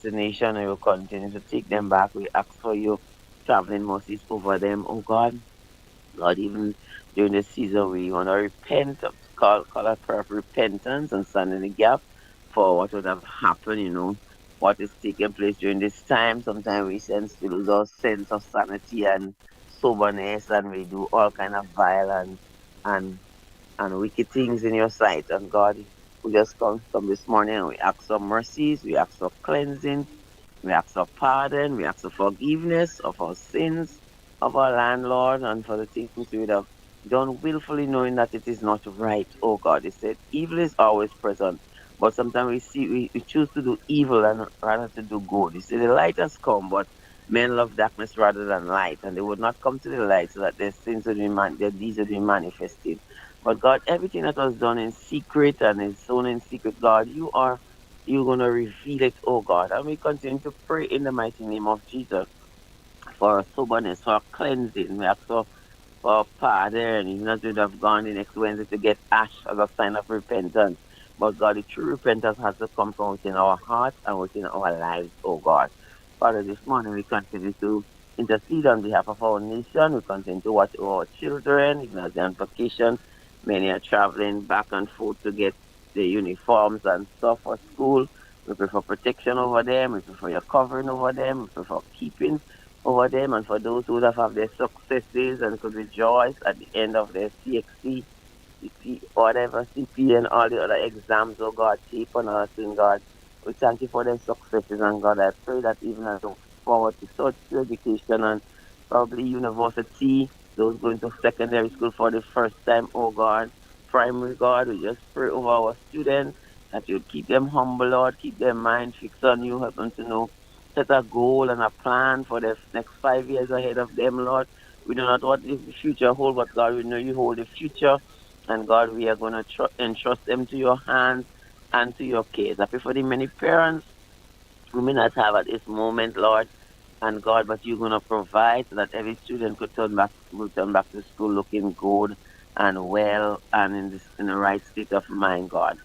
destination and you continue to take them back. We ask for your traveling mercies over them, oh God. Lord, even during this season, we want to repent, call a prayer of repentance and stand in the gap for what would have happened, what is taking place during this time. Sometimes we sense to lose our sense of sanity and soberness, and we do all kind of vile and and wicked things in your sight. And God, we just come this morning and we ask for mercies, we ask for cleansing, we ask for pardon, we ask for forgiveness of our sins, of our landlord, and for the things we would have done willfully knowing that it is not right. Oh God, they said evil is always present. But sometimes we choose to do evil and rather to do good. You see, the light has come, but men love darkness rather than light, and they would not come to the light so that their sins would be their deeds would be manifested. But God, everything that was done in secret and is sown in secret, God, you're gonna reveal it, oh God. And we continue to pray in the mighty name of Jesus for our soberness, for our cleansing. We ask for pardon. Even as we'd have gone the next Wednesday to get ash as a sign of repentance. But God, the true repentance has to come from within our hearts and within our lives, oh God. Father, this morning we continue to intercede on behalf of our nation. We continue to watch over our children, even as they're on vacation. Many are traveling back and forth to get the uniforms and stuff for school. We pray for protection over them. We pray for your covering over them. We pray for keeping over them. And for those who would have their successes and could rejoice at the end of their CXC, whatever, CP, and all the other exams, oh God, keep on us in God. We thank you for their successes, and God, I pray that even as they look forward to such education and probably university, those going to secondary school for the first time, oh God, primary, God, we just pray over our students that you keep them humble, Lord, keep their mind fixed on you, help them to know, set a goal and a plan for the next 5 years ahead of them, Lord. We do not want the future hold, but God, we know you hold the future. And God, we are going to entrust them to your hands and to your care. I pray for the many parents who may not have at this moment, Lord, and God, but you're going to provide so that every student could return back to school looking good and well and in the right state of mind, God.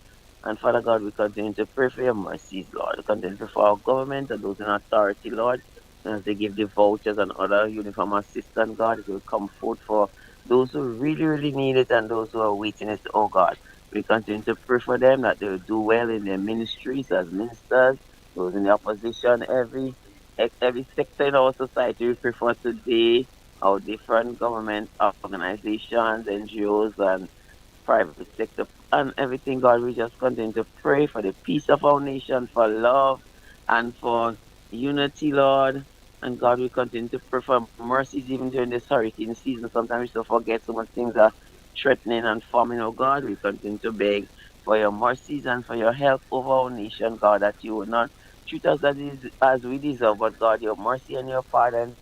And Father God, we continue to pray for your mercies, Lord. We continue to pray for our government and those in authority, Lord, as they give the vouchers and other uniform assistance, God, it will come forth for those who really, really need it and those who are waiting it, oh God. We continue to pray for them that they will do well in their ministries as ministers, those in the opposition, every sector in our society. We pray for today, our different government organizations, NGOs, and private sector, and everything, God. We just continue to pray for the peace of our nation, for love, and for unity, Lord. And God, we continue to pray for mercies even during this hurricane season. Sometimes we still forget so much things are threatening and forming, oh God. We continue to beg for your mercies and for your help over our nation, God, that you would not treat us as we deserve, but God, your mercy and your pardon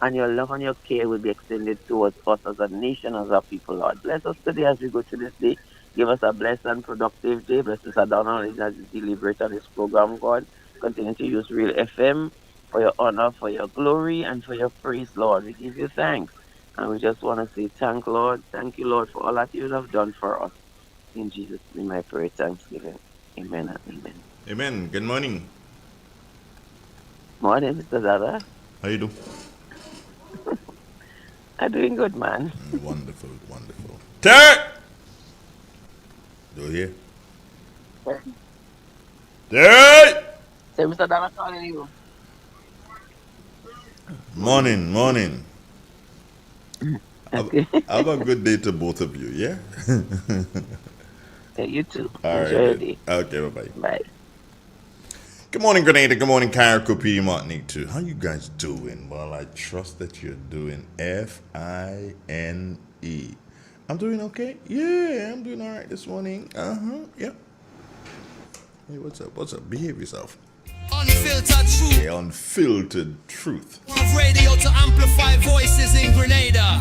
and your love and your care will be extended towards us as a nation, as a people, Lord. Bless us today as we go through this day. Give us a blessed and productive day. Bless us Adonai as we deliberate on this program, God. Continue to use Real FM for your honor, for your glory, and for your praise, Lord. We give you thanks. And we just want to say Lord. Thank you, Lord, for all that you have done for us. In Jesus' name I pray thanksgiving. Amen and amen. Amen. Good morning. Morning, Mr. Dada. How you do? I'm doing good, man. Wonderful, wonderful. Terry! Do you hear? Terry! Say, Mr. Dada calling you. Morning, morning. Okay. Have a good day to both of you, yeah? Yeah, you too. All Enjoy right, your then. day. Okay, bye-bye. Bye. Good morning, Grenada. Good morning, Karakupi, Martinique, too. How you guys doing? Well, I trust that you're doing Fine. I'm doing okay? Yeah, I'm doing all right this morning. Yep. Hey, what's up? What's up? Behave yourself. Unfiltered truth. Yeah, unfiltered truth. Of radio to amplify voices in Grenada.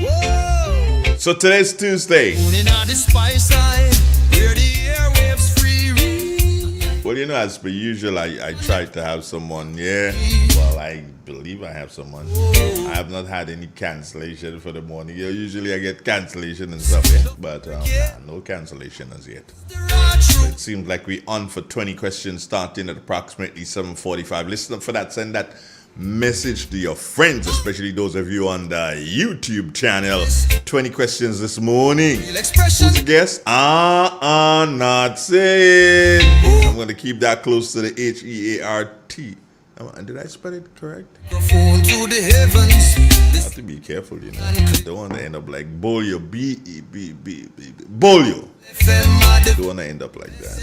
Whoa! So today's Tuesday. In the spice side, where the airwaves free. Well, you know, as per usual, I try to have someone, yeah. Well, I believe I have someone. I have not had any cancellation for the morning. You know, usually I get cancellation and stuff, yeah. But nah, no cancellation as yet. So it seems like we're on for 20 questions starting at approximately 7:45. Listen up for that. Send that message to your friends, especially those of you on the YouTube channel. 20 questions this morning. Who's the guest? Not saying. I'm going to keep that close to the HEART. Did I spell it correct? I have to be careful, you know. I don't want to end up like Bolio. B-E-B-B-B. Bolio. Don't want to end up like that.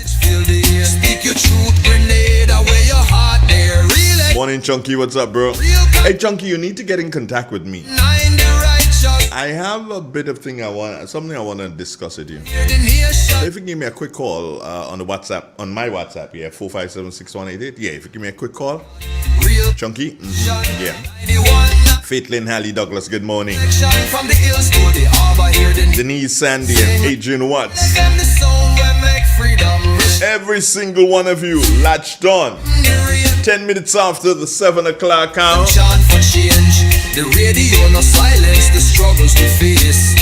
Morning, Chunky. What's up, bro? Hey, Chunky, you need to get in contact with me. I have a bit of something I want to discuss with you. So if you give me a quick call on my WhatsApp, yeah, 457-6188. Yeah, if you give me a quick call, Chunky, yeah. Faith Lynn, Hallie Douglas, good morning. Denise Sandy and Adrian Watts. Every single one of you latched on. 10 minutes after the 7 o'clock count. The radio, no silence, the struggles we face.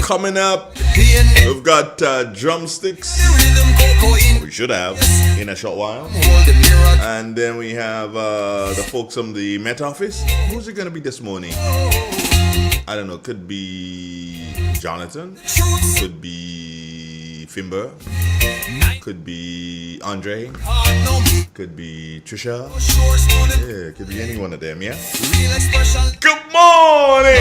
Coming up, we've got drumsticks. We should have in a short while. And then we have the folks from the Met Office. Who's it going to be this morning? I don't know. Could be Jonathan. Could be Fimber. Could be Andre. Could be Trisha. Yeah, could be any one of them, yeah? Good morning!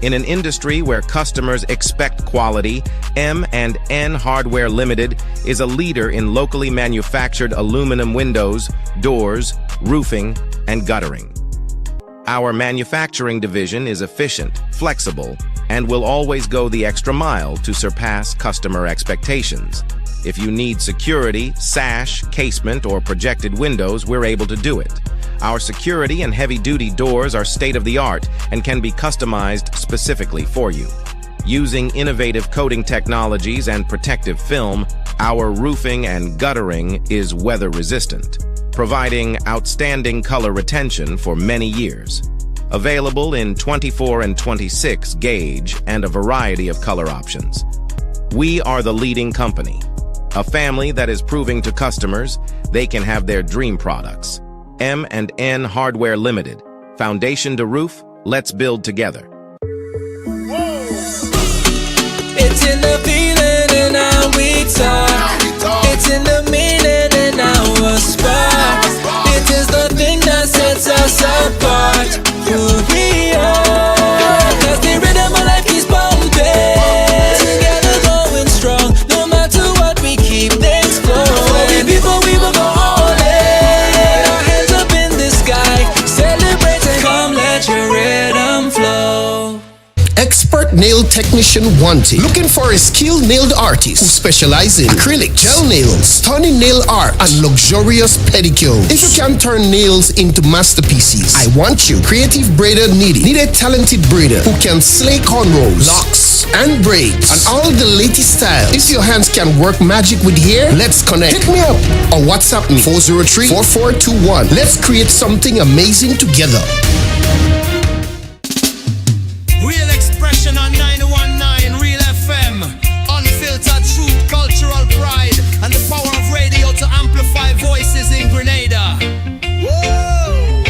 In an industry where customers expect quality, M&N Hardware Limited is a leader in locally manufactured aluminum windows, doors, roofing, and guttering. Our manufacturing division is efficient, flexible, and will always go the extra mile to surpass customer expectations. If you need security, sash, casement, or projected windows, we're able to do it. Our security and heavy-duty doors are state-of-the-art and can be customized specifically for you. Using innovative coating technologies and protective film, our roofing and guttering is weather-resistant, providing outstanding color retention for many years. Available in 24 and 26 gauge and a variety of color options. We are the leading company, a family that is proving to customers they can have their dream products. M&N Hardware Limited. Foundation to roof, let's build together. It's in the feeling and how we talk. It's in the meaning and our spark. It is the thing that sets us apart. Who we are. Cause the rhythm of life keeps pumping. Together going strong. No matter what, we keep things flowing. Before we will go all in. Our hands up in the sky. Celebrating. Come let your rhythm flow. Expert nail technician wanted. Looking for a skilled nail artist who specializes in acrylic, gel nails, stunning nail art, and luxurious pedicures. If you can turn nails into masterpieces, I want you. Creative braider needed. Need a talented braider who can slay cornrows, locks, and braids, and all the latest styles. If your hands can work magic with hair, let's connect. Hit me up or WhatsApp me 403-4421. Let's create something amazing together. Real expression on 919 Real FM. Unfiltered truth, cultural pride, and the power of radio to amplify voices in Grenada. Whoa!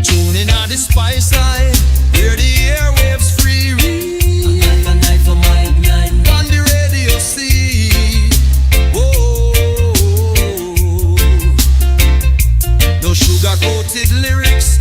Tune in on the spice side. Hear the airwaves free. On the radio see. Whoa! No sugar coated lyrics.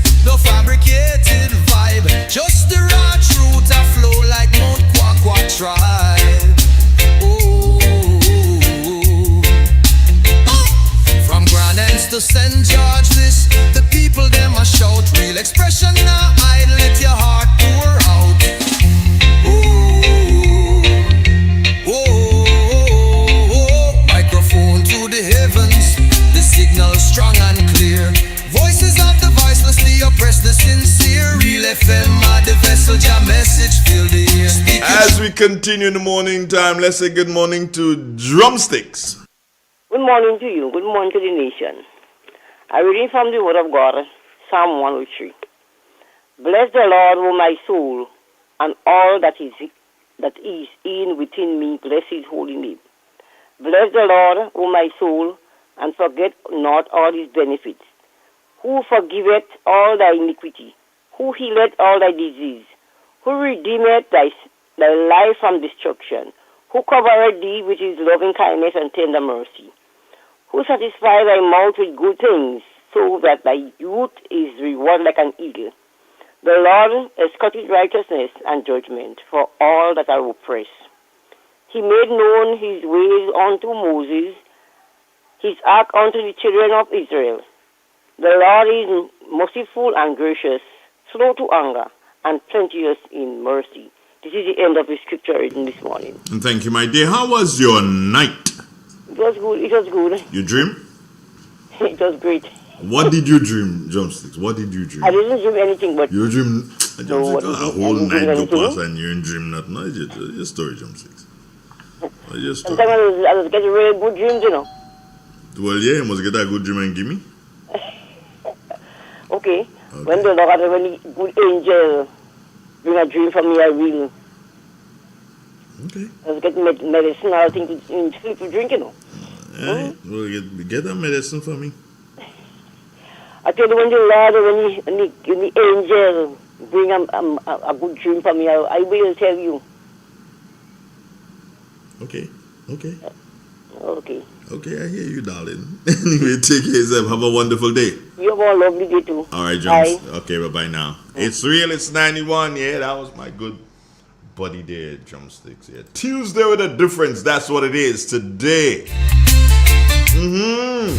we continue in the morning time, let's say good morning to Drumsticks. Good morning to you. Good morning to the nation. I reading from the Word of God, Psalm 103. Bless the Lord, O my soul, and all that is in within me. Bless His holy name. Bless the Lord, O my soul, and forget not all His benefits. Who forgiveth all thy iniquity, who healeth all thy disease, who redeemeth thy life from destruction, who covereth thee with His loving kindness and tender mercy, who satisfy thy mouth with good things, so that thy youth is rewarded like an eagle. The Lord escorted righteousness and judgment for all that are oppressed. He made known His ways unto Moses, His act unto the children of Israel. The Lord is merciful and gracious, slow to anger, and plenteous in mercy. This is the end of the scripture reading this morning. And thank you, my dear. How was your night? It was good. It was good. You dream? It was great. What did you dream, Drumsticks? What did you dream? I didn't dream anything, but You dream No, a whole night go past and you didn't dream nothing. No, it's your story, Drumsticks. It's your story. sometimes I was getting really good dreams, you know. Well, yeah, you must get a good dream and give me. Okay. When the Lord, when the good angel bring a dream for me, I will. Okay. I was getting medicine, I think in sleep to drink, you know. Alright. Well, get that medicine for me. I tell you, when the Lord, when the angel bring a good dream for me, I will tell you. Okay. Okay. Okay. Okay, I hear you, darling. Anyway, take care of yourself. Have a wonderful day. You have a lovely day too. All right, Bye. Jones. Okay, bye-bye now. It's real. It's 91. Yeah, that was my good buddy there, Drumsticks. Yeah, Tuesday with a difference. That's what it is today. Real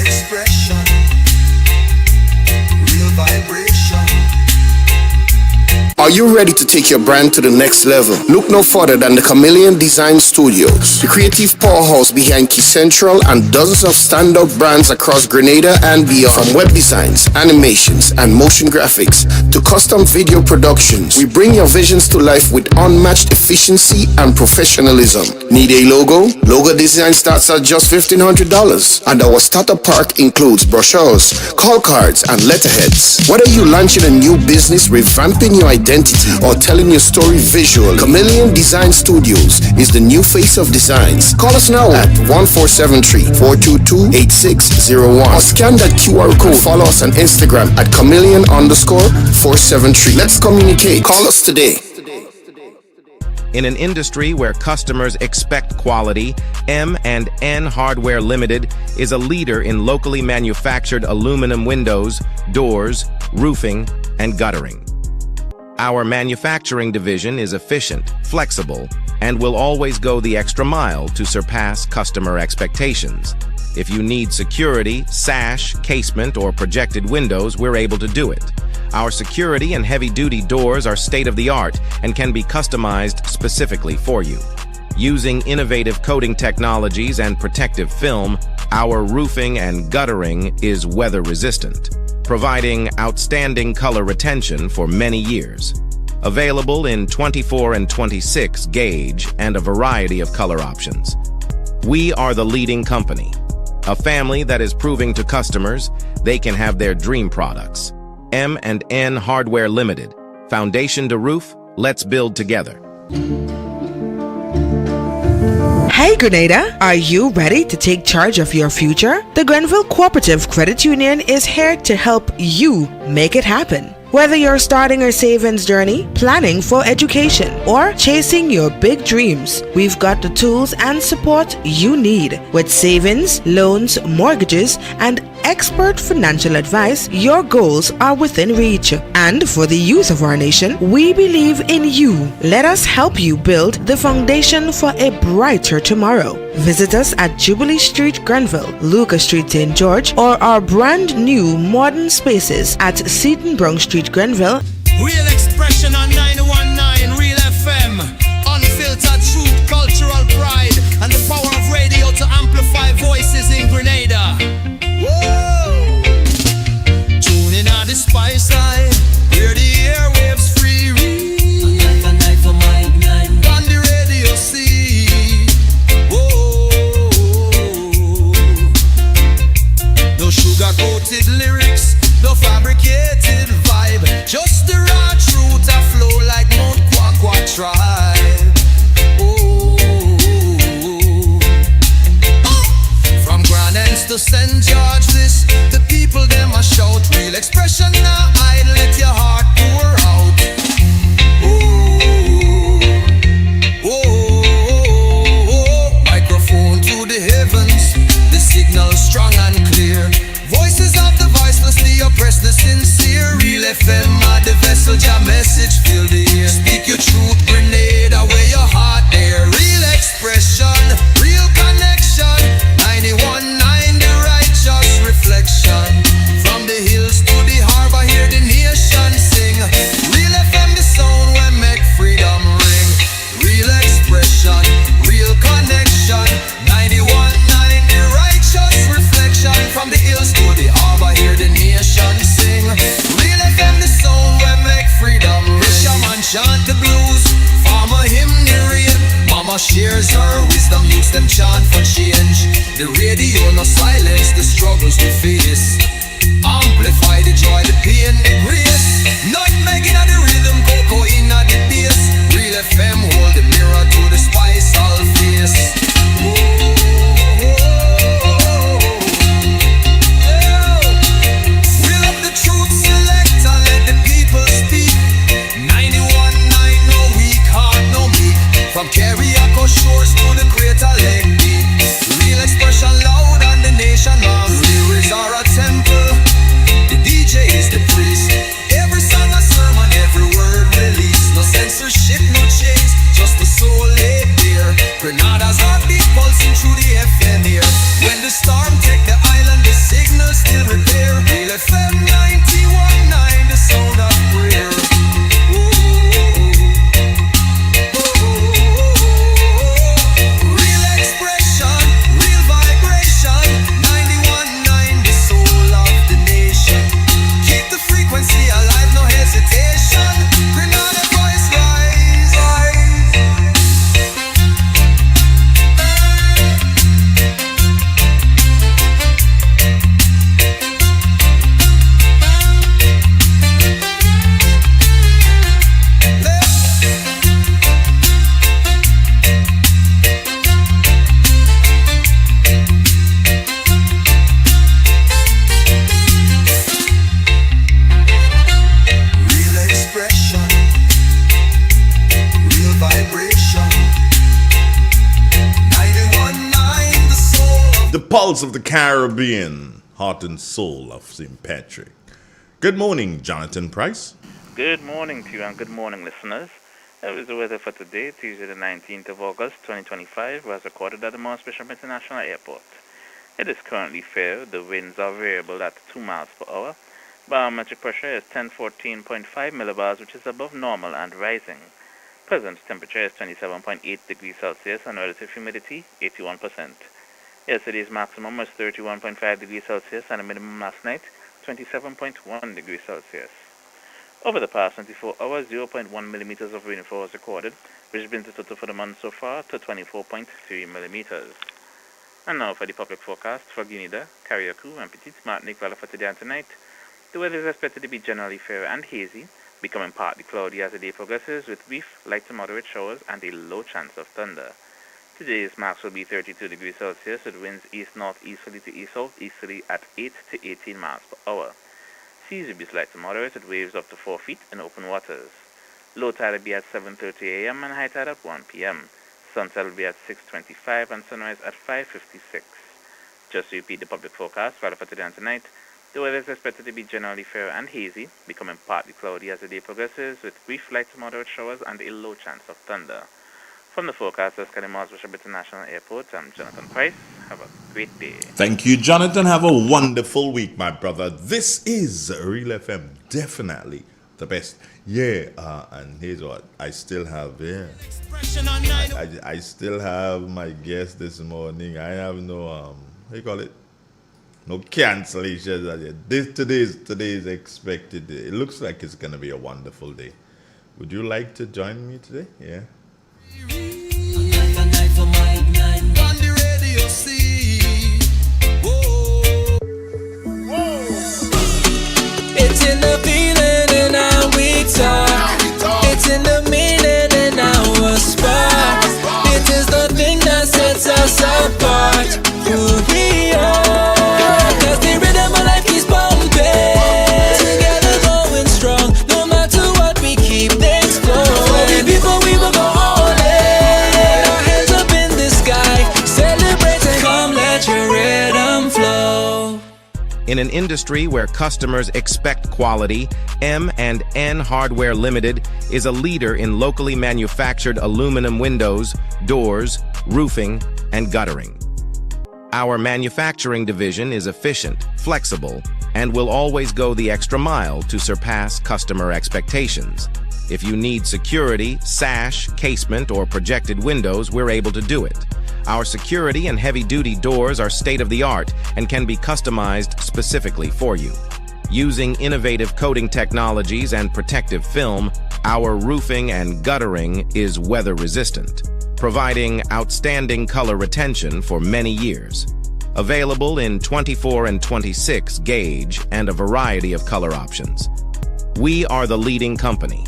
expression, real vibration. Are you ready to take your brand to the next level? Look no further than the Chameleon Design Studios, the creative powerhouse behind Key Central and dozens of standout brands across Grenada and beyond. From web designs, animations, and motion graphics to custom video productions, we bring your visions to life with unmatched efficiency and professionalism. Need a logo? Logo design starts at just $1,500, and our starter pack includes brochures, call cards, and letterheads. Whether you're launching a new business, revamping your identity, or telling your story visually, Chameleon Design Studios is the new face of designs. Call us now at 1473-422-8601 or scan that QR code. Follow us on Instagram at chameleon_473. Let's communicate. Call us today. In an industry where customers expect quality, M&N Hardware Limited is a leader in locally manufactured aluminum windows, doors, roofing, and guttering. Our manufacturing division is efficient, flexible, and will always go the extra mile to surpass customer expectations. If you need security, sash, casement, or projected windows, we're able to do it. Our security and heavy-duty doors are state-of-the-art and can be customized specifically for you. Using innovative coating technologies and protective film, our roofing and guttering is weather-resistant, providing outstanding color retention for many years. Available in 24 and 26 gauge and a variety of color options. We are the leading company, a family that is proving to customers they can have their dream products. M&N Hardware Limited. Foundation to roof, let's build together. Hey Grenada, are you ready to take charge of your future? The Grenville Cooperative Credit Union is here to help you make it happen. Whether you're starting a savings journey, planning for education, or chasing your big dreams, we've got the tools and support you need. With savings, loans, mortgages, and expert financial advice, your goals are within reach. And for the youth of our nation, we believe in you. Let us help you build the foundation for a brighter tomorrow. Visit us at Jubilee Street, Grenville, Lucas Street, St. George, or our brand new modern spaces at Seton Brunk Street, Grenville. Real expression on 919 Real FM. Unfiltered truth, cultural pride, and the power of radio to amplify voices in Grenada. Whoa! Tune alive. Ooh. From Grand Anse to St. George, this the people them a shout. Real expression now I let your heart pour out. Ooh. Oh, microphone to the heavens, the signal strong and clear. Voices of the voiceless, the oppressed, the sincere. Real FM are the vessel, your message fill the air. Speak your truth, Grenada, where your heart there. Real expression, real connection. 91.9, the righteous reflection. From the hills to the harbor, hear the nation sing. Real FM, the sound where make freedom ring. Real expression, real connection. 91.9, the righteous reflection. From the hills to the harbor, hear the nation sing. Real FM, the sound where make freedom ring. Fisherman chant the blues, farmer hymn the rain. Mama shares her wisdom, youths them chant for change. The radio no silence the struggles we face. Amplify the joy, the pain, the grace. Nutmeg in the rhythm, cocoa in the bass. Real FM hold the mirror to the spice all face. Reel up the truth, select and let the people speak. 91.9, no weak heart, no meek. From Carriacou shores to the Crater Lake deep. Real expression loud and the nation loves. Lyrics are a temple, the DJ is the priest. Every song a sermon, every word released. No censorship, no chains, just the soul laid bare. Grenada's heartbeat pulsing through the FM here. When the storm take the island, the signal still repair. Real FM 91.9, the sound of prayer. Real expression, real vibration. 91.9, the soul of the nation. Keep the frequency alive, no hesitation. Grenada voice rise. Real expression, real vibration. 91.9, the soul of The pulse of the Caribbean, heart and soul of St. Patrick. Good morning, Jonathan Price. Good morning to you and good morning, listeners. That was the weather for today, Tuesday the 19th of August, 2025, was recorded at the Mount Bishop International Airport. It is currently fair. The winds are variable at 2 miles per hour. Barometric pressure is 1014.5 millibars, which is above normal and rising. Present temperature is 27.8 degrees Celsius and relative humidity 81%. Yesterday's maximum was 31.5 degrees Celsius and the minimum last night 27.1 degrees Celsius. Over the past 24 hours, 0.1 millimeters of rainfall was recorded, which brings the total for the month so far to 24.3 millimeters. And now for the public forecast for Grenada, Carriacou, and Petite Martinique Valley for today and tonight. The weather is expected to be generally fair and hazy, becoming partly cloudy as the day progresses, with brief light to moderate showers and a low chance of thunder. Today's max will be 32 degrees Celsius, with winds east-northeasterly to east-southeasterly at 8 to 18 miles per hour. Seas will be slight to moderate, with waves up to 4 feet in open waters. Low tide will be at 7:30 a.m. and high tide at 1 p.m. Sunset will be at 6:25 and sunrise at 5:56. Just to repeat the public forecast for today and tonight, the weather is expected to be generally fair and hazy, becoming partly cloudy as the day progresses, with brief light to moderate showers and a low chance of thunder. From the forecasters, Mount Bishop International Airport, I'm Jonathan Price. Have a great day. Thank you, Jonathan. Have a wonderful week, my brother. This is Real FM, definitely the best. Yeah, and here's what I still have. I still have my guest this morning. I have no how you call it? No cancellations. Today's expected. It looks like it's gonna be a wonderful day. Would you like to join me today? Yeah. It's in the feeling and how we talk. It's in the meaning and our In an industry where customers expect quality, M&N Hardware Limited is a leader in locally manufactured aluminum windows, doors, roofing, and guttering. Our manufacturing division is efficient, flexible, and will always go the extra mile to surpass customer expectations. If you need security, sash, casement, or projected windows, we're able to do it. Our security and heavy-duty doors are state-of-the-art and can be customized specifically for you. Using innovative coating technologies and protective film, our roofing and guttering is weather-resistant, providing outstanding color retention for many years. Available in 24 and 26 gauge and a variety of color options. We are the leading company,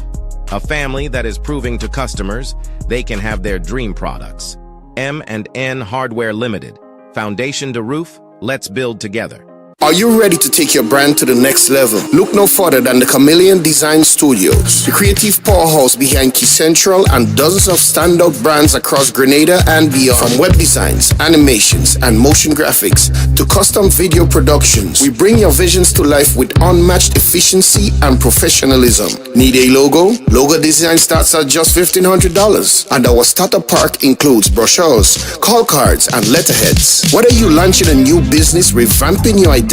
a family that is proving to customers they can have their dream products. M&N Hardware Limited. Foundation to roof, let's build together. Are you ready to take your brand to the next level? Look no further than the Chameleon Design Studios, the creative powerhouse behind Key Central and dozens of standout brands across Grenada and beyond. From web designs, animations, and motion graphics to custom video productions, we bring your visions to life with unmatched efficiency and professionalism. Need a logo? Logo design starts at just $1,500, and our starter pack includes brochures, call cards, and letterheads. Whether you're launching a new business, revamping your identity,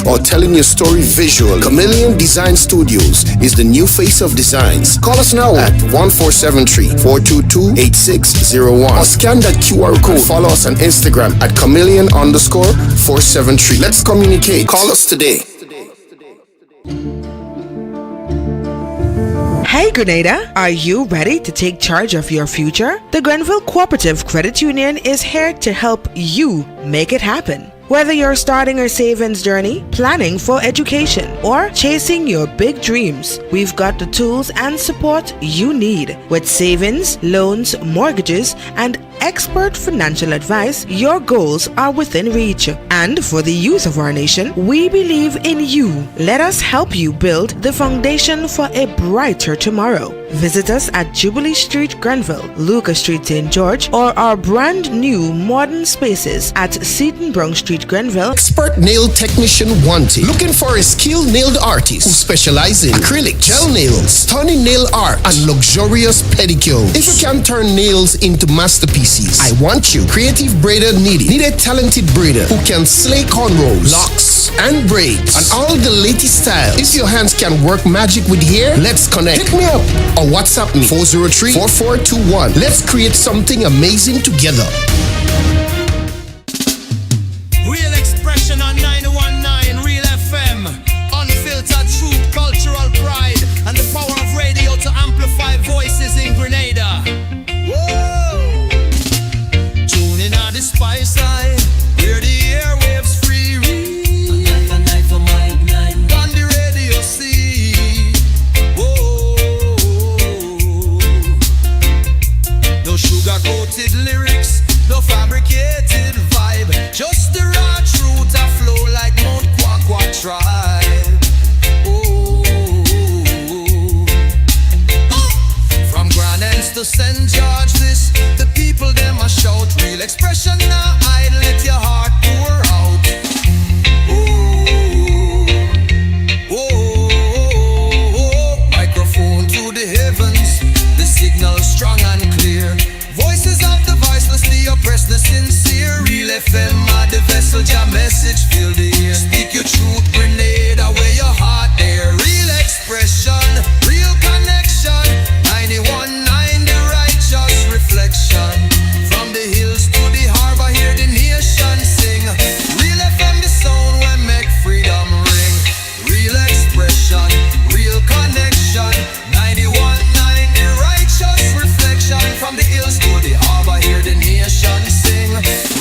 or telling your story visually, Chameleon Design Studios is the new face of designs. Call us now at 1473-422-8601 or scan that QR code. Follow us on Instagram at chameleon_473. Let's communicate. Call us today. Hey Grenada, are you ready to take charge of your future? The Grenville Cooperative Credit Union is here to help you make it happen. Whether you're starting a savings journey, planning for education, or chasing your big dreams, we've got the tools and support you need. With savings, loans, mortgages, and expert financial advice, your goals are within reach. And for the youth of our nation, we believe in you. Let us help you build the foundation for a brighter tomorrow. Visit us at Jubilee Street, Grenville, Lucas Street, St. George, or our brand new modern spaces at Seton Brong Street, Grenville. Expert nail technician wanted. Looking for a skilled nailed artist who specializes in acrylic, gel nails, stunning nail art, and luxurious pedicures. If you can turn nails into masterpieces, I want you. Creative braider needed. Need a talented braider who can slay cornrows, locks, and braids, and all the latest styles. If your hands can work magic with hair, let's connect. Hit me up or WhatsApp me 403-4421. Let's create something amazing together. Real expression on 919 Real FM. Unfiltered truth, cultural pride, and the power of radio to amplify voices in Grenada. Whoa! Tune in on the spice side, where the airwaves free read. A night for my night. On the radio see. Whoa! No sugar-coated lyrics, no fabricated vibe, just the raw truth a flow like Mount Kwakwa tribe. Oh. From Grand Anse to St. George, this the people them a shout. Real expression now hide, let your heart pour out. Ooh. Oh. Microphone to the heavens, the signal strong and clear. Voices of the voiceless, the oppressed, the sincere. Real FM are the vessel, your message fill the air. Speak your truth, Grenada, where your heart there. Real expression, real connection. 91.9, the righteous reflection. From the hills to the harbor, hear the nation sing. Real FM, the sound where make freedom ring. Real expression, real connection. 91.9, the righteous reflection. From the hills to the harbor, hear the nation sing.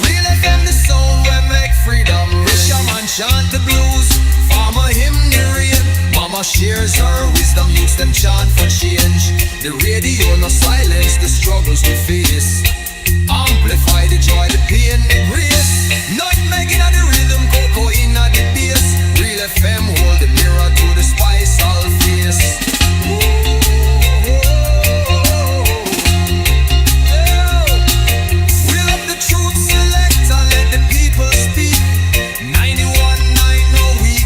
Real FM, the sound where make freedom ring. Fisherman chant the blues, farmer hymn the rain. Mama shares her wisdom, youths them chant for change. The radio no silence the struggles we face. Amplify the joy, the pain, the grace. Not making of the rhythm, cocoa in the bass. Real FM hold the mirror to the spice all face. We'll up the truth select and let the people speak. 91.9, no we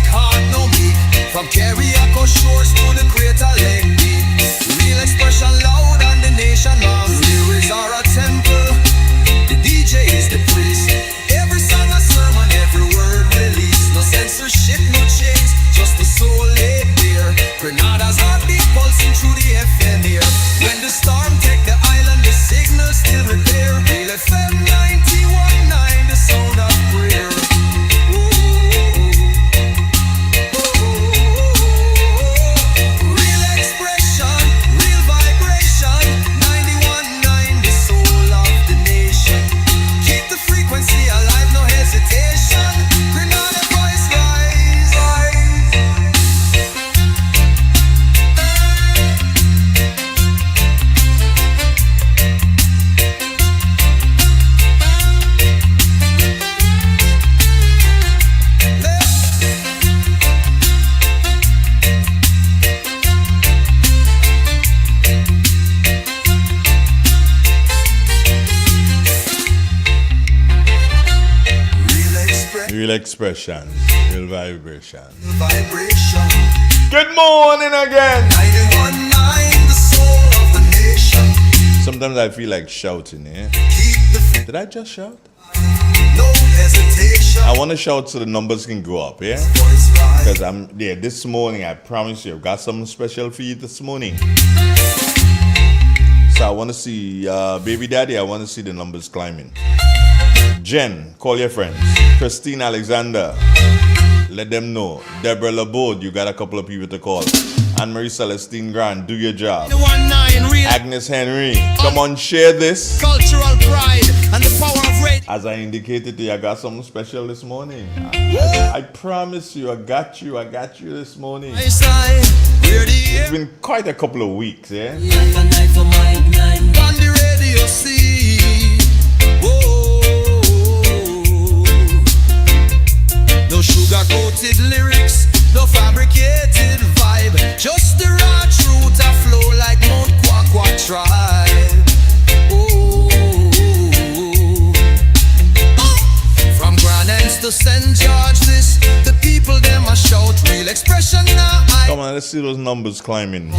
Real expressions, real vibration. Good morning again. 91.9, the soul of the nation. Sometimes I feel like shouting, eh? Did I just shout? No hesitation. I want to shout so the numbers can go up, yeah? Because this morning, I promise you, I've got something special for you this morning. So I want to see, baby daddy, I want to see the numbers climbing. Jen, call your friends. Christine Alexander, let them know. Deborah LeBaud, you got a couple of people to call. Anne-Marie Celestine Grant, do your job. Agnes Henry, come on, share this. Cultural pride and the power of radio. As I indicated to you, I got something special this morning. I promise you, I got you this morning. It's been quite a couple of weeks, yeah? On the radio, see. No sugar-coated lyrics, no fabricated vibe. Just the raw truth a flow like Mount Kwakwa tribe. From Grand Anse to St. George, the people them a shout real expression now. Come on, let's see those numbers climbing.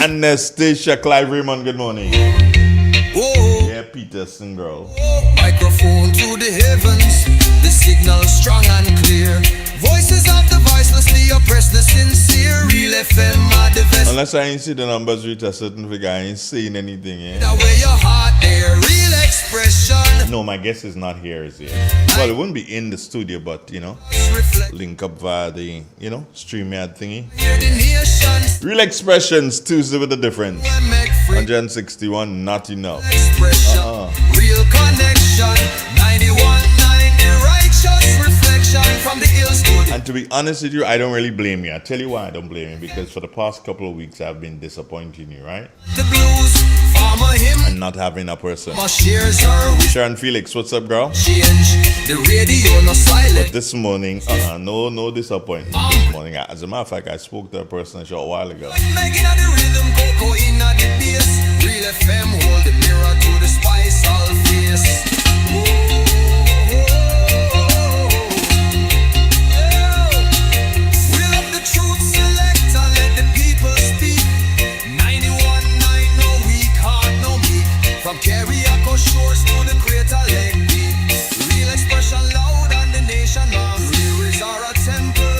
Anastasia Clive Raymond, good morning. Yeah, Peterson girl. Microphone to the heavens, the signal strong and clear. Voices of the voicelessly oppressed, the sincere. Real FM are the best. Unless I ain't see the numbers reach a certain figure, I ain't saying anything, yeah? Now where your heart there, real expression. No, my guest is not here, is here. Well, it wouldn't be in the studio, but, link up via the, StreamYard thingy. Real expressions, Tuesday with a difference. 161, not enough. Real connection, 91.9, the righteous reflection from the hills to the... And to be honest with you, I don't really blame you. I tell you why I don't blame you. Because for the past couple of weeks, I've been disappointing you, right? The blues, farmer him. And not having a person. Sharon Felix, what's up, girl? Change, the radio no silent. But this morning, no disappointment. This morning, as a matter of fact, I spoke to a person a short while ago. Making of the rhythm, cocoa in the bass. Real FM, hold the mirror to the spice, all face. From Carriaco shores to the Crater Lake Beach. Real expression loud and the nation loves. Lyrics are a temple,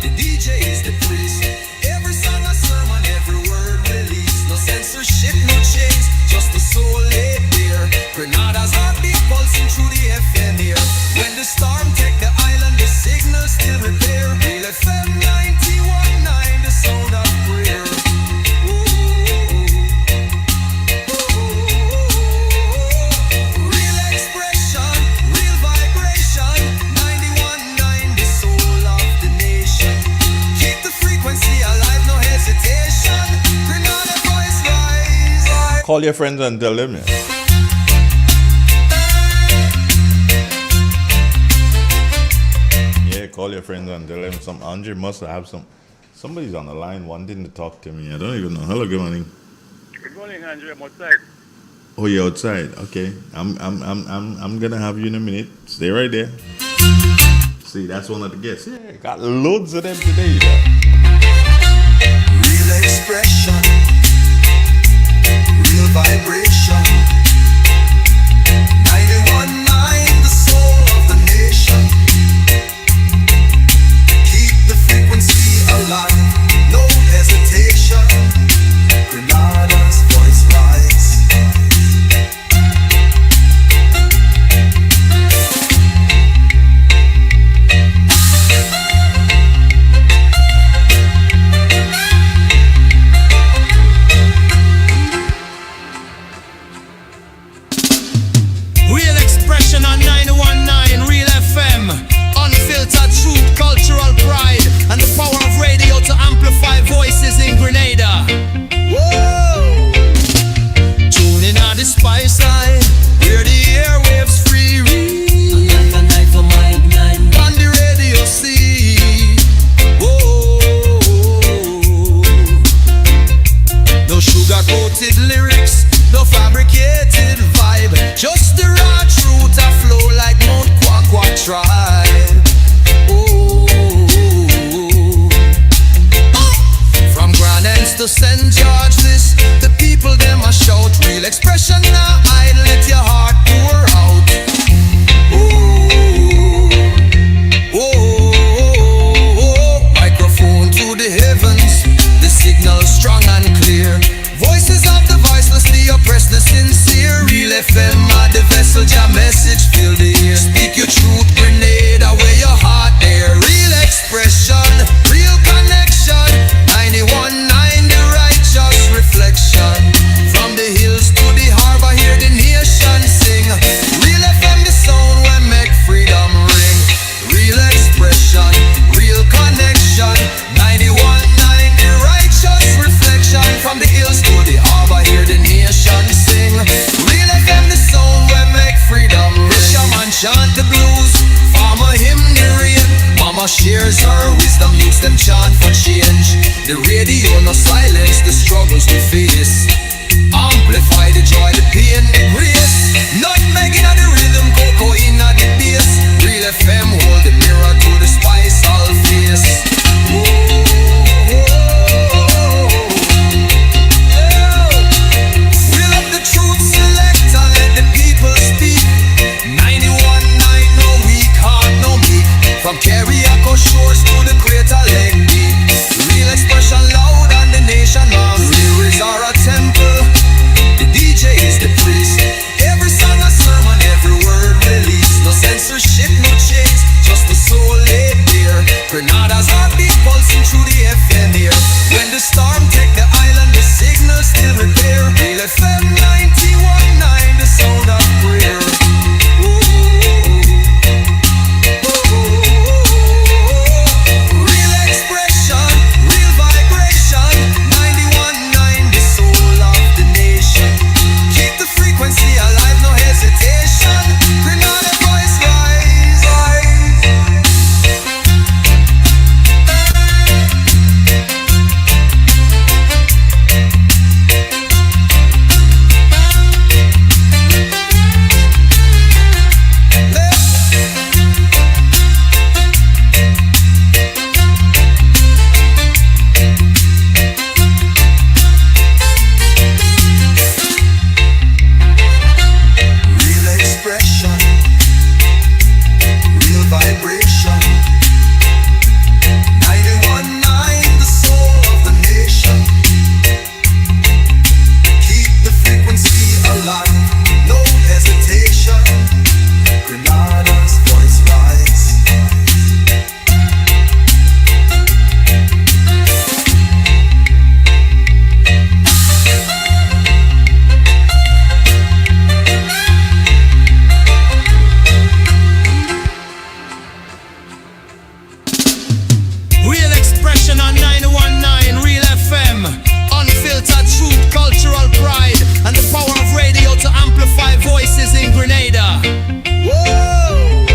the DJ is the priest. Every song a sermon, every word released. No censorship, no chains, just the soul laid bare. Grenada's heartbeat pulsing through the FM here. When the storm take the island, the signal still repair. Real FM 91.9, the sound of prayer. Call your friends and tell them, yeah, call your friends and tell them. Some Andre must have somebody's on the line wanting to talk to me. I don't even know. Hello, good morning. Good morning, Andre. I'm outside. Oh, you're outside. Okay. I'm gonna have you in a minute. Stay right there. See, that's one of the guests. Yeah, got loads of them today. Real expression. Real vibration. 91.9, the soul of the nation. Keep the frequency alive, no hesitation. Grenada's voice rise. On 919 Real FM, unfiltered truth, cultural pride, and the power of radio to amplify voices in Grenada. Whoa! Tune in on the spice side, where the airwaves free. On the radio, see. Whoa! No sugar-coated lyrics, no fabricated vibe, just the raw truth a flow like Mount Kwakwa tribe. shares her wisdom makes them chant for change. The radio no silence the struggles we face. Amplify the joy, the pain, the grace. Not making of the rhythm, cocoa in the bass. Real FM hold the mirror to the spice all face. Fill up the truth select and let the people speak. 91.9 no weak heart, no meek. From Carriacou shores to the Greater Lake deep. Real expression loud and the nation loud. Lyrics are a temple, the DJ is the priest. Every song a sermon, every word released. No censorship, no chains, just the soul laid bare. Grenada's heartbeat pulsing through the FM here. When the storm take the island, the signal still repair. Real FM 91.9, the sound of prayer. Real expression, real vibration. 91.9, the soul of the nation. Keep the frequency alive, no hesitation. Grenada voice rise, rise. Real expression, real vibration. 91.9, the soul of the nation. Keep the frequency alive, no hesitation. Grenada's voice rise. Real expression on 919 Real FM. Unfiltered truth, cultural pride, and the power of radio to amplify voices in Grenada. Whoa!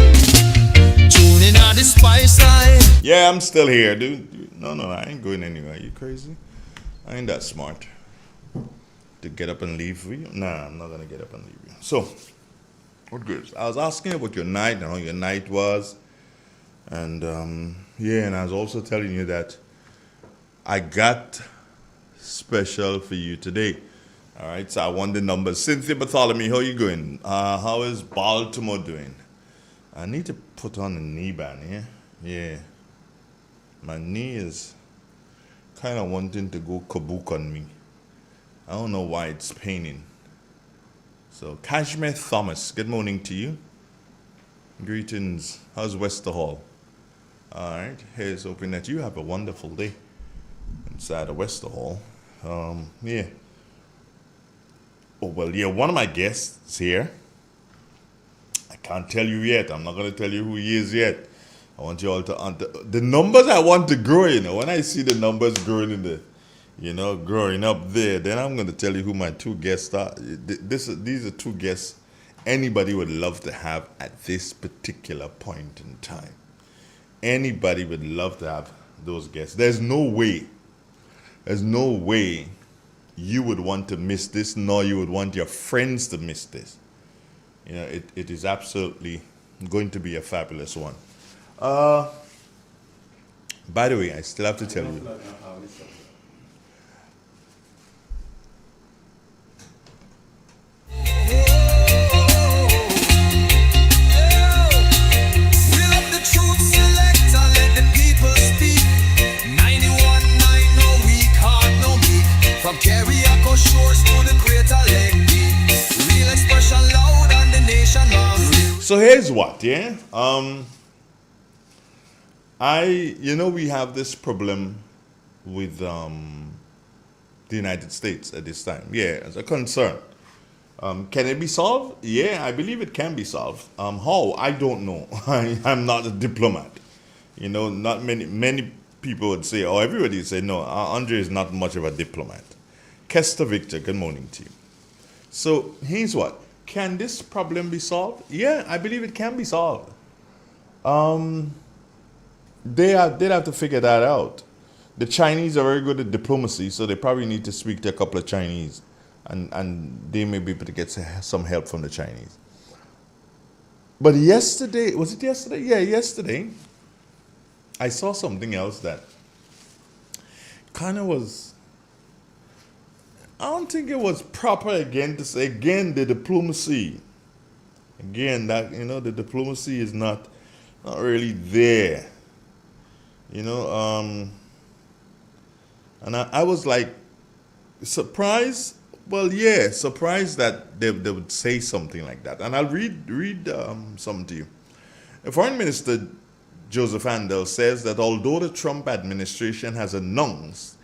Tuning on the spice side. Yeah, I'm still here, dude. No, I ain't going anywhere. You crazy? I ain't that smart to get up and leave for you. Nah, I'm not gonna get up and leave you. So, what good? I was asking about your night and how your night was, and yeah, and I was also telling you that I got special for you today. All right, so I want the numbers. Cynthia Bartholomew, how you going? How is Baltimore doing? I need to put on a knee band here. Yeah, my knee is kind of wanting to go kabook on me. I don't know why it's paining. So, Kashmir Thomas, good morning to you. Greetings. How's Wester Hall? All right. Here's hoping that you have a wonderful day inside of Wester Hall. Yeah. Oh, well, yeah, one of my guests here. I can't tell you yet. I'm not going to tell you who he is yet. I want you all to the numbers I want to grow, when I see the numbers growing in the, growing up there, then I'm going to tell you who my two guests are. These are two guests anybody would love to have at this particular point in time. Anybody would love to have those guests. There's no way you would want to miss this, nor you would want your friends to miss this. It is absolutely going to be a fabulous one. By the way, I still have to tell you. From Carriacou shores to the Greater Lake deep. Real expression loud and the nation loves. So here's what, yeah? We have this problem with the United States at this time. Yeah, it's a concern. Can it be solved? Yeah, I believe it can be solved. How? I don't know. I'm not a diplomat. Not many people would say, or everybody would say, no, Andre is not much of a diplomat. Kester Victor, good morning to you. So here's what. Can this problem be solved? Yeah, I believe it can be solved. they'd have to figure that out. The Chinese are very good at diplomacy, so they probably need to speak to a couple of Chinese, and they may be able to get some help from the Chinese. But yesterday, was it yesterday? Yeah, yesterday, I saw something else that kind of was, I don't think it was proper again to say, again, the diplomacy. Again, that, the diplomacy is not really there. And I was like, surprised? Well, yeah, surprised that they would say something like that. And I'll read something to you. The Foreign Minister Joseph Andel says that although the Trump administration has announced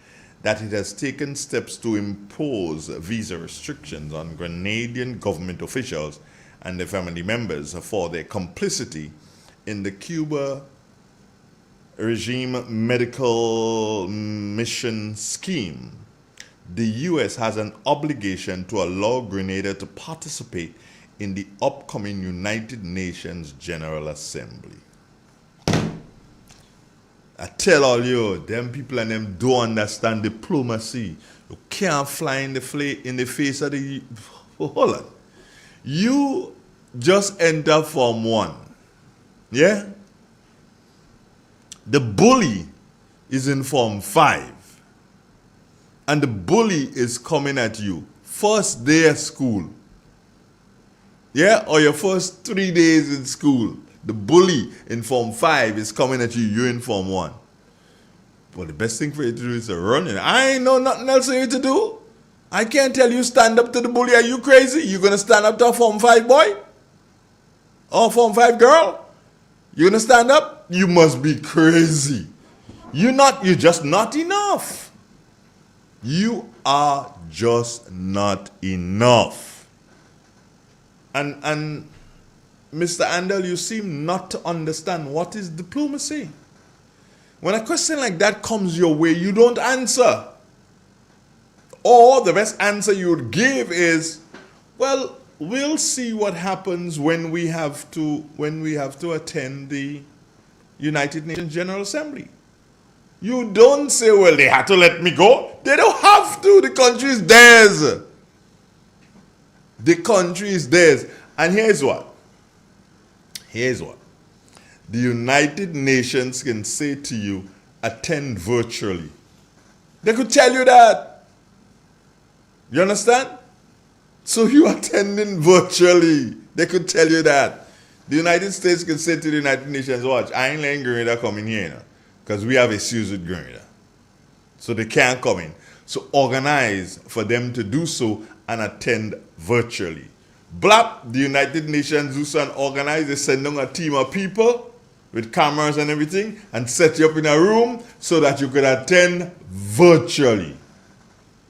that it has taken steps to impose visa restrictions on Grenadian government officials and their family members for their complicity in the Cuba regime medical mission scheme, the U.S. has an obligation to allow Grenada to participate in the upcoming United Nations General Assembly. I tell all you, them people and them don't understand diplomacy. You can't fly in the face of the... Hold on. You just enter Form 1. Yeah? The bully is in Form 5. And the bully is coming at you. First day of school. Yeah? Or your first 3 days in school. The bully in Form 5 is coming at you. You're in Form 1. But the best thing for you to do is to run it. I ain't know nothing else for you to do. I can't tell you stand up to the bully. Are you crazy? You going to stand up to a Form 5 boy? Or Form 5 girl? You going to stand up? You must be crazy. You're just not enough. You are just not enough. And Mr. Andel, you seem not to understand what is diplomacy. When a question like that comes your way, you don't answer. Or the best answer you would give is, well, we'll see what happens when we have to attend the United Nations General Assembly. You don't say, well, they had to let me go. They don't have to. The country is theirs. The country is theirs. And here's what. The United Nations can say to you, attend virtually. They could tell you that. You understand? So you attending virtually. They could tell you that. The United States can say to the United Nations, watch, I ain't letting Grenada come in here now, because we have issues with Grenada. So they can't come in. So organize for them to do so and attend virtually. Blap, the United Nations do so and organize. They send down a team of people with cameras and everything and set you up in a room so that you could attend virtually.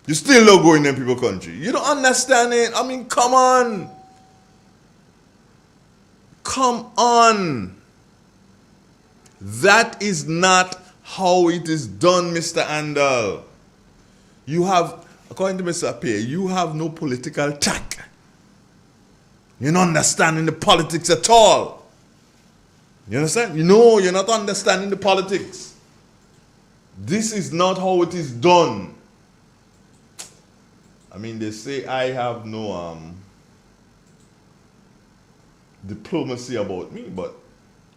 You still don't go in them people's country. You don't understand it. I mean, come on. Come on. That is not how it is done, Mr. Andel. You have, according to Mr. Pierre, you have no political tact. You're not understanding the politics at all. You understand? No, you're not understanding the politics. This is not how it is done. I mean, they say I have no diplomacy about me, but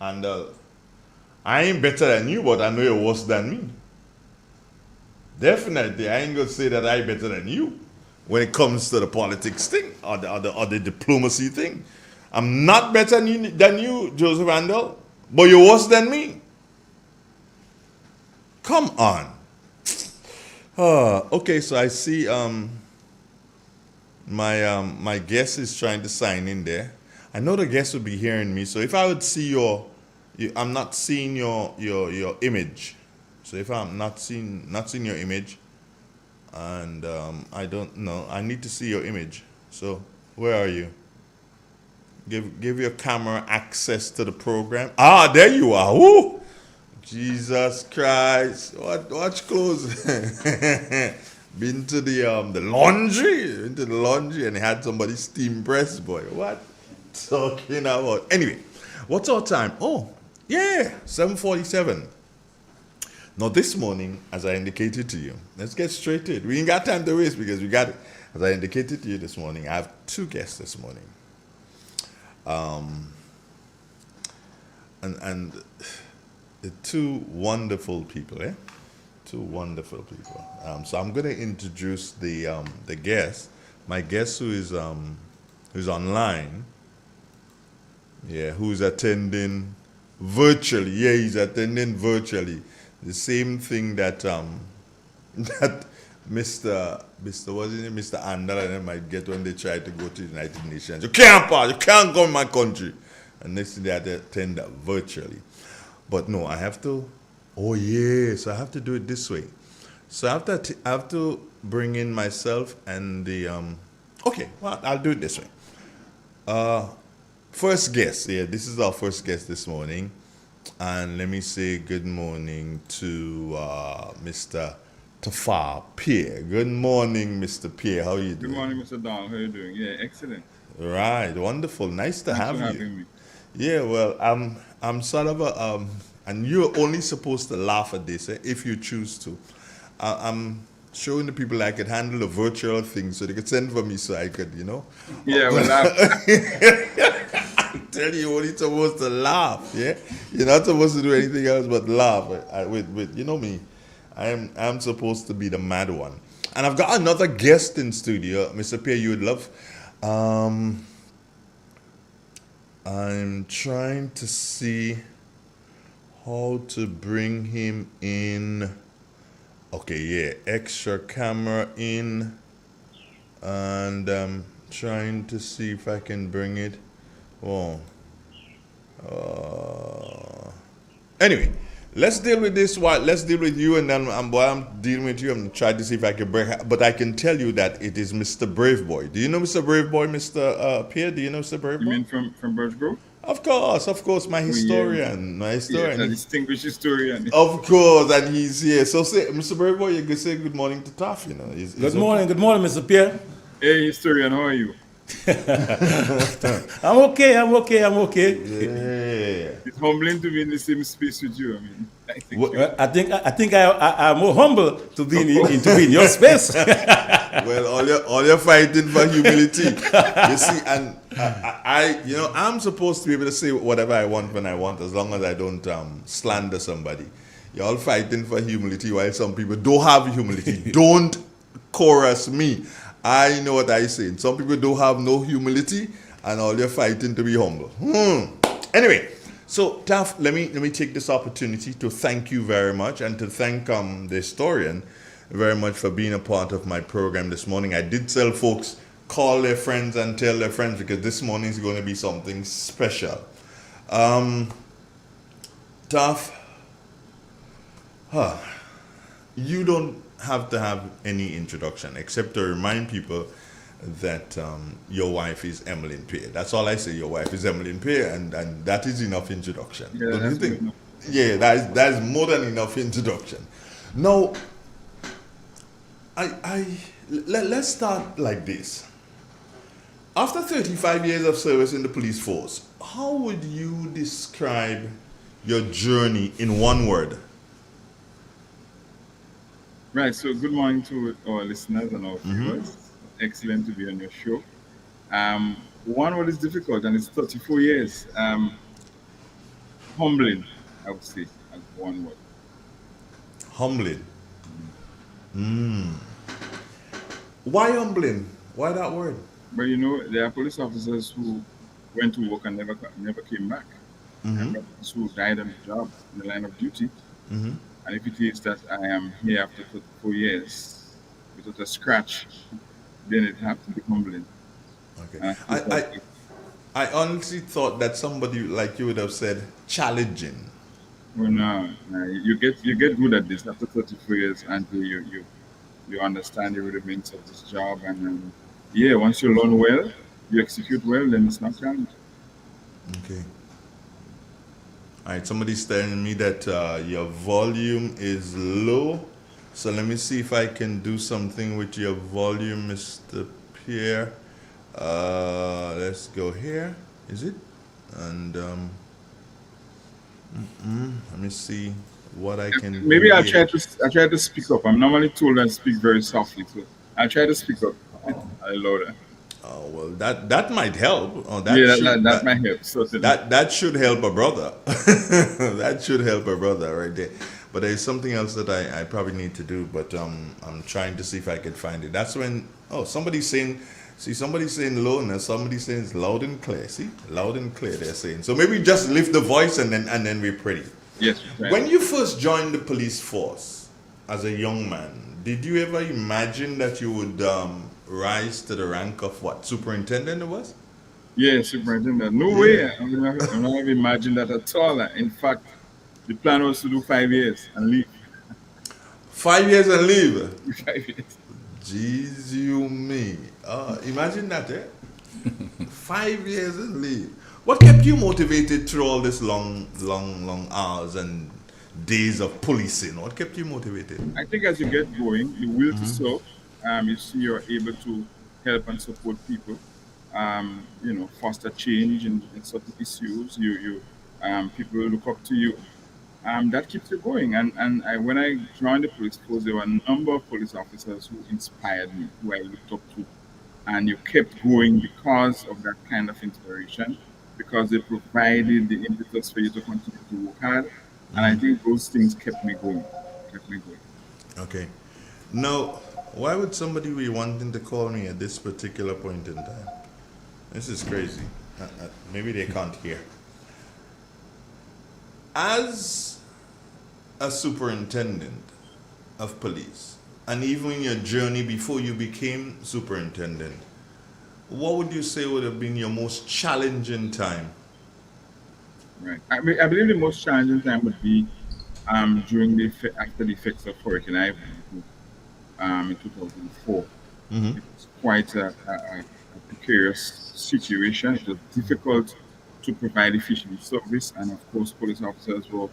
I ain't better than you, but I know you're worse than me. Definitely, I ain't gonna say that I'm better than you when it comes to the politics thing or the diplomacy thing. I'm not better than you, Joseph Andel, but you're worse than me. Come on. Okay, so I see my guest is trying to sign in there. I know the guest will be hearing me, so if I would see I'm not seeing your image. So if I'm not seeing your image, and I don't know, I need to see your image. So where are you? Give your camera access to the program. Ah, there you are. Woo! Jesus Christ! Watch close. Been to the laundry, into the laundry, and had somebody steam press, boy. What talking about? Anyway, what's our time? Oh, yeah, 7:47. Now, this morning, as I indicated to you, let's get straight to it. We ain't got time to waste because we got it. As I indicated to you this morning, I have two guests this morning. And the two wonderful people, eh? Two wonderful people. So I'm going to introduce the guest. My guest who's online, yeah, who's attending virtually. Yeah, he's attending virtually. The same thing that that Mr. what's his name? Mr. Andal and them might get when they try to go to the United Nations. You can't pass, you can't go in my country. And next thing they have to attend that virtually. But no, I have to, oh yeah, so I have to do it this way. So I have to bring in myself and the, okay, well, I'll do it this way. First guest, yeah, this is our first guest this morning. And let me say good morning to Mr. Tafa Pierre. Good morning, Mr. Pierre. How are you doing? Good morning, Mr. Don. How are you doing? Yeah, excellent. Right, wonderful. Nice to have you. Thanks for having me. Yeah, well, I'm sort of a and you're only supposed to laugh at this if you choose to. I'm showing the people I could handle a virtual thing so they could send for me so I could, you know. Yeah, well, I tell you, you're only supposed to laugh. Yeah, you're not supposed to do anything else but laugh. With you know me, I'm supposed to be the mad one. And I've got another guest in studio, Mr. Pierre. You would love. I'm trying to see how to bring him in. Okay, yeah, extra camera in, and trying to see if I can bring it. Oh, anyway, let's deal with this. Let's deal with you, and then while I'm dealing with you, I'm trying to see if I can bring. But I can tell you that it is Mr. Brave Boy. Do you know Mr. Brave Boy, Mr. Pierre? Do you know Mr. Brave Boy? You mean from Birch Grove? Of course, my historian, Yes, a distinguished historian. Of course, and he's here. So say, Mr. Brave Boy, you can say good morning to Taff, you know. Good morning, Mr. Pierre. Hey, historian, how are you? I'm okay. Yeah. It's humbling to be in the same space with you. I mean, I think I'm more humble to be in your space. Well, all you're fighting for humility. You see, and I'm supposed to be able to say whatever I want when I want, as long as I don't slander somebody. You're all fighting for humility, while some people don't have humility. Don't chorus me. I know what I say. Some people don't have no humility, and all you're fighting to be humble. Anyway, so Taff, let me take this opportunity to thank you very much, and to thank the historian very much for being a part of my program this morning. I did tell folks call their friends and tell their friends, because this morning is going to be something special. Taff, you don't have to have any introduction except to remind people that your wife is Emmeline Pierre. That's all I say. Your wife is Emmeline Pierre, and that is enough introduction. Yeah, don't you think? Yeah, that is more than enough introduction. Now, let's start like this. After 35 years of service in the police force, how would you describe your journey in one word? Right, so good morning to our listeners and our viewers. Excellent to be on your show. One word is difficult, and it's 34 years. Humbling, I would say, as one word. Humbling. Why humbling? Why that word? But there are police officers who went to work and never came back. And others who died on the job, in the line of duty. And if it is that I am here after 34 years without a scratch, then it has to be humbling. Okay. I honestly thought that somebody like you would have said challenging. Well, no, you get good at this after 34 years until you understand the rudiments of this job, and once you learn well, you execute well, then it's not challenging. Okay. All right, somebody's telling me that your volume is low. So let me see if I can do something with your volume, Mr. Pierre. Let's go here. Is it? And let me see what I can Maybe hear. I try to speak up. I'm normally told I speak very softly, so I try to speak up a little louder. Oh well, that might help. Oh, Yeah, that might help certainly. that should help a brother. That should help a brother right there. But there's something else that I probably need to do. But I'm trying to see if I can find it. That's when somebody's saying. See, somebody's saying low and somebody's saying it's loud and clear. See, loud and clear. They're saying. So maybe just lift the voice and then we're pretty. Yes. Right. When you first joined the police force as a young man, did you ever imagine that you would rise to the rank of what superintendent it was? Yeah, superintendent. No way. Yeah. I'm not gonna imagine that at all. In fact, the plan was to do 5 years and leave. 5 years and leave. 5 years. Jeez, you me. Imagine that, eh? 5 years and leave. What kept you motivated through all this long hours and days of policing? What kept you motivated? I think as you get going, the will to serve, you see you're able to help and support people, foster change in certain issues. People look up to you. That keeps you going. When I joined the police force, there were a number of police officers who inspired me, who I looked up to. And you kept going because of that kind of inspiration, because they provided the impetus for you to continue to work hard. And I think those things kept me going. Okay. Now, why would somebody be wanting to call me at this particular point in time? This is crazy. Maybe they can't hear. As a superintendent of police, and even in your journey before you became superintendent, what would you say would have been your most challenging time? Right. I believe the most challenging time would be after the effects of Hurricane Ivan in 2004. Mm-hmm. It was quite a precarious situation. It was difficult to provide efficient service, and of course, police officers were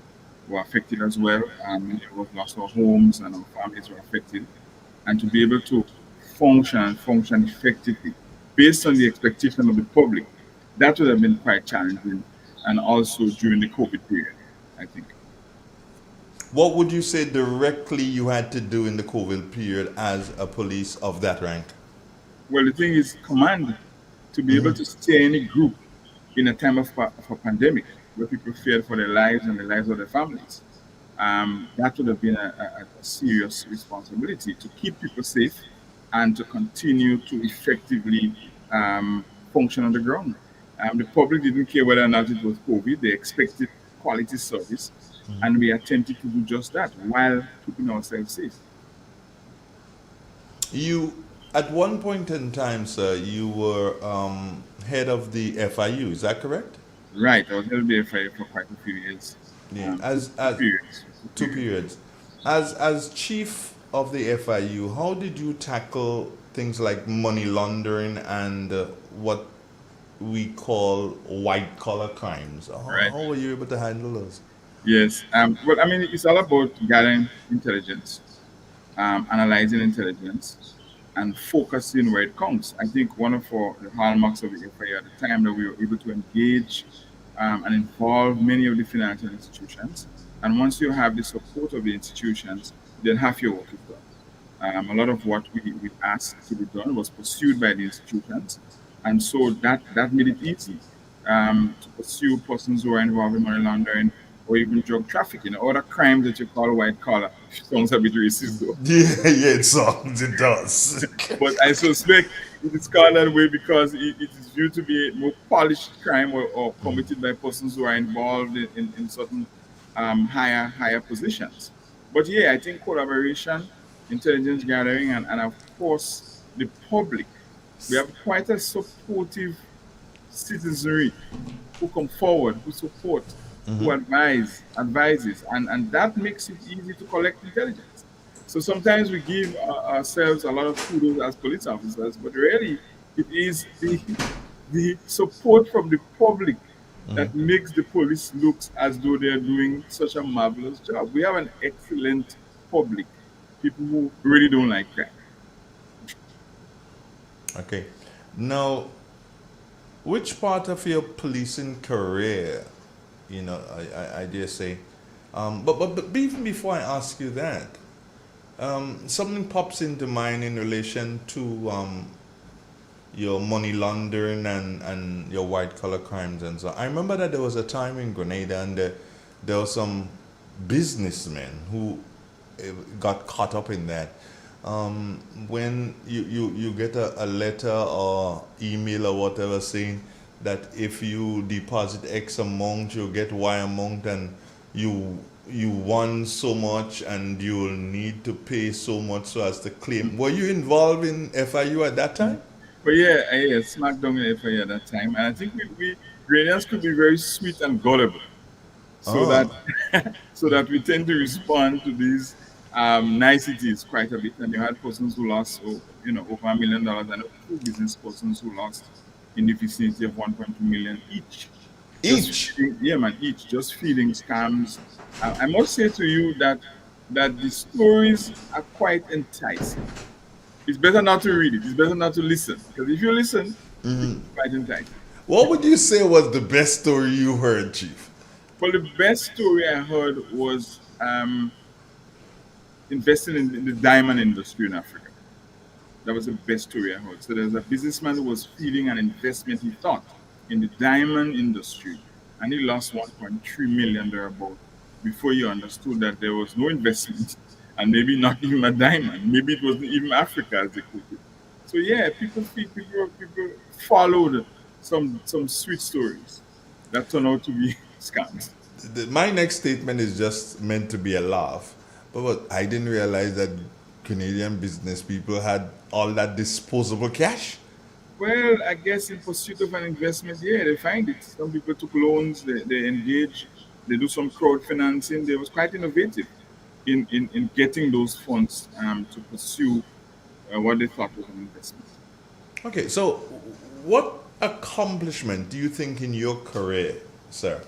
affected as well. Many of us lost our homes, and our families were affected. And to be able to function effectively based on the expectation of the public, that would have been quite challenging, and also during the COVID period, I think. What would you say directly you had to do in the COVID period as a police of that rank? Well, the thing is, command to be able to stay in a group in a time of a pandemic where people feared for their lives and the lives of their families. That would have been a serious responsibility to keep people safe and to continue to effectively function on the ground. The public didn't care whether or not it was COVID. They expected quality service, and we attempted to do just that while keeping ourselves safe. You, at one point in time, sir, you were head of the FIU. Is that correct? Right. I was head of the FIU for quite a few years. Yeah. Two periods. As chief of the FIU, how did you tackle things like money laundering and what we call white collar crimes? How were you able to handle those? Yes. Well, I mean, it's all about gathering intelligence, analyzing intelligence, and focusing where it counts. I think one of the hallmarks of the FIU at the time that we were able to engage and involve many of the financial institutions. And once you have the support of the institutions, then half your work is done. A lot of what we asked to be done was pursued by the institutions. And so that made it easy to pursue persons who are involved in money laundering or even drug trafficking, or other crimes that you call white collar. Sounds a bit racist though. Yeah, it sounds, it does. But I suspect it is called that way because it is viewed to be a more polished crime or committed by persons who are involved in certain higher positions. But yeah, I think collaboration, intelligence gathering, and of course the public. We have quite a supportive citizenry who come forward, who support, who advises, and that makes it easy to collect intelligence. So sometimes we give ourselves a lot of kudos as police officers, but really it is the support from the public that makes the police look as though they're doing such a marvelous job. We have an excellent public, people who really don't like crime. Okay. Now, which part of your policing career, I dare say, But even before I ask you that, something pops into mind in relation to your money laundering and your white collar crimes and so on. I remember that there was a time in Grenada and there were some businessmen who got caught up in that. When you get a letter or email or whatever saying that if you deposit X amount, you'll get Y amount, and you you won so much and you'll need to pay so much so as to claim. Were you involved in FIU at that time? But yeah, yeah, SmackDown in FA at that time, and I think we Grenadians could be very sweet and gullible, so that Oh. so that we tend to respond to these niceties quite a bit. And you had persons who lost, over $1 million, and two business persons who lost in the vicinity of 1.2 million each. Each. Yeah, man, each just feeding scams. I must say to you that the stories are quite enticing. It's better not to read it. It's better not to listen, because if you listen, it's quite enticing. What would you say was the best story you heard, Chief? Well, the best story I heard was investing in the diamond industry in Africa. That was the best story I heard. So there's a businessman who was feeding an investment he thought in the diamond industry, and he lost 1.3 million thereabout before he understood that there was no investment, and maybe not even a diamond. Maybe it wasn't even Africa as they put it. So yeah, people followed some sweet stories that turned out to be scams. My next statement is just meant to be a laugh, but I didn't realize that Canadian business people had all that disposable cash. Well, I guess in pursuit of an investment, yeah, they find it. Some people took loans, they engage, they do some crowd financing. They was quite innovative in getting those funds to pursue what they thought was an investment. Okay, so what accomplishment do you think in your career, sir,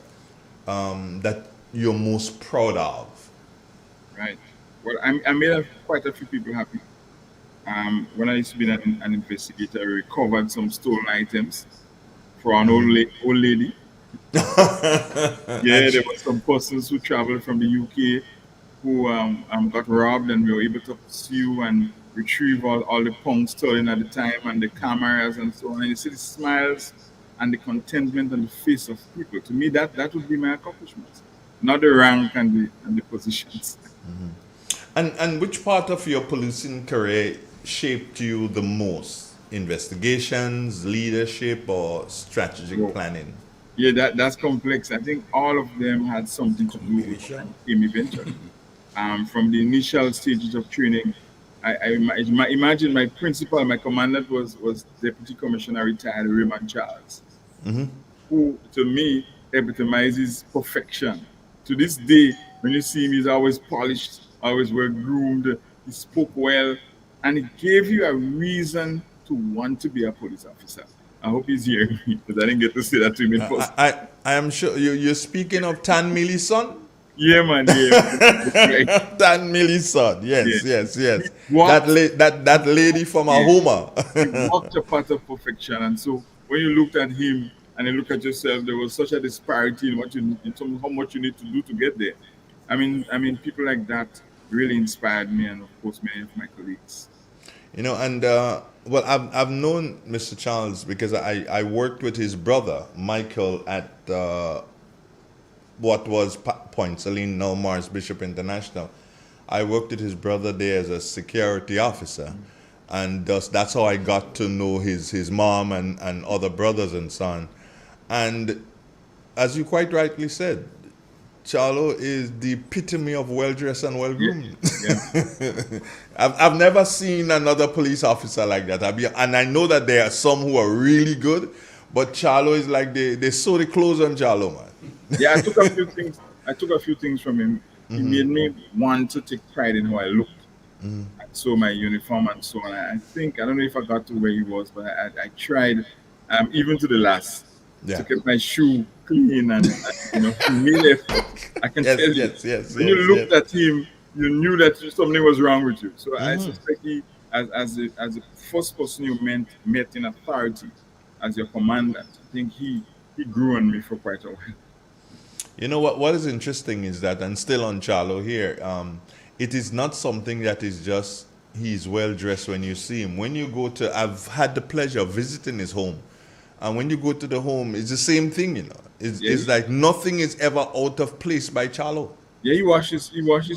that you're most proud of? Right. Well, I made quite a few people happy. When I used to be an investigator, I recovered some stolen items for an old lady. Yeah, there were some persons who traveled from the UK who got robbed, and we were able to pursue and retrieve all the pounds stolen at the time, and the cameras and so on. And you see the smiles and the contentment on the face of people. To me, that would be my accomplishment, not the rank and the positions. And which part of your policing career shaped you the most? Investigations, leadership, or strategic So, planning? yeah, that's complex. I think all of them had something to do with what I became eventually. From the initial stages of training, imagine my principal, my commandant was Deputy Commissioner retired Raymond Charles, who to me epitomizes perfection. To this day, when you see him, he's always polished, always well groomed, he spoke well, and it gave you a reason to want to be a police officer. I hope he's hearing me, because I didn't get to say that to him in person. I am sure you're speaking of Tan Milli's son? Yeah, man, that's right. Tan Milli's son, yes, Yeah. yes. Walked, That lady from yeah, Ahoma. he walked a path of perfection, and so when you looked at him and you look at yourself, there was such a disparity in terms of how much you need to do to get there. People like that really inspired me, and of course many of my colleagues. And well, I've known Mr. Charles because I worked with his brother Michael at what was Point Saline, now Mars Bishop International. I worked with his brother there as a security officer, and that's how I got to know his mom and other brothers and so on. And as you quite rightly said, Charlo is the epitome of well dressed and well groomed. Yeah. I've never seen another police officer like that. And I know that there are some who are really good, but Charlo is like they sew the clothes on Charlo, man. Yeah, I took a few things. I took a few things from him. He made me want to take pride in how I looked. And so my uniform and so on. I don't know if I got to where he was, but I tried, even to the last, to keep my shoe clean and he made effort. I can tell you. Yes. When you looked at him, you knew that something was wrong with you. So I suspect he, as the first person you met in authority as your commandant, I think he grew on me for quite a while. You know what? What is interesting is that, and still on Charlo here, it is not something that is just he's well dressed when you see him. When you go to, I've had the pleasure of visiting his home, and when you go to the home, it's the same thing. You know, Yeah, it's like nothing is ever out of place by Charlo. yeah. He washes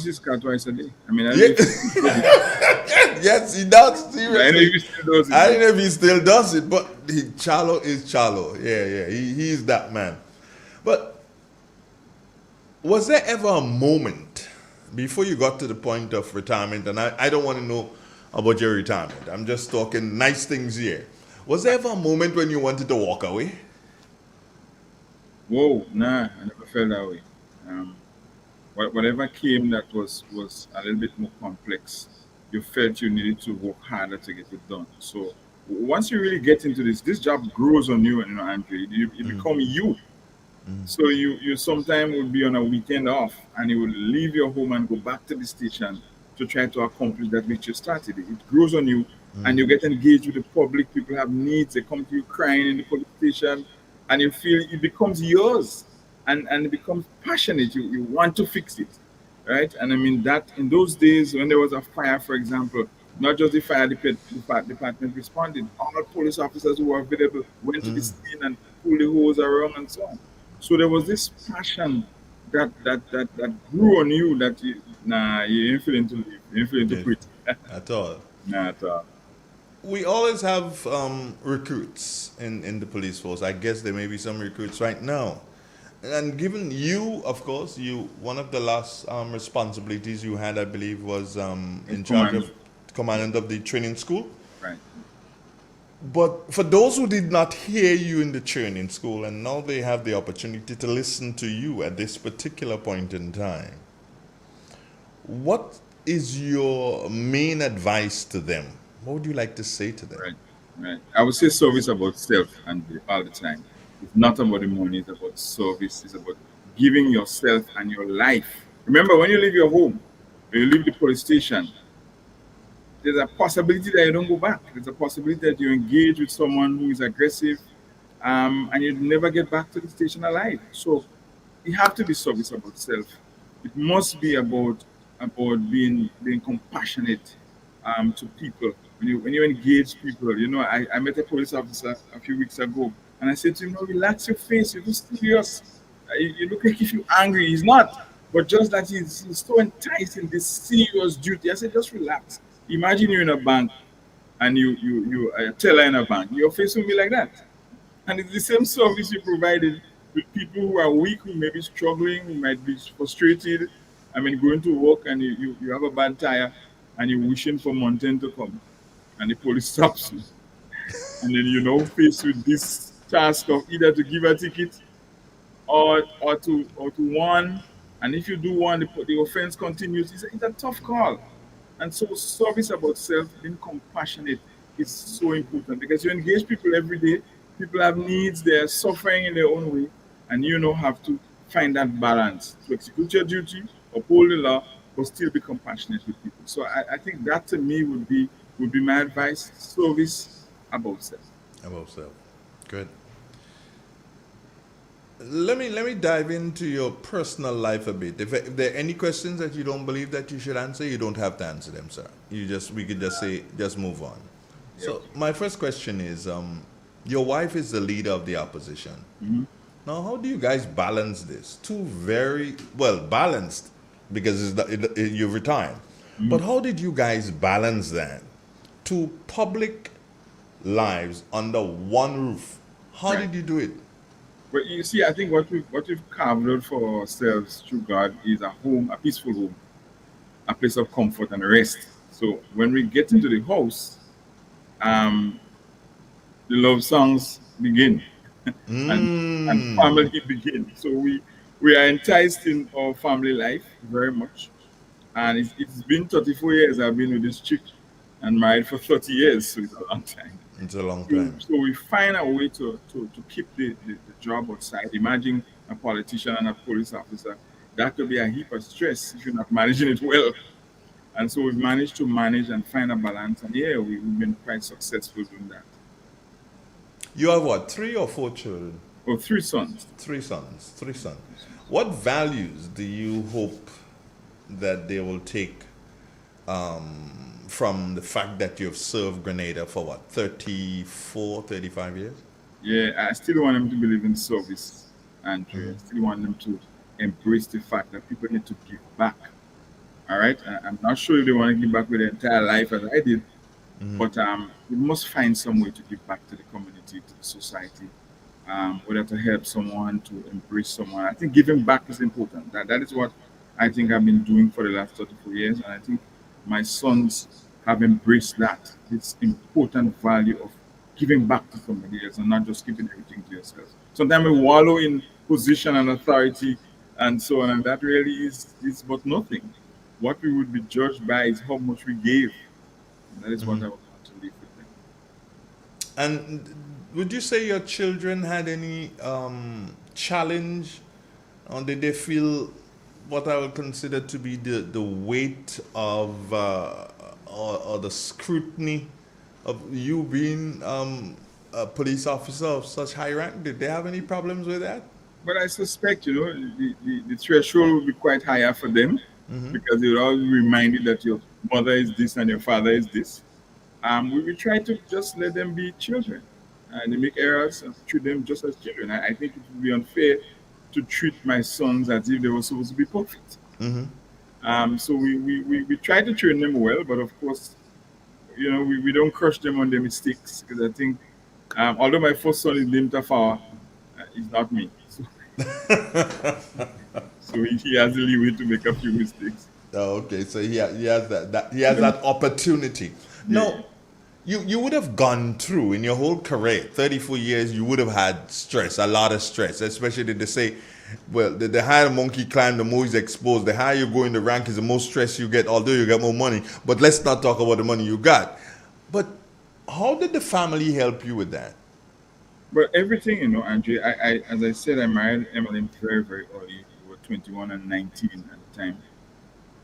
his car twice a day. I mean, I don't know Yeah. if he still does it. Yes, he does. I don't know if Seriously, he still does it. I don't know if he still does it, but Charlo is Charlo. Yeah, yeah, he's that man. But was there ever a moment before you got to the point of retirement? And I don't want to know about your retirement. I'm just talking nice things here. Was there ever a moment when you wanted to walk away? Whoa, nah, I never felt that way. Um, whatever came that was a little bit more complex, you felt you needed to work harder to get it done. So once you really get into this job grows on you, you know, Andrew. You become you. So you sometime would be on a weekend off and you would leave your home and go back to the station to try to accomplish that which you started. It grows on you and you get engaged with the public. People have needs, they come to you crying in the police station and you feel it becomes yours and it becomes passionate. You want to fix it. Right? And I mean that in those days when there was a fire, for example, not just the department responded, all police officers who were available went to the scene and pulled the hose around and so on. So there was this passion that grew on you that you ain't feeling to live, you ain't feeling to Yes. quit. At all. Nah, at all. We always have recruits in the police force. I guess there may be some recruits right now. And given you, of course, you one of the last responsibilities you had, I believe, was in charge of commandant of the training school. Right. But for those who did not hear you in the training school, and now they have the opportunity to listen to you at this particular point in time, what is your main advice to them? What would you like to say to them? Right. Right. I would say service about self and all the time. It's not about the money, it's about service, it's about giving yourself and your life. Remember when you leave your home, when you leave the police station, there's a possibility that you don't go back. There's a possibility that you engage with someone who is aggressive, and you never get back to the station alive. So you have to be service about self. It must be about being compassionate to people. When you engage people, you know, I met a police officer a few weeks ago, and I said to him, "No, relax your face. You're too serious. You look like if you're angry. He's not, but just that he's so enticed in this serious duty." I said, "Just relax. Imagine you're in a bank and you a teller in a bank. Your face will be like that." And it's the same service you provided with people who are weak, who may be struggling, who might be frustrated. I mean, going to work and you have a bad tire and you're wishing for mountain to come and the police stops you. And then faced with this task of either to give a ticket or to warn. And if you do warn, the offense continues. It's a tough call. And so service about self, being compassionate is so important because you engage people every day. People have needs, they're suffering in their own way, and have to find that balance to execute your duty, uphold the law, but still be compassionate with people. So I think that to me would be my advice. Service about self. About self. Good. Let me dive into your personal life a bit. If there are any questions that you don't believe that you should answer, you don't have to answer them, sir. We could just say just move on. So my first question is, your wife is the leader of the opposition. Mm-hmm. Now, how do you guys balance this? Two very well balanced, because you've retired. Mm-hmm. But how did you guys balance that? Two public lives under one roof. How did you do it? But you see, I think what we've carved out for ourselves through God is a home, a peaceful home, a place of comfort and rest. So when we get into the house, the love songs begin and family begin. So we are enticed in our family life very much. And it's been 34 years I've been with this chick and married for 30 years, so it's a long time. It's a long time. So we find a way to keep the job outside. Imagine a politician and a police officer. That could be a heap of stress if you're not managing it well. And so we've managed to manage and find a balance. And we've been quite successful doing that. You have what, 3 or 4 children? Oh, three sons. Three sons. Three sons. What values do you hope that they will take from the fact that you've served Grenada for what, 34, 35 years? Yeah, I still want them to believe in service, Andrea. I still want them to embrace the fact that people need to give back. All right, I'm not sure if they want to give back with their entire life as I did, but we must find some way to give back to the community, to the society, whether to help someone, to embrace someone. I think giving back is important. That is what I think I've been doing for the last 34 years, and I think my sons have embraced that. This important value of giving back to somebody else and not just keeping everything to yourself. Sometimes we wallow in position and authority and so on, and that really is but nothing. What we would be judged by is how much we gave. And that is what I would want to leave with them. And would you say your children had any challenge, or did they feel what I would consider to be the weight of or the scrutiny of you being a police officer of such high rank? Did they have any problems with that? But I suspect, the threshold will be quite higher for them because they will always be reminded that your mother is this and your father is this. We will try to just let them be children. And they make errors and treat them just as children. I think it would be unfair to treat my sons as if they were supposed to be perfect. So we try to train them well, but of course, we don't crush them on their mistakes, because I think, although my first son is named Tafa, he's not me. So he has the leeway to make a few mistakes. Oh, okay, so he has that opportunity. Yeah. No, you would have gone through in your whole career, 34 years, you would have had stress, a lot of stress, especially they say, well, the higher the monkey climb, the more he's exposed. The higher you go in the rank is the more stress you get, although you get more money. But let's not talk about the money you got. But how did the family help you with that? But everything, Andre, as I said, I married Emily very, very early. We were 21 and 19 at the time.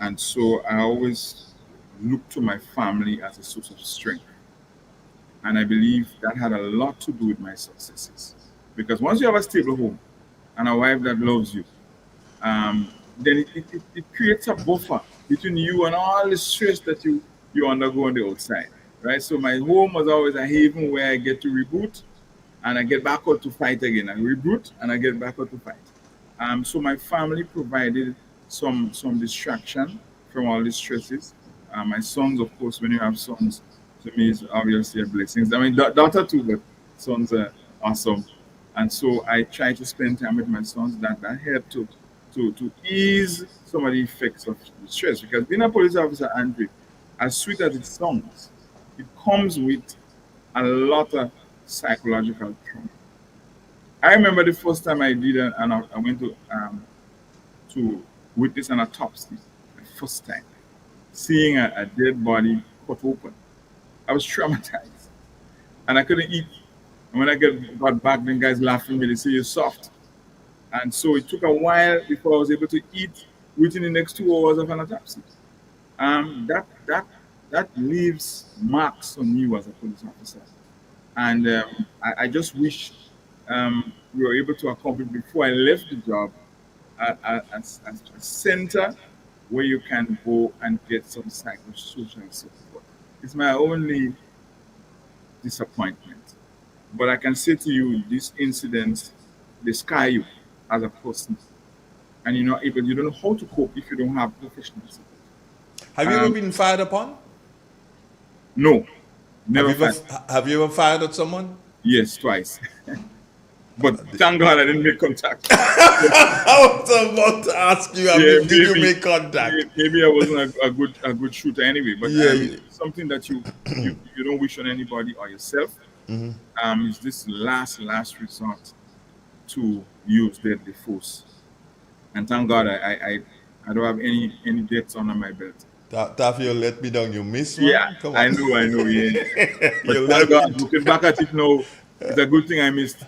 And so I always looked to my family as a source of strength. And I believe that had a lot to do with my successes. Because once you have a stable home and a wife that loves you, then it creates a buffer between you and all the stress that you undergo on the outside, right? So my home was always a haven where I get to reboot and I get back out to fight again. I reboot and I get back out to fight. So my family provided some distraction from all these stresses. My sons, of course, when you have sons, to me, is obviously a blessing. I mean, daughter too, but sons are awesome. And so I try to spend time with my sons. That helped to ease some of the effects of stress. Because being a police officer, Andrew, as sweet as it sounds, it comes with a lot of psychological trauma. I remember the first time I did, and I went to witness an autopsy. The first time, seeing a dead body cut open, I was traumatized, and I couldn't eat. And when I got back, then guys laughing at me. They say you're soft, and so it took a while before I was able to eat within the next 2 hours of an autopsy. That leaves marks on you as a police officer, and I just wish we were able to accomplish before I left the job a center where you can go and get some psychosocial support. It's my only disappointment. But I can say to you, these incidents, they scar you as a person. And you don't know how to cope if you don't have professional support. Have you ever been fired upon? No, never. Have you ever fired at someone? Yes, twice. But thank God I didn't make contact. I was about to ask you, did you make contact? Maybe I wasn't a good shooter anyway. But something that you don't wish on anybody or yourself. Is this last resort to use deadly force. And thank God I don't have any deaths under my belt. Tafa, you let me down. You miss, man. Yeah, Come on. I know, yeah. But thank God, looking back at it now, it's a good thing I missed.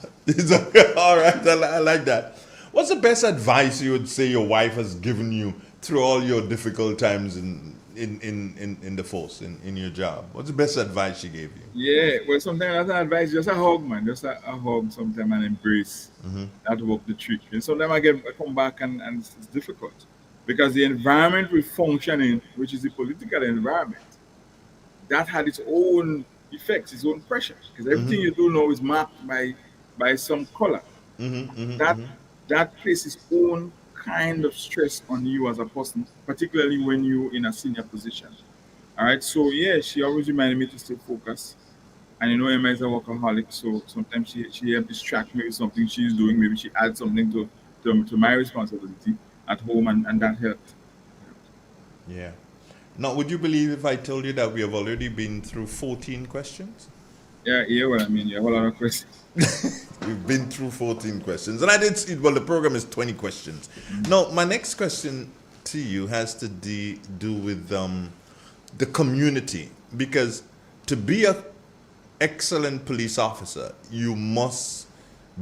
All right, I like that. What's the best advice you would say your wife has given you through all your difficult times in in the force, in your job? What's the best advice she gave you? Yeah, well, sometimes that's advice, just a hug, man, just a hug, sometimes an embrace. That work the trick. And sometimes I come back and it's difficult because the environment we function in, which is the political environment, that had its own effects, its own pressure. Because everything you do now is marked by some color. That that places its own kind of stress on you as a person, particularly when you're in a senior position. All right. So yeah, she always reminded me to stay focused. And Emma is a workaholic, so sometimes she helps distract me with something she's doing. Maybe she adds something to my responsibility at home, and that helped. Yeah. Now, would you believe if I told you that we have already been through 14 questions? Yeah, yeah. What I mean, yeah, a whole lot of questions. We've been through 14 questions. And I did see, well, the program is 20 questions. Now, my next question to you has to do with the community. Because to be an excellent police officer, you must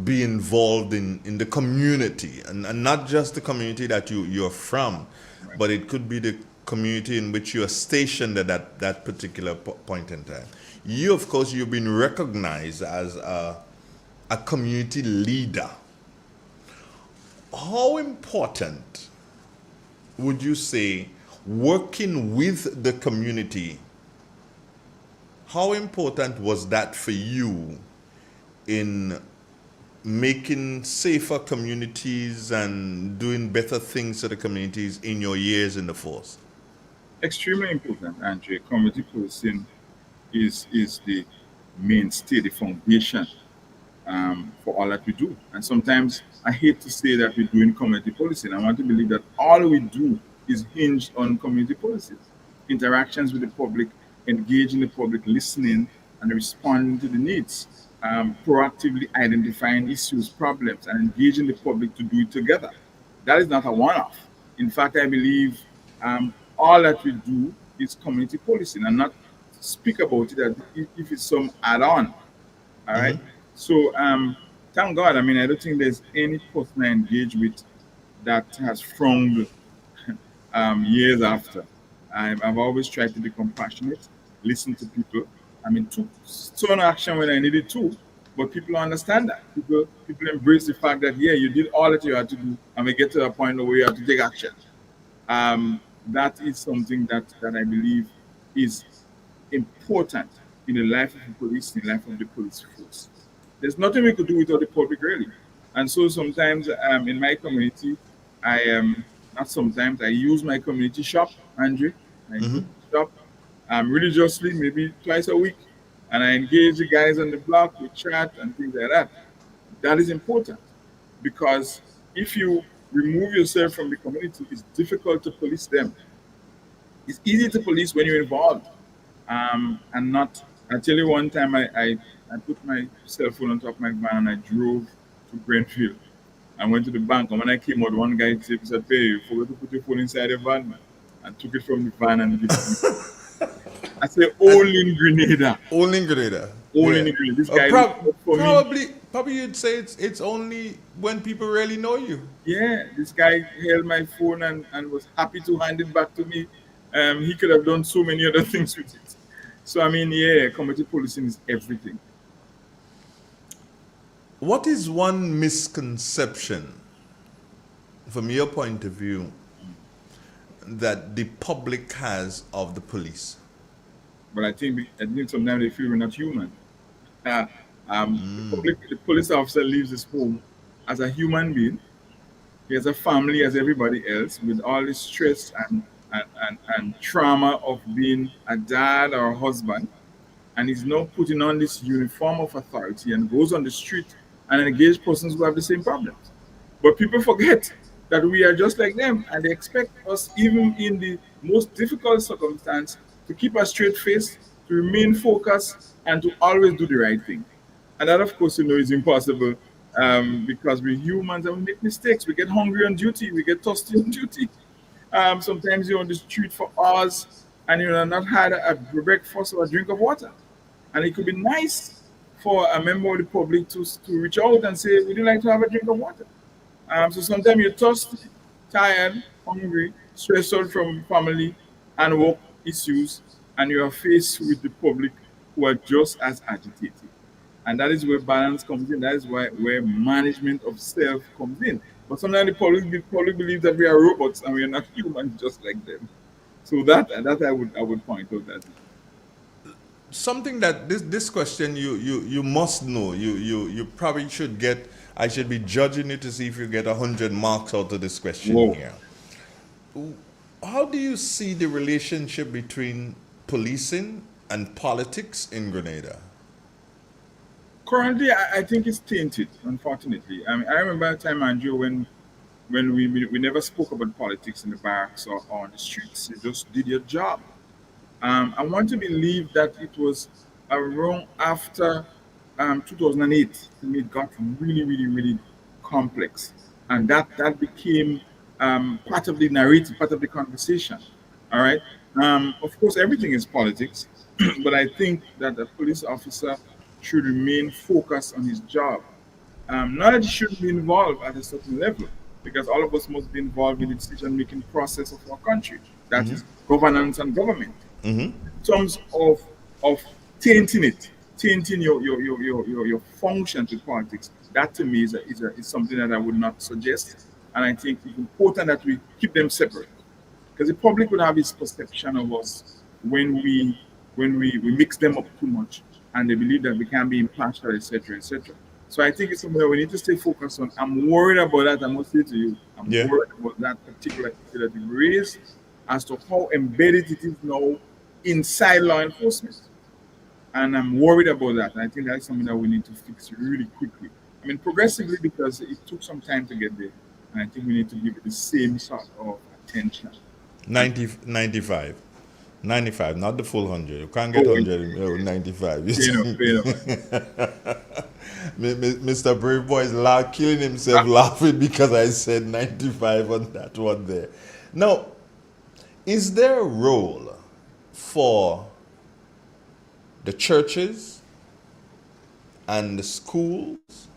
be involved in the community. And not just the community that you're from, but it could be the community in which you are stationed at that particular point in time. You, of course, you've been recognized as a community leader. How important would you say working with the community, how important was that for you in making safer communities and doing better things to the communities in your years in the force? Extremely important, Andre. Community policing is the mainstay, the foundation for all that we do. And sometimes I hate to say that we're doing community policing. I want to believe that all we do is hinged on community policing. Interactions with the public, engaging the public, listening and responding to the needs, proactively identifying issues, problems, and engaging the public to do it together. That is not a one off. In fact, I believe all that we do is community policing and not speak about it as if it's some add on. All right. So thank God. I mean, I don't think there's any person I engage with that has frowned years after. I've always tried to be compassionate, listen to people. I mean, took stern action when I needed to, but people understand that. People embrace the fact that yeah, you did all that you had to do, and we get to a point where you have to take action. That is something that I believe is important in the life of the police, in the life of the police force. There's nothing we could do without the public, really. And so sometimes in my community, I not sometimes I use my community shop, Andrew. I go to the shop religiously, maybe twice a week, and I engage the guys on the block with chat and things like that. That is important because if you remove yourself from the community, it's difficult to police them. It's easy to police when you're involved and not. I tell you, one time I put my cell phone on top of my van and I drove to Brentfield. I went to the bank, and when I came out, one guy said, "Hey, you forgot to put your phone inside the van, man," and took it from the van and gave it to me. I said, "Only in Grenada." Only in Grenada. Only in Grenada. This guy looked out for me. Probably you'd say it's only when people really know you. Yeah, this guy held my phone and was happy to hand it back to me. He could have done so many other things with it. So, I mean, yeah, community policing is everything. What is one misconception, from your point of view, that the public has of the police? But I think sometimes they feel we're not human. The police officer leaves his home as a human being. He has a family as everybody else with all the stress and trauma of being a dad or a husband. And he's now putting on this uniform of authority and goes on the street and engage persons who have the same problems. But people forget that we are just like them and they expect us, even in the most difficult circumstance, to keep a straight face, to remain focused, and to always do the right thing. And that, of course, is impossible because we're humans and we make mistakes. We get hungry on duty, we get thirsty on duty. Sometimes you're on the street for hours and you're not had a breakfast or a drink of water. And it could be nice for a member of the public to reach out and say, would you like to have a drink of water? So sometimes you're thirsty, tired, hungry, stressed out from family, and work, issues, and you are faced with the public who are just as agitated. And that is where balance comes in. That is where management of self comes in. But sometimes the public believes that we are robots and we are not human just like them. So that I would point out that. Something that this question you must know. You probably should get. I should be judging you to see if you get 100 marks out of this question Whoa. here. How do you see the relationship between policing and politics in Grenada? Currently, I think it's tainted, unfortunately. I mean, I remember a time, Andrew, when we never spoke about politics in the barracks or on the streets. You just did your job. I want to believe that it was around after 2008 to me it got really, really, really complex, and that became part of the narrative, part of the conversation. All right. Of course, everything is politics, but I think that a police officer should remain focused on his job. Not that he shouldn't be involved at a certain level, because all of us must be involved in the decision-making process of our country. That is governance and government. In terms of tainting it, tainting your functions with politics, that to me is something that I would not suggest. And I think it's important that we keep them separate, because the public would have this perception of us when we mix them up too much, and they believe that we can be impartial, etc., etc. So I think it's something that we need to stay focused on. I'm worried about that. I must say to you, I'm Yeah. worried about that particular issue that you raised as to how embedded it is now inside law enforcement. And I'm worried about that. And I think that's something that we need to fix really quickly. I mean, progressively, because it took some time to get there. And I think we need to give it the same sort of attention. 90, 95. 95, not the full 100. You can't get Oh, 100 in 95. fair enough, fair enough. Mr. Brave Boy is killing himself laughing because I said 95 on that one there. Now, is there a role for the churches and the schools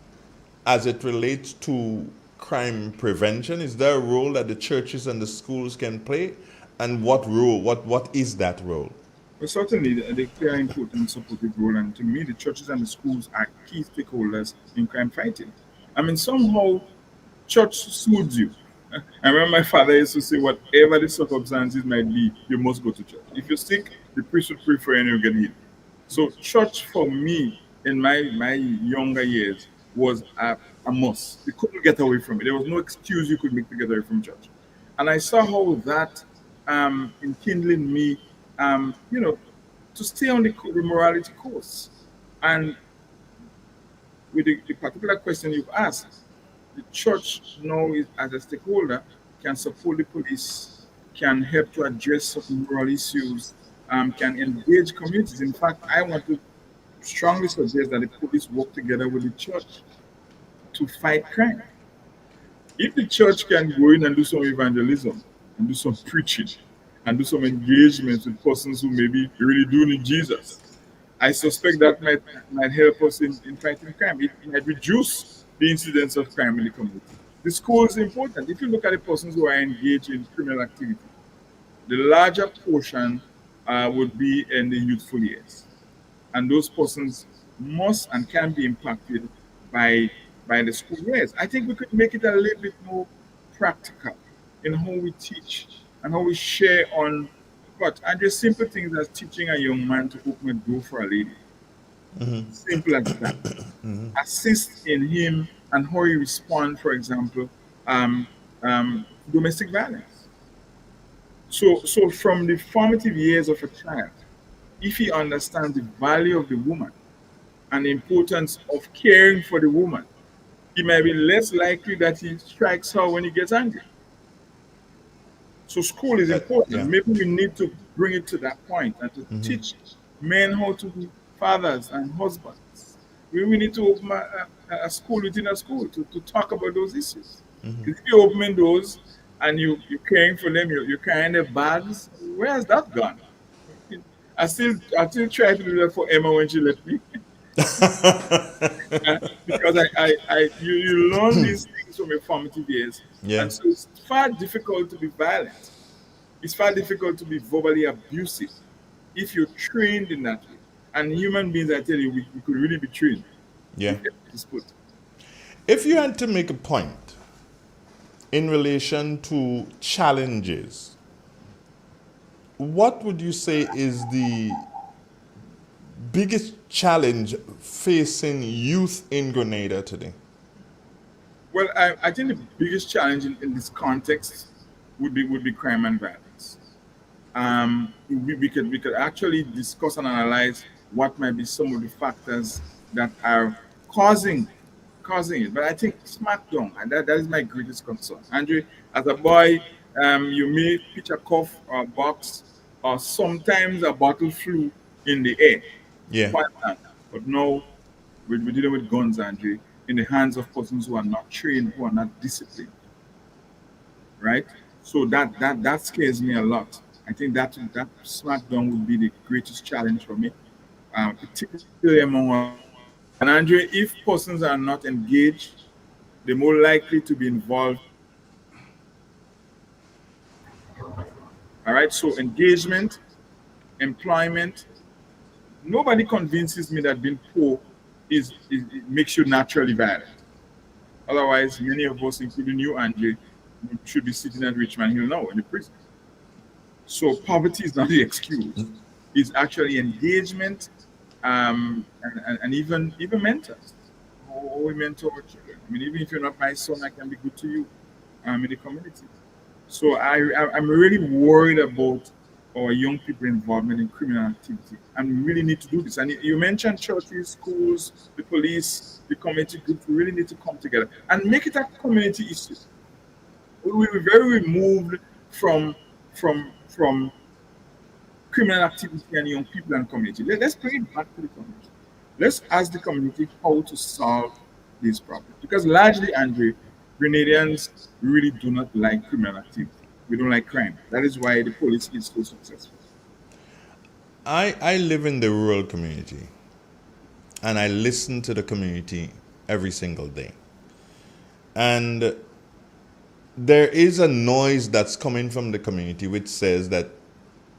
as it relates to crime prevention? Is there a role that the churches and the schools can play? And what role, what is that role? Well, certainly, they play an important supportive role. And to me, the churches and the schools are key stakeholders in crime fighting. I mean, somehow, church soothes you. I remember my father used to say, whatever the circumstances might be, you must go to church. If you're sick, the priest will pray for you and you'll get healed. So church for me in my younger years was a must. You couldn't get away from it. There was no excuse you could make to get away from church. And I saw how that enkindling me, to stay on the morality course. And with the particular question you've asked, the church now is, as a stakeholder, can support the police, can help to address certain moral issues, can engage communities. In fact, I want to strongly suggest that the police work together with the church to fight crime. If the church can go in and do some evangelism and do some preaching and do some engagements with persons who maybe really do need Jesus, I suspect that might help us in fighting crime. It might reduce the incidence of crime in the community. The school is important. If you look at the persons who are engaged in criminal activity, the larger portion would be in the youthful years. And those persons must and can be impacted by the school years. I think we could make it a little bit more practical in how we teach and how we share on what and just simple things as teaching a young man to open a door for a lady. Simple as that. Assist in him and how he respond, for example, domestic violence. So from the formative years of a child, if he understands the value of the woman and the importance of caring for the woman, he might be less likely that he strikes her when he gets angry. So school is important. Yeah. Maybe we need to bring it to that point and to teach men how to be fathers and husbands. We need to open a school within a school to talk about those issues. If you're opening those and you're caring for them, you're carrying their bags, where has that gone? I still try to do that for Emma when she left me. Because you learn these things from your formative years. Yeah. And so it's far difficult to be violent. It's far difficult to be verbally abusive if you're trained in that way. And human beings, I tell you, we could really be trained Yeah. if effort is put. If you had to make a point in relation to challenges, what would you say is the biggest challenge facing youth in Grenada today? Well, I think the biggest challenge in this context would be crime and violence. We could actually discuss and analyze what might be some of the factors that are causing it. But I think smackdown, and that is my greatest concern. Andrew, as a boy, you may pitch a cuff or a box, or sometimes a bottle flew in the air. Yeah. Quite that. But now we're dealing with guns, Andrew, in the hands of persons who are not trained, who are not disciplined. Right? So that scares me a lot. I think that smackdown would be the greatest challenge for me, particularly among our youth. And Andrew, if persons are not engaged, they're more likely to be involved. All right. So engagement, employment. Nobody convinces me that being poor it makes you naturally violent. Otherwise, many of us, including you, Andrew, should be sitting at Richmond Hill now in the prison. So poverty is not the excuse. It's actually engagement, and even mentors. How we mentor our children. I mean, even if you're not my son, I can be good to you in the community. So I'm really worried about our young people involvement in criminal activity, and we really need to do this. And you mentioned churches, schools, the police, the community groups. We really need to come together and make it a community issue. We're very removed from criminal activity and young people and community. Let's bring it back to the community. Let's ask the community how to solve these problems. Because largely, Andre, Grenadians really do not like criminal activity. We don't like crime. That is why the police is so successful. I live in the rural community and I listen to the community every single day. And there is a noise that's coming from the community which says that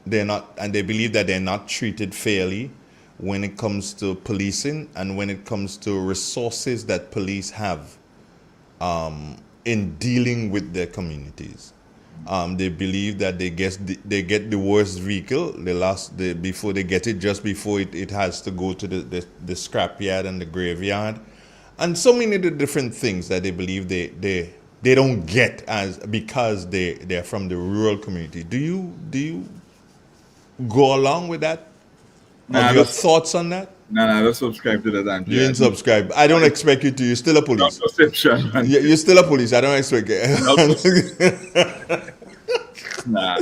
they're not, and they believe that they're not treated fairly when it comes to policing and when it comes to resources that police have in dealing with their communities. They believe that they get the worst vehicle. Before they get it, just before it has to go to the scrapyard and the graveyard, and so many of the different things that they believe they don't get because they're from the rural community. Do you go along with that? Your thoughts on that? No, I don't subscribe to that, Andrew. You didn't subscribe. I don't expect you to. You're still a police. No perception, man. You're still a police. I don't expect it. Nah,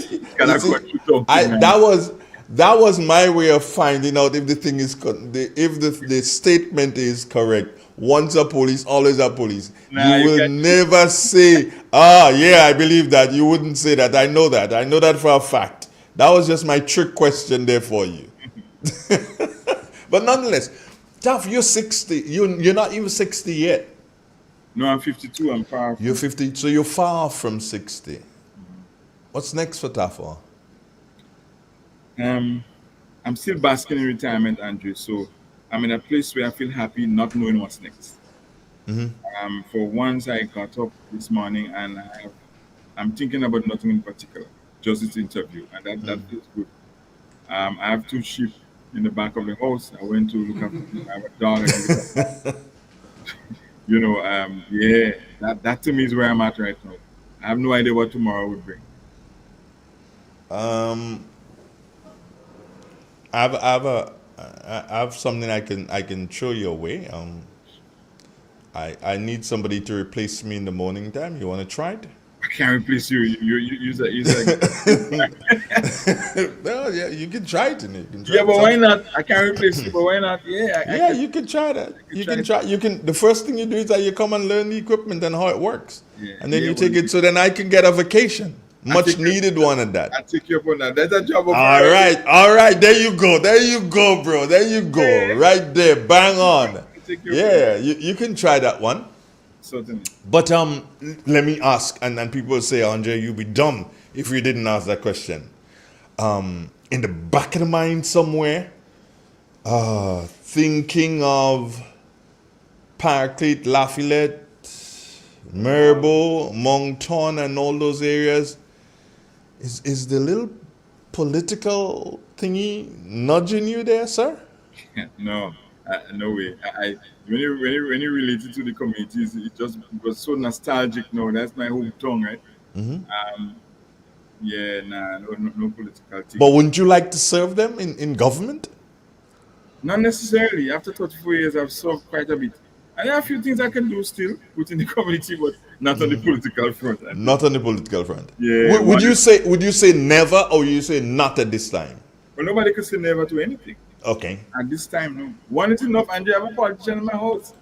that was my way of finding out if the thing is if the statement is correct. Once a police, always a police. Nah, you will never say, yeah, I believe that. You wouldn't say that. I know that. I know that for a fact. That was just my trick question there for you. But nonetheless, Taf, you're 60. You're not even 60 yet. No, I'm 52. I'm far. You're 50, so you're far from 60. What's next for Tafa? I'm still basking in retirement, Andrew. So I'm in a place where I feel happy, not knowing what's next. For once, I got up this morning and I'm thinking about nothing in particular, just this interview, and that feels good. I have 2 sheep in the back of the house. I went to look after them. I have a dog. Yeah, that to me is where I'm at right now. I have no idea what tomorrow will bring. I have something I can throw your way. I need somebody to replace me in the morning time. You want to try it? I can't replace you. You No, yeah, you can try it. Yeah, but why not? I can't replace you, but why not? Yeah, you can try that. You can try. You can. The first thing you do is that you come and learn the equipment and how it works, and then you take it. So then I can get a vacation, much needed one at that. I take you up on that. That's a job. All right. There you go, bro. There you go. Right there, bang on. Yeah, you can try that one. Certainly. But let me ask, and people say, Andre, you'd be dumb if you didn't ask that question. In the back of the mind somewhere, thinking of Paraclete, Lafayette, Marble, Moncton, and all those areas, is the little political thingy nudging you there, sir? No, no way. When you relate it to the communities, it was so nostalgic. No, that's my hometown, right? Yeah, nah, no political thing. But wouldn't you like to serve them in government? Not necessarily. After 34 years, I've served quite a bit. And there are a few things I can do still within the community, but not on the political front. I think. Not on the political front. Yeah. Would you say never, or would you say not at this time? Well, nobody could say never to anything. Okay. At this time, no. One is enough, and you have a politician in my house.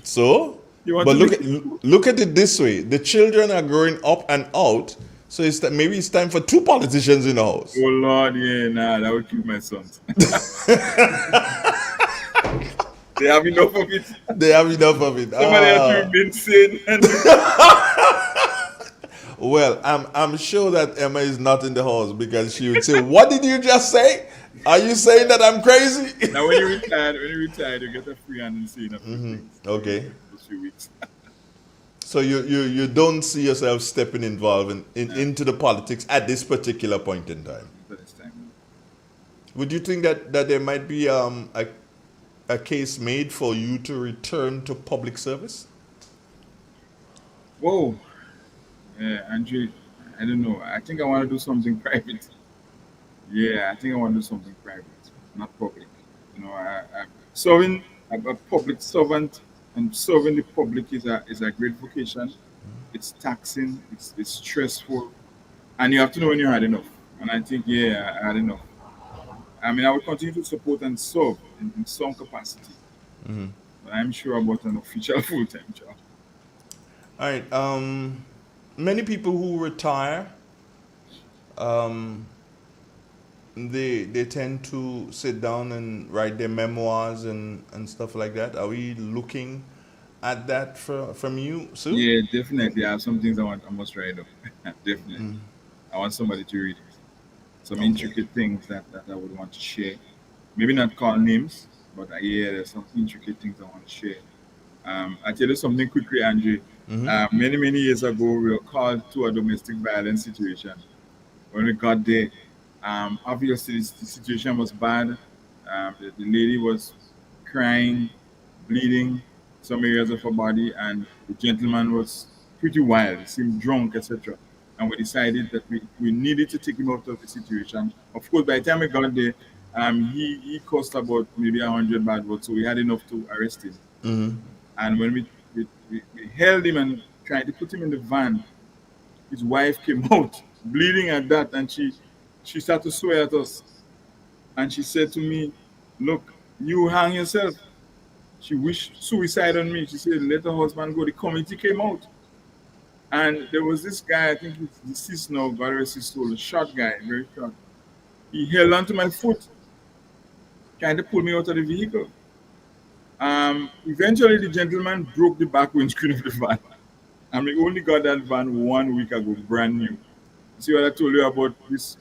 So, but look at it this way: the children are growing up and out. So maybe it's time for two politicians in the house. Oh Lord, yeah, nah, that would kill my sons. They have enough of it. They have enough of it. Somebody has to be insane. Well, I'm sure that Emma is not in the house because she would say, "What did you just say? Are you saying that I'm crazy?" Now, when you retire, you get a free hand in saying a few things. Okay. Those few weeks. So you don't see yourself stepping involved into the politics at this particular point in time. At this time. Would you think that there might be a case made for you to return to public service? Whoa. Andrew, I don't know. I think I want to do something private. Yeah, I think I want to do something private, not public. You know, I'm serving a public servant, and serving the public is a great vocation. It's taxing, it's stressful, and you have to know when you had enough. And I think, yeah, I had enough. I mean, I will continue to support and serve in some capacity. But I'm sure about an official full-time job. All right. Many people who retire, they tend to sit down and write their memoirs and stuff like that. Are we looking at that from you, Sue? Yeah, definitely. I have some things I must write up. Definitely. I want somebody to read it. Some intricate things that I would want to share. Maybe not call names, but yeah, there's some intricate things I want to share. I tell you something quickly, Andrew. Many years ago, we were called to a domestic violence situation. When we got there, obviously the situation was bad. The lady was crying, bleeding some areas of her body, and the gentleman was pretty wild, seemed drunk, etc. And we decided that we needed to take him out of the situation. Of course, by the time we got there, he cost about maybe 100 bad words, so we had enough to arrest him. And when we held him and tried to put him in the van, his wife came out bleeding at that, and she started to swear at us. And she said to me, "Look, you hang yourself." She wished suicide on me. She said, "Let her husband go." The committee came out. And there was this guy, I think he's deceased now, God rest his soul, a short guy, very short. He held onto my foot, trying to pull me out of the vehicle. Eventually, the gentleman broke the back windscreen of the van. And we only got that van 1 week ago, brand new. See what I told you about this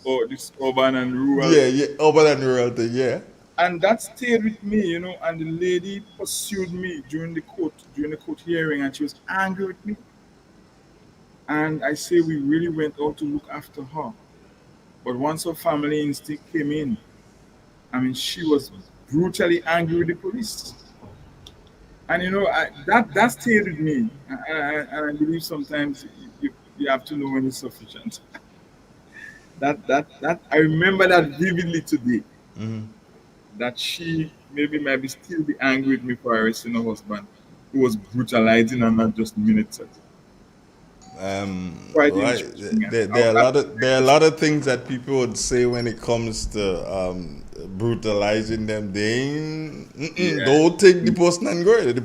urban and rural? Yeah, urban and rural thing, yeah. And that stayed with me, you know, and the lady pursued me during the court hearing, and she was angry with me. And I say we really went out to look after her. But once her family instinct came in, I mean, she was brutally angry with the police. And you know, that stayed with me. And I believe sometimes you have to know when it's sufficient. that I remember that vividly today. That she might be still be angry with me for arresting her husband, who was brutalizing her not just minutes ago. Right. There are a lot of things that people would say when it comes to brutalizing them. They don't take the person and go. The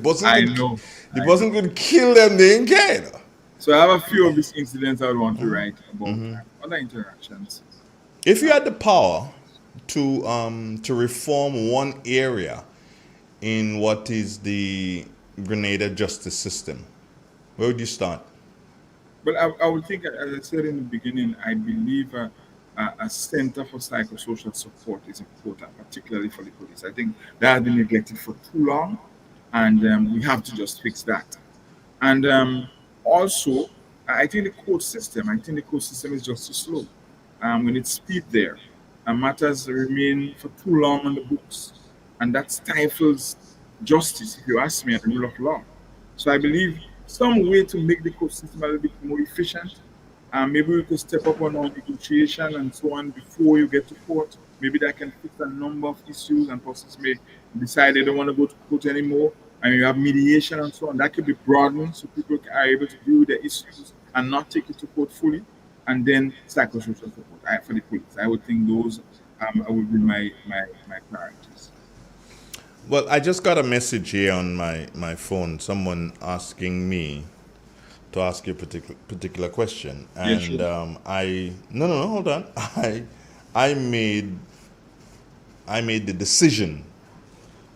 person could kill them. They ain't care. So I have a few of these incidents I would want to write about other interactions. If you had the power to reform one area in what is the Grenada justice system? Where would you start? But I would think, as I said in the beginning, I believe a center for psychosocial support is important, particularly for the police. I think that has been neglected for too long, and we have to just fix that. And also, I think the court system is just too slow. We need speed there. And matters remain for too long on the books. And that stifles justice, if you ask me, and the rule of law. So I believe some way to make the court system a little bit more efficient. Maybe we could step up on our negotiation and so on before you get to court. Maybe that can fix a number of issues, and persons may decide they don't want to go to court anymore. And you have mediation and so on. That could be broadened so people are able to deal with their issues and not take it to court fully. And then psychosocial support for the police. I would think those would be my priorities. Well, I just got a message here on my phone. Someone asking me to ask you a particular question, Yeah, and sure. I no, hold on. I made the decision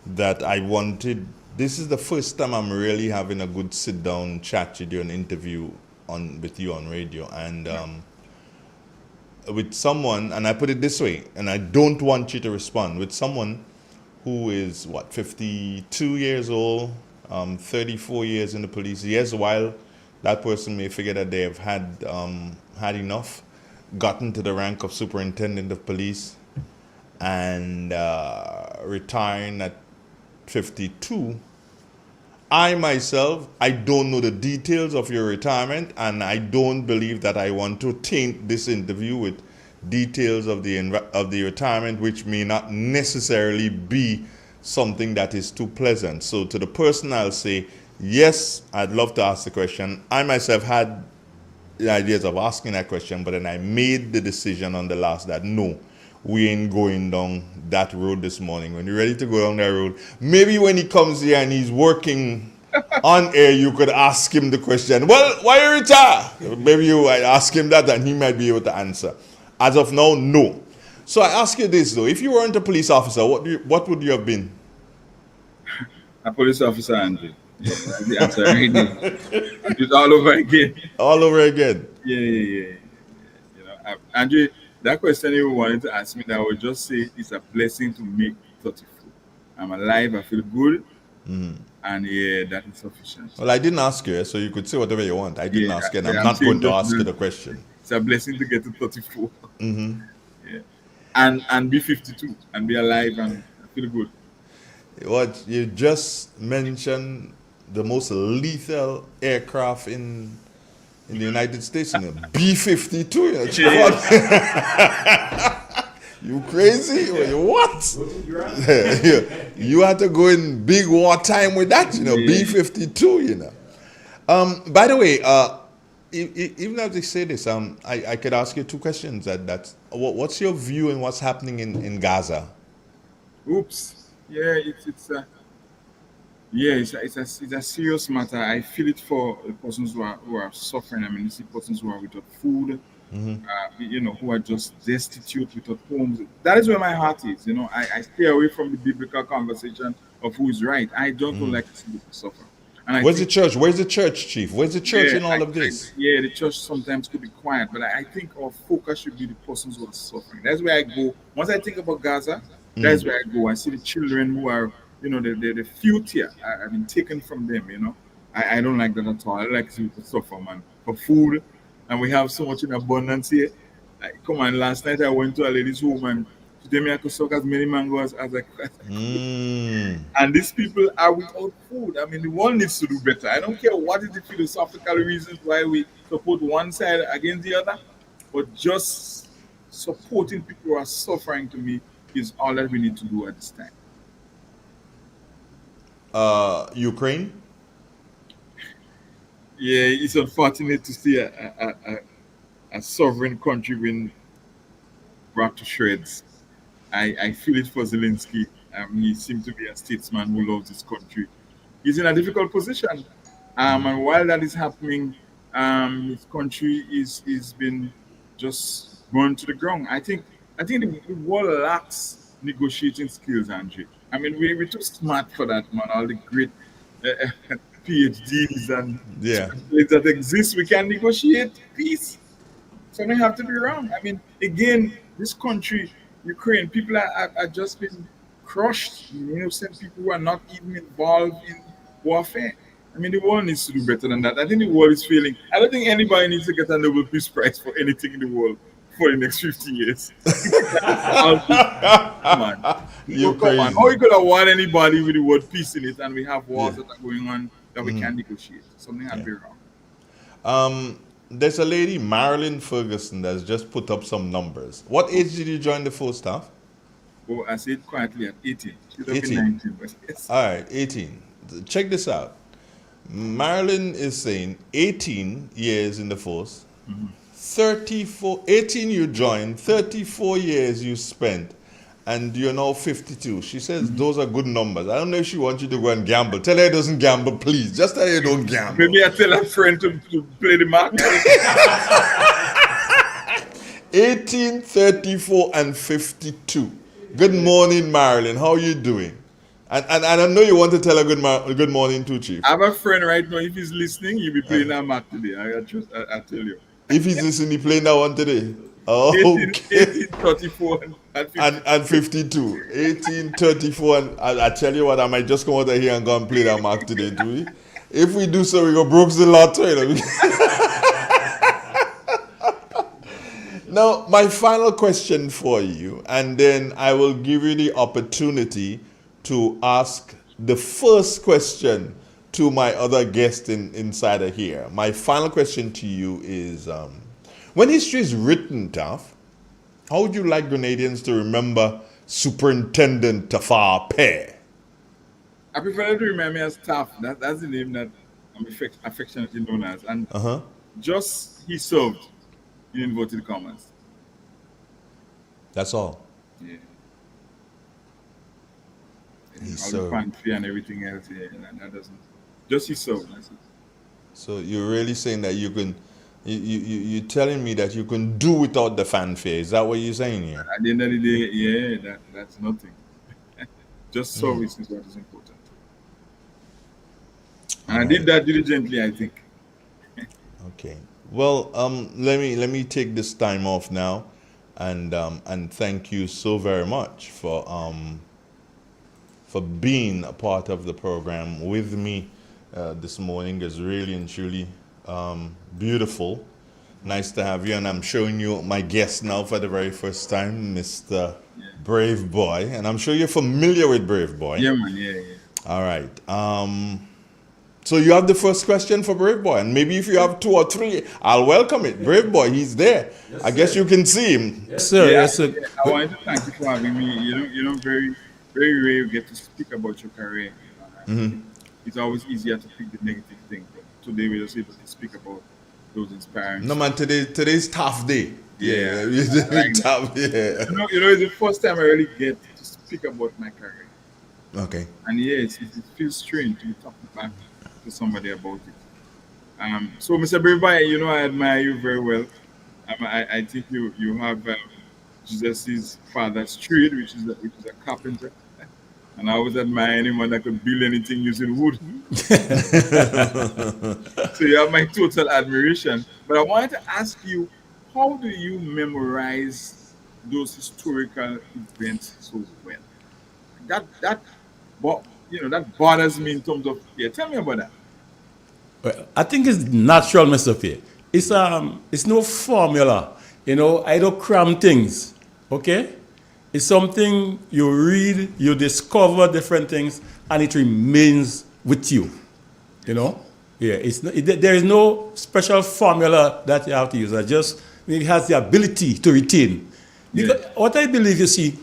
that I wanted. This is the first time I'm really having a good sit down chat with you, an interview with you on radio, and with someone. And I put it this way, and I don't want you to respond with someone who is what 52 years old, 34 years in the police. Yes, while that person may figure that they have had enough, gotten to the rank of superintendent of police, and retiring at 52. I myself, I don't know the details of your retirement, and I don't believe that I want to taint this interview with details of the retirement, which may not necessarily be something that is too pleasant. So to the person, I'll say, yes, I'd love to ask the question. I myself had the ideas of asking that question, but then I made the decision on the last that no, we ain't going down that road this morning. When you're ready to go down that road, maybe when he comes here and he's working on air, you could ask him the question, well, why you retire? Maybe you might ask him that and he might be able to answer. As of now, no. So I ask you this though, if you weren't a police officer, what would you have been? A police officer, Andrew. Yeah, that's the answer right there. And do it all over again. All over again. Yeah. Andrew, that question you wanted to ask me, that I would just say it's a blessing to make 34. I'm alive, I feel good, and yeah, that is sufficient. Well, I didn't ask you, so you could say whatever you want. I didn't ask you, and I'm I'm not saying going to just ask you the question. It's a blessing to get to 34. Yeah. And be 52 and be alive and feel good. What you just mentioned, the most lethal aircraft in the United States, B-52. You crazy? What? You had to go in big wartime with that, B-52. By the way, even as they say this, I could ask you two questions. What's your view on what's happening in Gaza? Oops. Yeah, it's a serious matter. I feel it for the persons who are suffering. I mean, you see persons who are without food, who are just destitute, without homes. That is where my heart is. I stay away from the biblical conversation of who is right. I don't like to see people suffer. And Where's the church? Where's the church, Chief? Where's the church in all of this? The church sometimes could be quiet, but I think our focus should be the persons who are suffering. That's where I go. Once I think about Gaza, that's where I go. I see the children who are, the future. I've been taken from them. I don't like that at all. I like to see people suffer, man, for food, and we have so much in abundance here. Come on, last night I went to a lady's home and she told me I could suck as many mangoes as I could. And these people are without food. I mean, the world needs to do better. I don't care what is the philosophical reasons why we support one side against the other, but just supporting people who are suffering, to me, is all that we need to do at this time. Ukraine? Yeah, it's unfortunate to see a sovereign country being brought to shreds. I feel it for Zelensky. He seems to be a statesman who loves his country. He's in a difficult position. And while that is happening, his country is been just burned to the ground. I think the world lacks negotiating skills, Andrew. I mean, we're too smart for that, man. All the great PhDs and Yeah. specialists that exist, we can negotiate peace. Something have to be wrong. I mean, again, this country, Ukraine, people are just been crushed. Innocent people who are not even involved in warfare. I mean, the world needs to do better than that. I think the world is failing. I don't think anybody needs to get a Nobel Peace Prize for anything in the world for the next 50 years. If we can solve this, come on. You Come on. crazy. Or you could award anybody with the word peace in it, and we have wars Yeah. that are going on that we can negotiate. Something had to be wrong. There's a lady, Marilyn Ferguson, that's just put up some numbers. What age did you join the force, staff? Oh, I said quietly at 18. Should have 18. been 19, but yes. All right, 18. Check this out. Marilyn is saying 18 years in the force, 18 you joined, 34 years you spent, and you're now 52. She says those are good numbers. I don't know if she wants you to go and gamble. Tell her it doesn't gamble, please. Just tell her you don't gamble. Maybe I tell a friend to play the mark. 18, 34, and 52. Good morning, Marilyn. How are you doing? And I know you want to tell her good morning too, Chief. I have a friend right now. If he's listening, he'll be playing that mark today. I tell you. If he's listening, he playing that one today. Oh, 18, 34, and 52. 18, 34, and I tell you what, I might just come out of here and go and play that mark today, do we? If we do so, we go broke the lotto. Now, my final question for you, and then I will give you the opportunity to ask the first question to my other guest inside of here. My final question to you is, when history is written, Taf, how would you like Grenadians to remember Superintendent Tafa Pierre? I prefer to remember me as Taff. That's the name that I'm affectionately known as. And just he served in inverted commas. That's all. Yeah. He all served. the fancy and everything else. Yeah, that doesn't. Just he served. That's it. So you're really saying that you can, you're telling me that you can do without the fanfare. Is that what you're saying here? At the end of the day, yeah, that's nothing. Just service is what is important. And I did that diligently, I think. Okay. Well, let me take this time off now, and thank you so very much for being a part of the program with me this morning. It's really and truly beautiful. Nice to have you, and I'm showing you my guest now for the very first time, Mr. Brave Boy, and I'm sure you're familiar with Brave Boy. Yeah, man. Yeah. All right. So you have the first question for Brave Boy, and maybe if you have 2 or 3, I'll welcome it. Brave Boy, he's there. Yes, I guess you can see him. Yes, sir. Yes, sir. Yeah. I wanted to thank you for having me. You know, very, very rare you get to speak about your career. It's always easier to pick the negative thing, but today we're just able to speak about those inspiring. No man, today's tough day. Yeah. Tough. Yeah. You know, it's the first time I really get to speak about my career. Okay. And it feels strange to be talking back to somebody about it. So, Mr. Brave Boy, I admire you very well. I think you have Jesus' father's trade, which is a carpenter. And I always admire anyone that could build anything using wood. So you have my total admiration. But I wanted to ask you, how do you memorize those historical events so well? That bothers me in terms of, tell me about that. Well, I think it's natural, Mr. Pierre. It's no formula. I don't cram things. Okay? It's something you read, you discover different things, and it remains with you. Yeah. There is no special formula that you have to use. It has the ability to retain. Because what I believe, you see,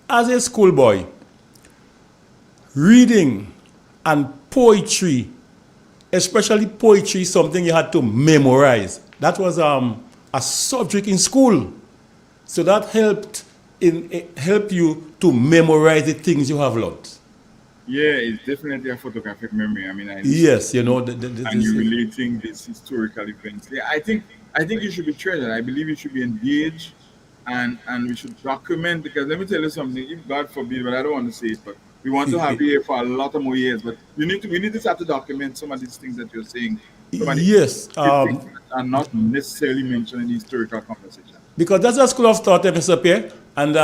as a schoolboy, reading and poetry, especially poetry, is something you had to memorize. That was a subject in school. So that helped you to memorize the things you have learned. Yeah, it's definitely a photographic memory. Yes, and you're relating these historical events. Yeah, I think you should be treasured. I believe you should be engaged, and we should document, because let me tell you something. If God forbid, but I don't want to say it, but We want to have you here for a lot of more years, but we need to start to document some of these things that you're saying. Some of the Yes. things that are not necessarily mentioned in the historical conversation. Because that's a school of thought, Mr. Pierre. And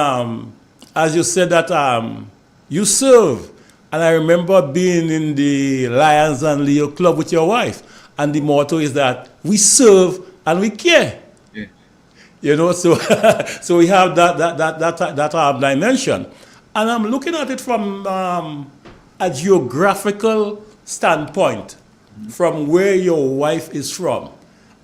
as you said that you serve. And I remember being in the Lions and Leo Club with your wife. And the motto is that we serve and we care. Yeah. You know, so so we have that dimension. And I'm looking at it from a geographical standpoint, from where your wife is from.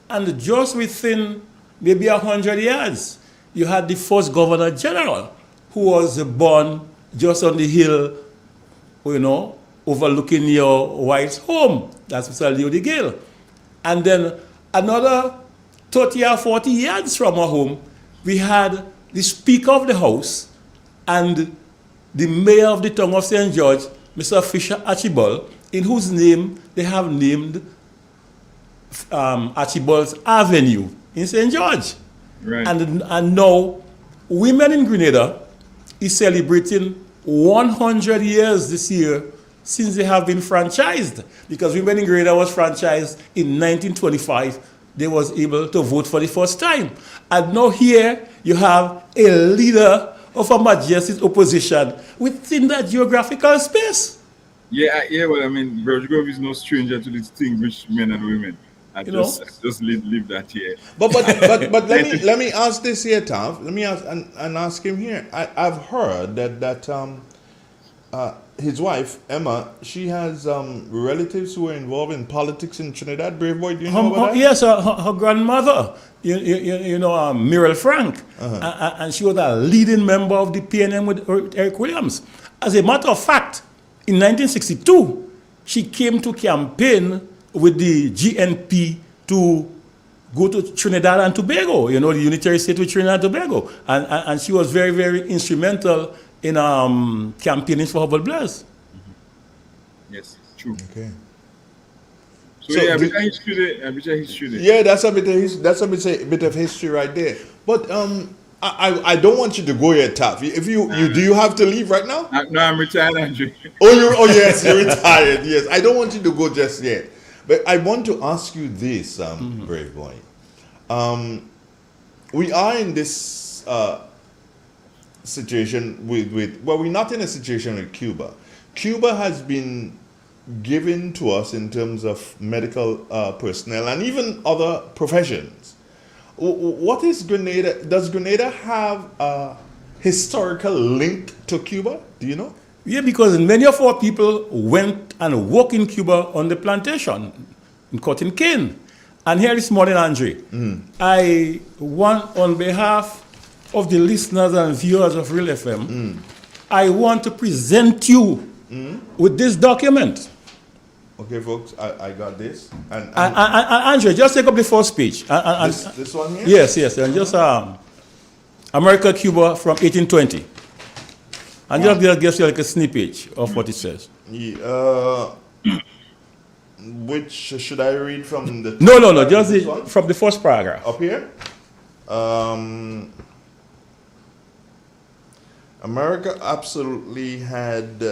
And just within maybe 100 years, you had the first governor general who was born just on the hill, you know, overlooking your wife's home. That's Mr. Leo de Gale. And then another 30 or 40 yards from our home, we had the Speaker of the House and the Mayor of the Town of St. George, Mr. Fisher Archibald, in whose name they have named Archibald's Avenue in St. George. Right. And now, Women in Grenada is celebrating 100 years this year since they have been franchised. Because Women in Grenada was franchised in 1925. They was able to vote for the first time. And now here you have a leader of a majestic opposition within that geographical space. Yeah. Well, I mean, Grove is no stranger to distinguished men and women. I just leave that here. But let me ask this here, Tav. Let me ask him here. I've heard that his wife Emma, she has relatives who are involved in politics in Trinidad. Brave boy, do you know about that? Yes, her grandmother, you know, Muriel Frank, and she was a leading member of the PNM with Eric Williams. As a matter of fact, in 1962, she came to campaign with the GNP to go to Trinidad and Tobago, you know, the unitary state with Trinidad and Tobago. And she was very, very instrumental in campaigning for Hubble Blaze. Yes, true. Okay. So yeah, a bit of history there. Yeah, that's a bit of history right there. But I don't want you to go yet, Taff. If you do you have to leave right now? No, I'm retired, Andrew. Oh yes, you're retired. Yes, I don't want you to go just yet. But I want to ask you this, Brave Boy. We are in this situation well, we're not in a situation with Cuba. Cuba has been given to us in terms of medical personnel and even other professions. What is Grenada? Does Grenada have a historical link to Cuba? Do you know? Yeah, because many of our people went and worked in Cuba on the plantation, in cotton cane. And here this morning, Andre, I want, on behalf of the listeners and viewers of Real FM, I want to present you with this document. Okay, folks, I got this. And Andre, just take up the first page. This one here? Yes, and just America, Cuba from 1820. And just gives you like a snippet of what it says. Which should I read from the? No, just from the first paragraph. Up here? America absolutely had,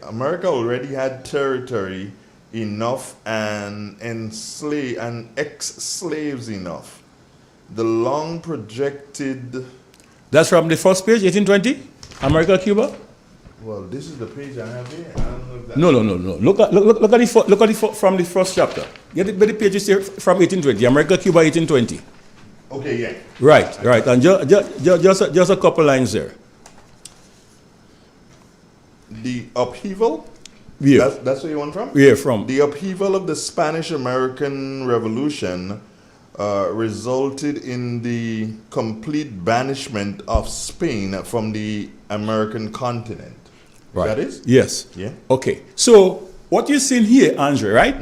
America already had territory enough and ex-slaves enough. The long projected... That's from the first page, 1820? America, Cuba? Well, this is the page I have here. I don't know if that's... No. Look at it from the first chapter. Get the pages here from 1820. America, Cuba, 1820. Okay, yeah. Right. And just a couple lines there. The upheaval? Yeah. That's where you want from? Yeah, from. The upheaval of the Spanish-American Revolution resulted in the complete banishment of Spain from the American continent. Right. That is? Yes. Yeah. Okay. So what you're seeing here, Andre, right?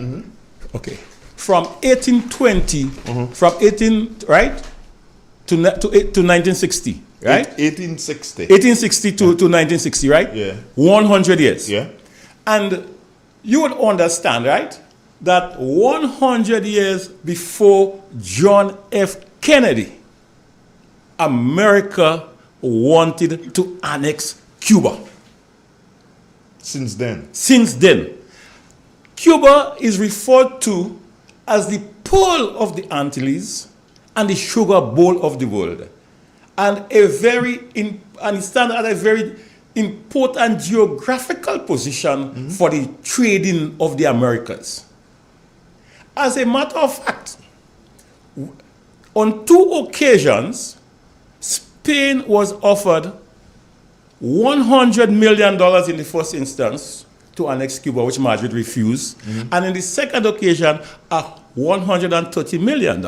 Okay. From 1820, from 18, right, to 1960, right? 1860. 1860 to 1960, right? Yeah. 100 years. Yeah. And you would understand, right, that 100 years before John F. Kennedy, America wanted to annex Cuba. Since then. Since then. Cuba is referred to as the pearl of the Antilles and the sugar bowl of the world. And it stands at a very important geographical position for the trading of the Americas. As a matter of fact, on 2 occasions, Spain was offered $100 million in the first instance to annex Cuba, which Madrid refused. And in the second occasion, $130 million.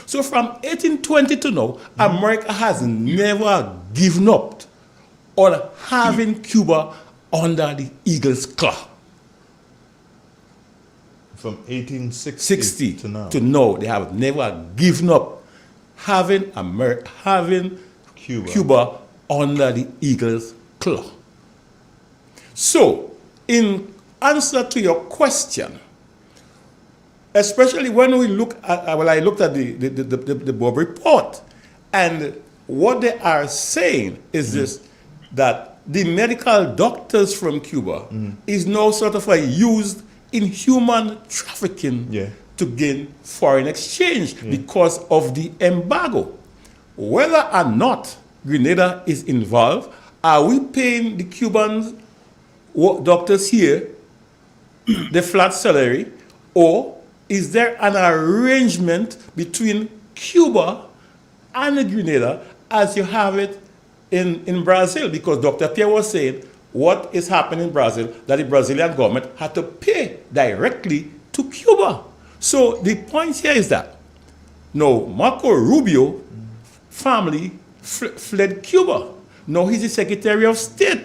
So from 1820 to now, America has never given up on having Cuba under the eagle's claw. From 1860 to now, they have never given up having Cuba under the eagle's claw. So, in answer to your question, especially when we look at, I looked at the Bob report, and what they are saying is this, that the medical doctors from Cuba is now sort of used in human trafficking to gain foreign exchange because of the embargo. Whether or not Grenada is involved, are we paying the Cuban doctors here the flat salary, or is there an arrangement between Cuba and Grenada as you have it in Brazil? Because Dr. Pierre was saying what is happening in Brazil, that the Brazilian government had to pay directly to Cuba. So the point here is that no, Marco Rubio family fled Cuba. Now he's the Secretary of State.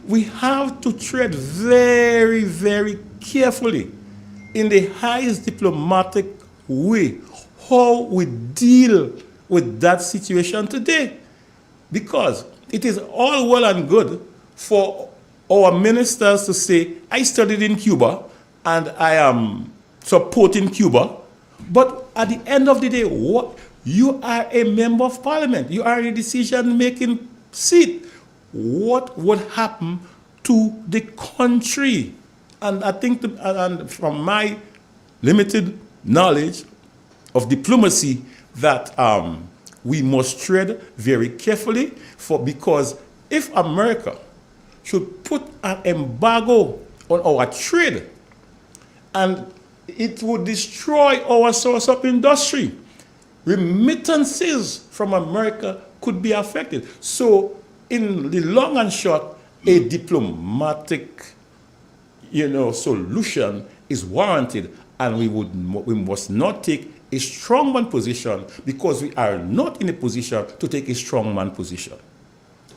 We have to tread very, very carefully in the highest diplomatic way how we deal with that situation today. Because it is all well and good for our ministers to say, I studied in Cuba and I am supporting Cuba. But at the end of the day, you are a member of parliament. You are in a decision-making seat. What would happen to the country? And I think, and from my limited knowledge of diplomacy, that we must tread very carefully, because if America should put an embargo on our trade, and it would destroy our source of industry, remittances from America could be affected. So in the long and short, a diplomatic solution is warranted, and we must not take a strongman position, because we are not in a position to take a strongman position.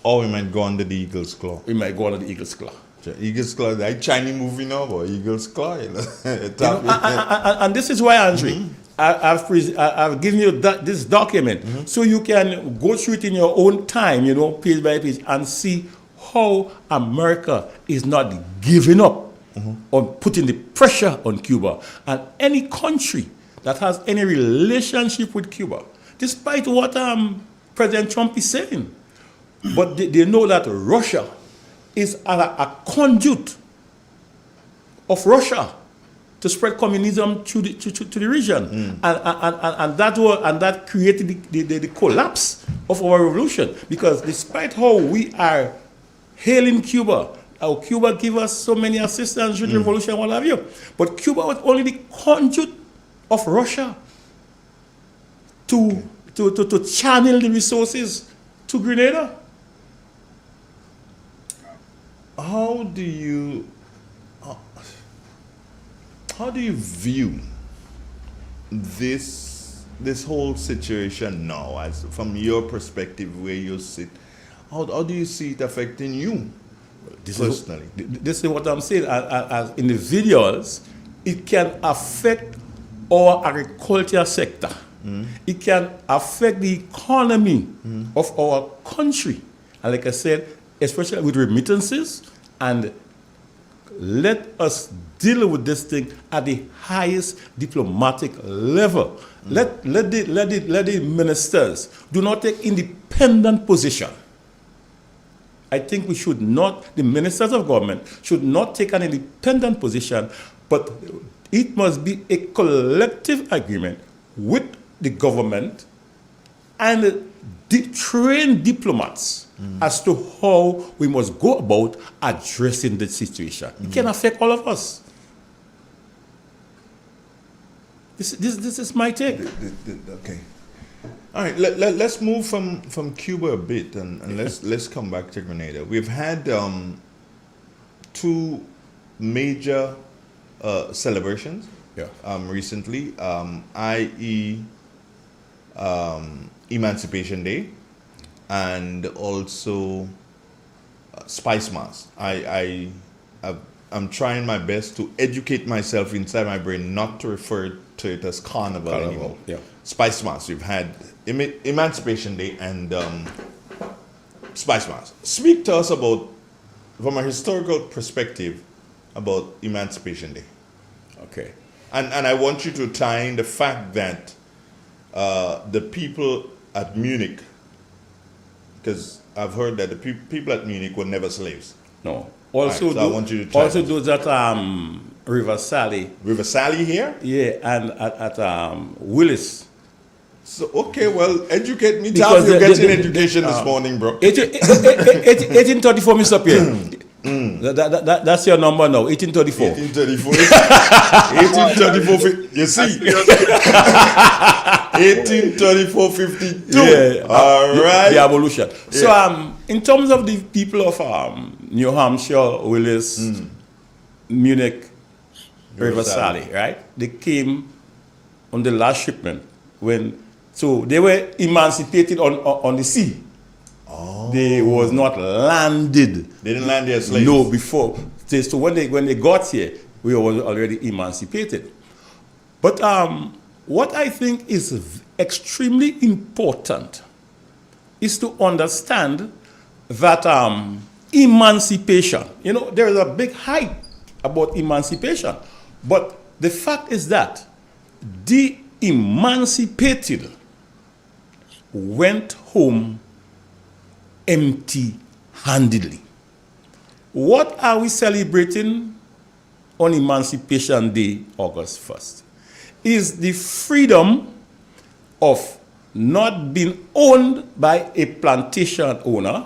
Or we might go under the eagle's claw. We might go under the eagle's claw. Eagle's claw, that Chinese movie now, but eagle's claw. And this is why, Andre, I've given you this document, so you can go through it in your own time, page by page, and see how America is not giving up on putting the pressure on Cuba. And any country that has any relationship with Cuba, despite what President Trump is saying, but they know that Russia is a conduit of Russia to spread communism to the region, and that created the collapse of our revolution. Because despite how we are hailing Cuba, how Cuba give us so many assistance to the revolution, what have you, but Cuba was only the conduit of Russia to channel the resources to Grenada. How do you view this whole situation now, as from your perspective where you sit? How do you see it affecting you personally? This is what I'm saying. As individuals, it can affect our agriculture sector. It can affect the economy of our country. And like I said, especially with remittances, and let us deal with this thing at the highest diplomatic level. Let the ministers do not take independent position. I think we should not, the ministers of government should not take an independent position, but it must be a collective agreement with the government and train diplomats as to how we must go about addressing the situation. It can affect all of us. This is my take. Okay. All right, let's move from Cuba a bit and let's come back to Grenada. We've had two major celebrations recently, i.e. Emancipation Day and also Spice Mass. I'm trying my best to educate myself inside my brain not to refer to it as Carnival anymore. Yeah. Spice Mass. We've had Emancipation Day and Spice Mass. Speak to us about, from a historical perspective, about Emancipation Day. Okay. And I want you to tie in the fact that the people at Munich, because I've heard that the people at Munich were never slaves. No. Also, right, so I want you to also those at River Sally. River Sally here? Yeah, and at Willis. So, okay, well, educate me. Tafa, you're getting education this morning, bro. 1834, Mr. Pierre. That's your number now, 1834. 1834, you see? 1834, 52. Yeah, all right. The evolution. Yeah. So, in terms of the people of New Hampshire, Willis, Munich, River Sally, right? They came on the last shipment so they were emancipated on the sea. Oh. They was not landed. They didn't land their slaves? No, before. So when they got here, we were already emancipated. But what I think is extremely important is to understand that emancipation, there is a big hype about emancipation. But the fact is that the emancipated went home empty-handedly. What are we celebrating on Emancipation Day, August 1st? Is the freedom of not being owned by a plantation owner,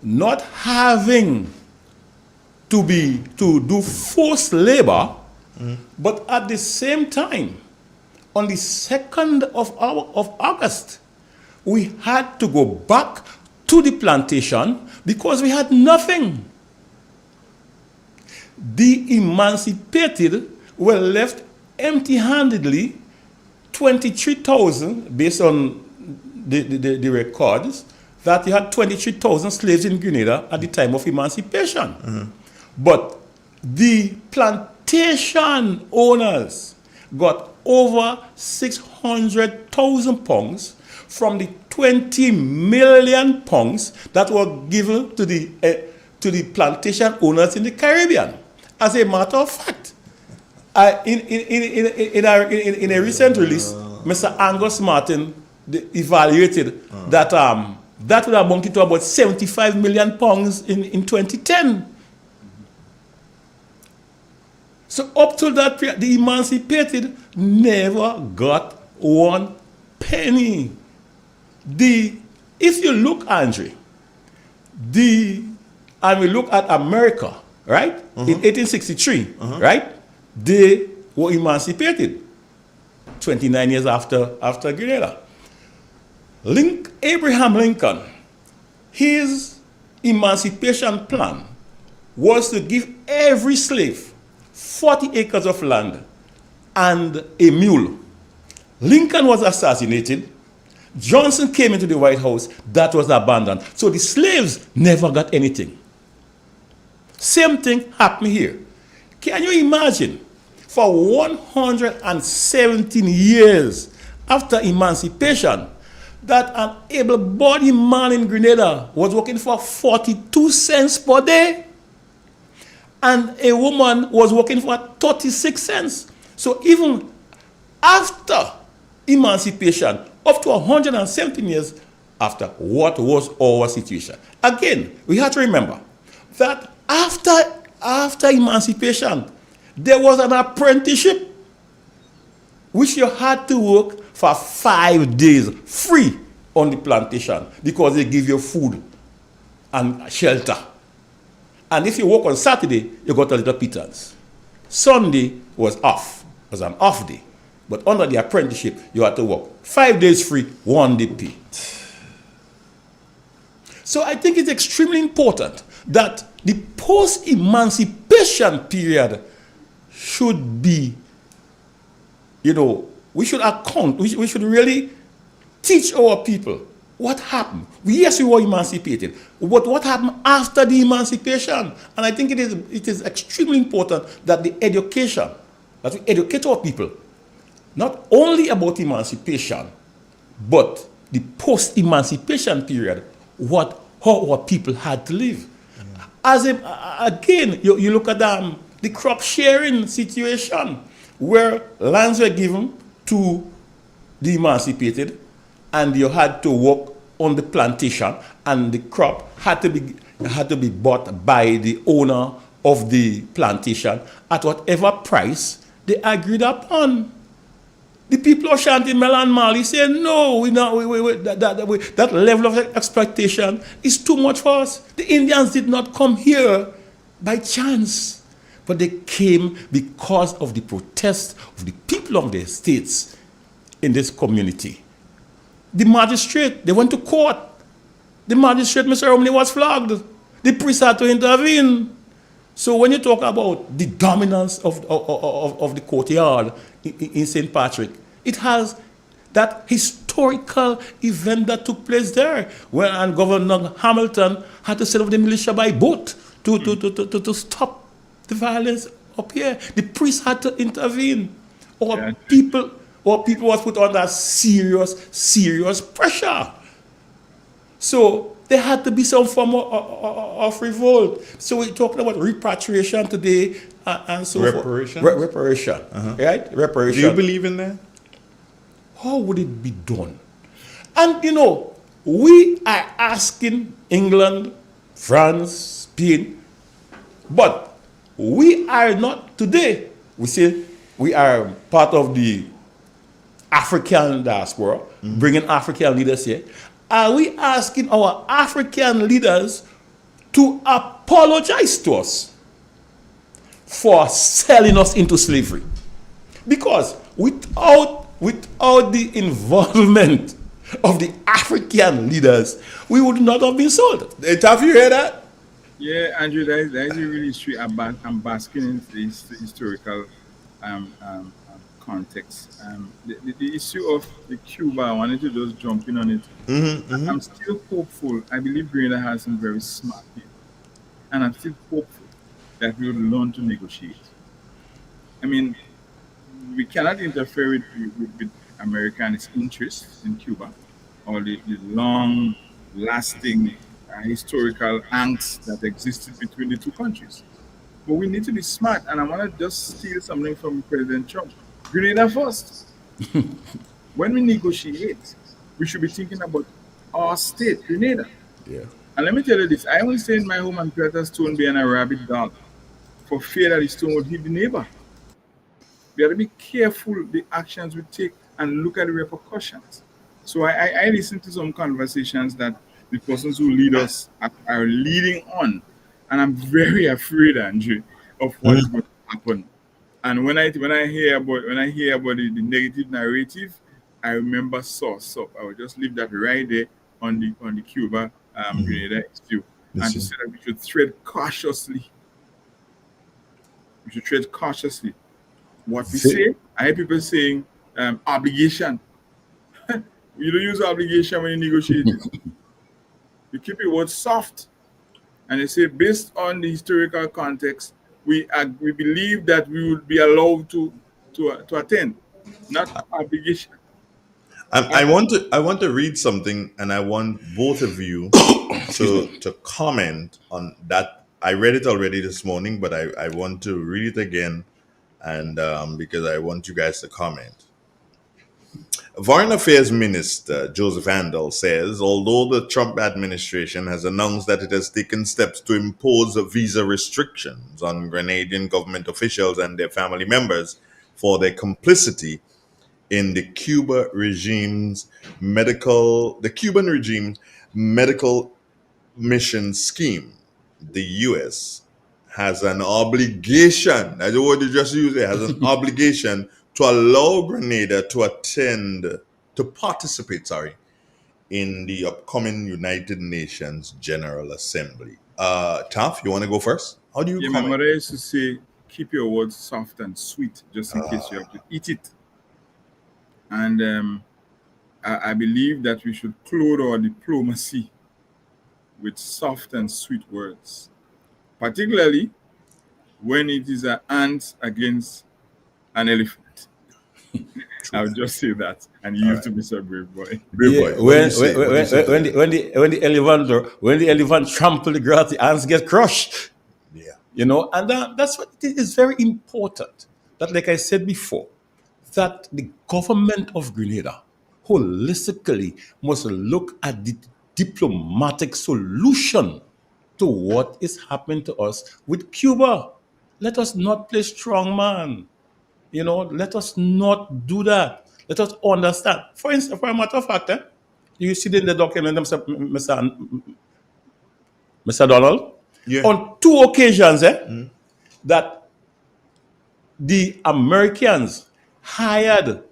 not having to do forced labor, but at the same time, on the 2nd of August, we had to go back to the plantation because we had nothing. The emancipated were left empty-handedly, 23,000, based on the records, that you had 23,000 slaves in Grenada at the time of emancipation. But the plantation owners got over 600,000 pounds from the 20 million pounds that were given to the plantation owners in the Caribbean. As a matter of fact, in a recent release, Mr. Angus Martin evaluated that that would amount to about 75 million pounds in 2010. So up to that period, the emancipated never got one penny. If you look, Andre, and we look at America, right? In 1863, right? They were emancipated 29 years after Grenada. Abraham Lincoln, his emancipation plan was to give every slave 40 acres of land and a mule. Lincoln was assassinated. Johnson came into the White House. That was abandoned. So the slaves never got anything. Same thing happened here. Can you imagine? For 117 years after emancipation, that an able-bodied man in Grenada was working for 42 cents per day, and a woman was working for 36 cents. So even after emancipation, up to 117 years, after what was our situation. Again, we have to remember that after emancipation, there was an apprenticeship which you had to work for 5 days free on the plantation because they give you food and shelter. And if you work on Saturday, you got a little pittance. Sunday was off, was an off day. But under the apprenticeship, you had to work 5 days free, 1 day pay. So I think it's extremely important that the post-emancipation period should be, we should account, we should really teach our people what happened. Yes, we were emancipated, but what happened after the emancipation? And I think it is extremely important that that we educate our people, not only about emancipation, but the post-emancipation period, how our people had to live. Again, you look at the crop sharing situation, where lands were given to the emancipated, and you had to work on the plantation, and the crop had to be bought by the owner of the plantation at whatever price they agreed upon. The people of Shanti, Mel and Mali say, no, that level of exploitation is too much for us. The Indians did not come here by chance, but they came because of the protest of the people of the estates in this community. The magistrate, they went to court. The magistrate, Mr. Romney, was flogged. The priest had to intervene. So when you talk about the dominance of the courtyard in St. Patrick, it has that historical event that took place there, when Governor Hamilton had to set up the militia by boat to stop the violence up here. The priest had to intervene. Our people was put under serious pressure. So there had to be some form of revolt. So we're talking about repatriation today and so Reparations? forth. Reparation. Right? Reparation. Do you believe in that? How would it be done? And we are asking England, France, Spain, but we are not today. We say we are part of the African diaspora, bringing African leaders here. Are we asking our African leaders to apologize to us for selling us into slavery? Because without the involvement of the African leaders, we would not have been sold. Tafa, you hear that? Yeah, Andrew, that is really true. I'm basking in this historical context. The issue of the Cuba, I wanted to just jump in on it. I'm still hopeful. I believe Grenada has some very smart people. And I'm still hopeful that we will learn to negotiate. I mean, we cannot interfere with America and its interests in Cuba, or the long-lasting historical angst that existed between the two countries. But we need to be smart, and I want to just steal something from President Trump. Grenada first. When we negotiate, we should be thinking about our state, Grenada. Yeah. And let me tell you this, I only stay in my home and plant a stone behind a rabbit dog for fear that the stone would hit the neighbor. We have to be careful the actions we take and look at the repercussions. So I listen to some conversations that the persons who lead us are leading on, and I'm very afraid, Andrew, of what is going to happen. And when I hear about the negative narrative, I remember source up. I will just leave that right there on the Cuba Grenada issue, and to say that we should tread cautiously. We should tread cautiously. What we say, I hear people saying obligation. You don't use obligation when you negotiate it. You keep your words soft. And they say, based on the historical context, we believe that we would be allowed to attend, not obligation. I want to read something, and I want both of you to comment on that. I read it already this morning, but I want to read it again, and because I want you guys to comment. Foreign Affairs Minister Joseph Handel says although the Trump administration has announced that it has taken steps to impose visa restrictions on Grenadian government officials and their family members for their complicity in the Cuban regime's medical mission scheme, the US has an obligation, as the word you just used it, has an obligation to allow Grenada to participate, in the upcoming United Nations General Assembly. Taf, you want to go first? How do you Yeah, my comment? mother used to say, keep your words soft and sweet, just in case you have to eat it. And I believe that we should clothe our diplomacy with soft and sweet words, particularly when it is an ant against an elephant. I'll just say that, and you used to be so brave boy. Brave boy, what do you say? What do you say to that? When the elephant trample the grass, the ants get crushed. Yeah. You know, and that's what it is very important that, like I said before, that the government of Grenada holistically must look at the diplomatic solution to what is happening to us with Cuba. Let us not play strong man. You know, let us not do that. Let us understand. For instance, for a matter of fact, you see in the document, Mr. Donald, Yeah. on 2 occasions, that the Americans hired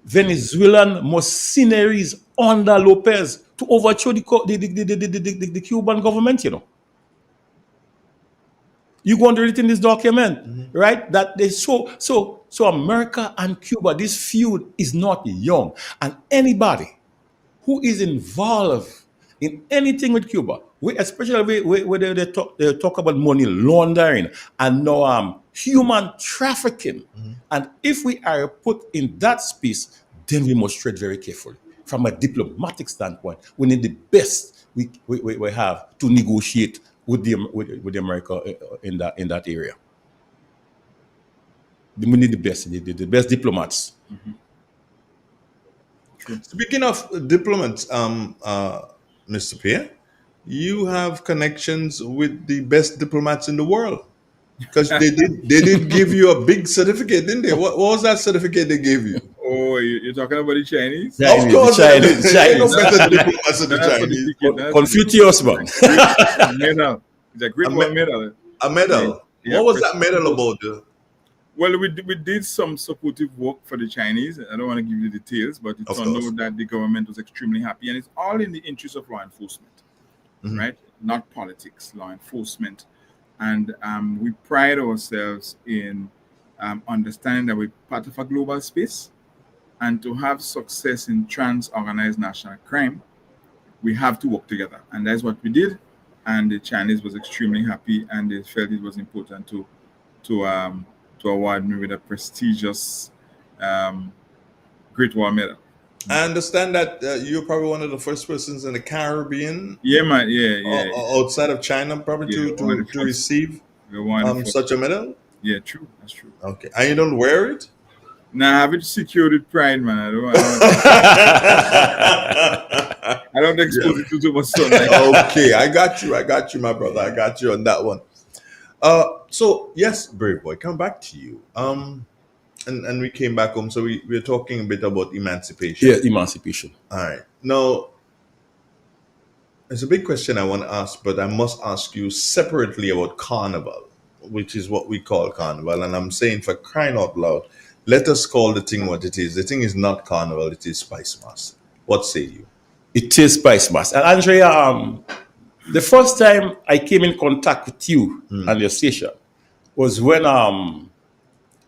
Venezuelan mercenaries under Lopez to overthrow the Cuban government, you know. You go and read it in this document, right? That they so America and Cuba, this feud is not young, and anybody who is involved in anything with Cuba, especially where they talk about money laundering and now human trafficking, and if we are put in that space, then we must tread very carefully. From a diplomatic standpoint, we need the best we have to negotiate with the America in that area. We need the best diplomats. Speaking of diplomats, Mr. Pierre, you have connections with the best diplomats in the world because they did give you a big certificate, didn't they? What was that certificate they gave you? Oh, you're talking about the Chinese? Of course, Chinese. Ain't no better diplomats than the Chinese. Confucius, man. Medal. It's a great one medal. A medal. Yeah, What was that medal about? Well, we did some supportive work for the Chinese. I don't want to give you the details, but it's known that the government was extremely happy, and it's all in the interest of law enforcement, right? Not politics, law enforcement. And we pride ourselves in understanding that we're part of a global space, and to have success in trans-organized national crime, we have to work together. And that's what we did. And the Chinese was extremely happy, and they felt it was important to award me with a prestigious Great Wall Medal. I understand that you're probably one of the first persons in the Caribbean. Yeah, man. Yeah. Outside of China, probably to receive such a medal. Yeah, true. That's true. Okay, and you don't wear it? Nah, I have it secured with pride, man. I don't expose it to too much sunlight. Okay, I got you, my brother. I got you on that one. So yes, brave boy, come back to you. And we came back home, so we're talking a bit about emancipation. Yeah, emancipation. All right. Now, there's a big question I want to ask, but I must ask you separately about carnival, which is what we call carnival. And I'm saying, for crying out loud, let us call the thing what it is. The thing is not carnival, it is Spice Mass. What say you? It is Spice Mass. And Andrea, the first time I came in contact with you and your station was when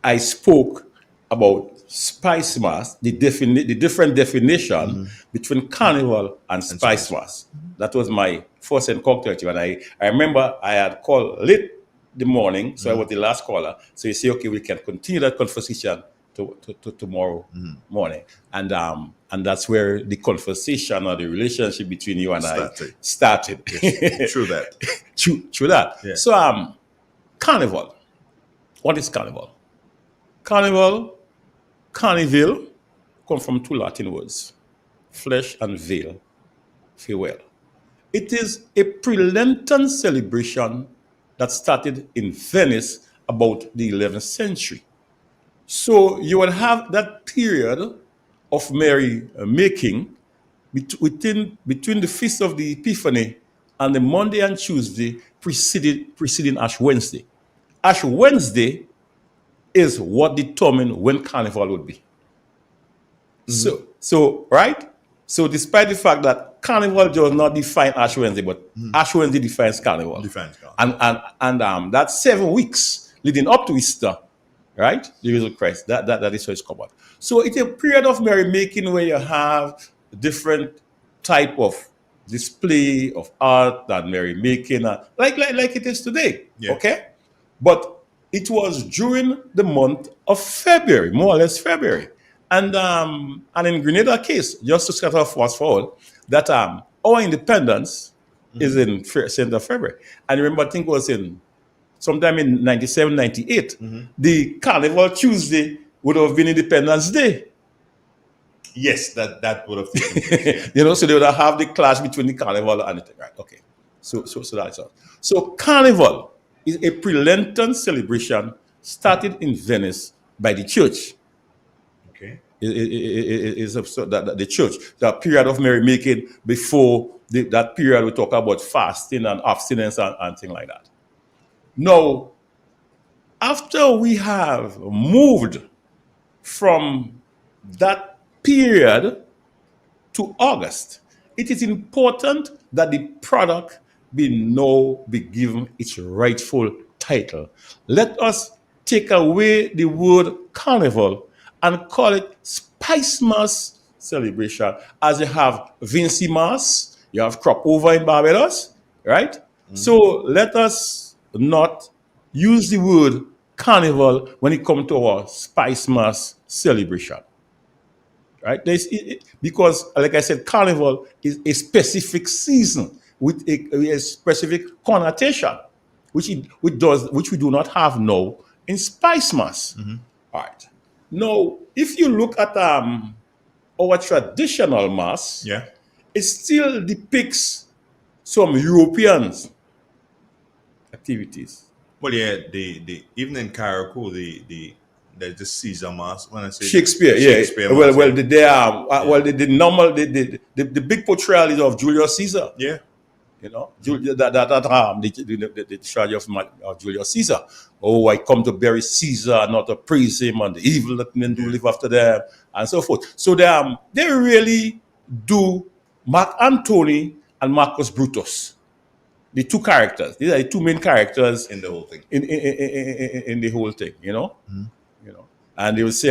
I spoke about Spice Mass, the different definition between carnival and Spice Mass. That was my first encounter with you. And I remember I had called late the morning, so I was the last caller. So you say, okay, we can continue that conversation to tomorrow morning. And that's where the conversation or the relationship between you and I started. Yes, true that. True that. Yeah. So carnival. What is carnival? Carnival, carnival, come from two Latin words, flesh and veil, farewell. It is a pre-Lenten celebration that started in Venice about the 11th century. So you will have that period of Mary making between the feast of the Epiphany and the Monday and Tuesday preceding Ash Wednesday. Ash Wednesday is what determined when Carnival would be. So right? So despite the fact that Carnival does not define Ash Wednesday, but Ash Wednesday defines Carnival. And that 7 weeks leading up to Easter, right? The risen Christ. That is how it's covered. So it's a period of merrymaking where you have different type of display of art and merrymaking, like it is today. Yeah. Okay? But it was during the month of February, more or less February. And in Grenada case, just to scatter fast forward, that our independence is in center of February. And remember, I think it was in sometime in 97, 98, the Carnival Tuesday would have been Independence Day. Yes, that would have taken place. You know, so they would have the clash between the Carnival and the right. Okay. So that's all. So Carnival is a pre-Lenten celebration started in Venice by the church. Okay. Is the church, that period of merrymaking before that period we talk about fasting and abstinence and things like that. Now, after we have moved from that period to August, it is important that the product be given its rightful title. Let us take away the word carnival and call it Spice Mass celebration. As you have Vinci Mass, you have crop over in Barbados, right? So let us not use the word carnival when it comes to our Spice Mass celebration. Right? Because, like I said, carnival is a specific season with a specific connotation, which we do not have now in Spice Mass. All right. Now, if you look at our traditional mass, it still depicts some European activities. Well, yeah, the even in Carriacou, there's the Caesar Mass. When I say Shakespeare, Shakespeare well, Mass, well, they are the normal the big portrayal is of Julius Caesar. Yeah. You know, the tragedy of Julius Caesar. Oh, I come to bury Caesar, not to praise him, and the evil that men do live after them, and so forth. So they really do Mark Antony and Marcus Brutus, the two characters. These are the two main characters in the whole thing. In the whole thing, you know, and they will say,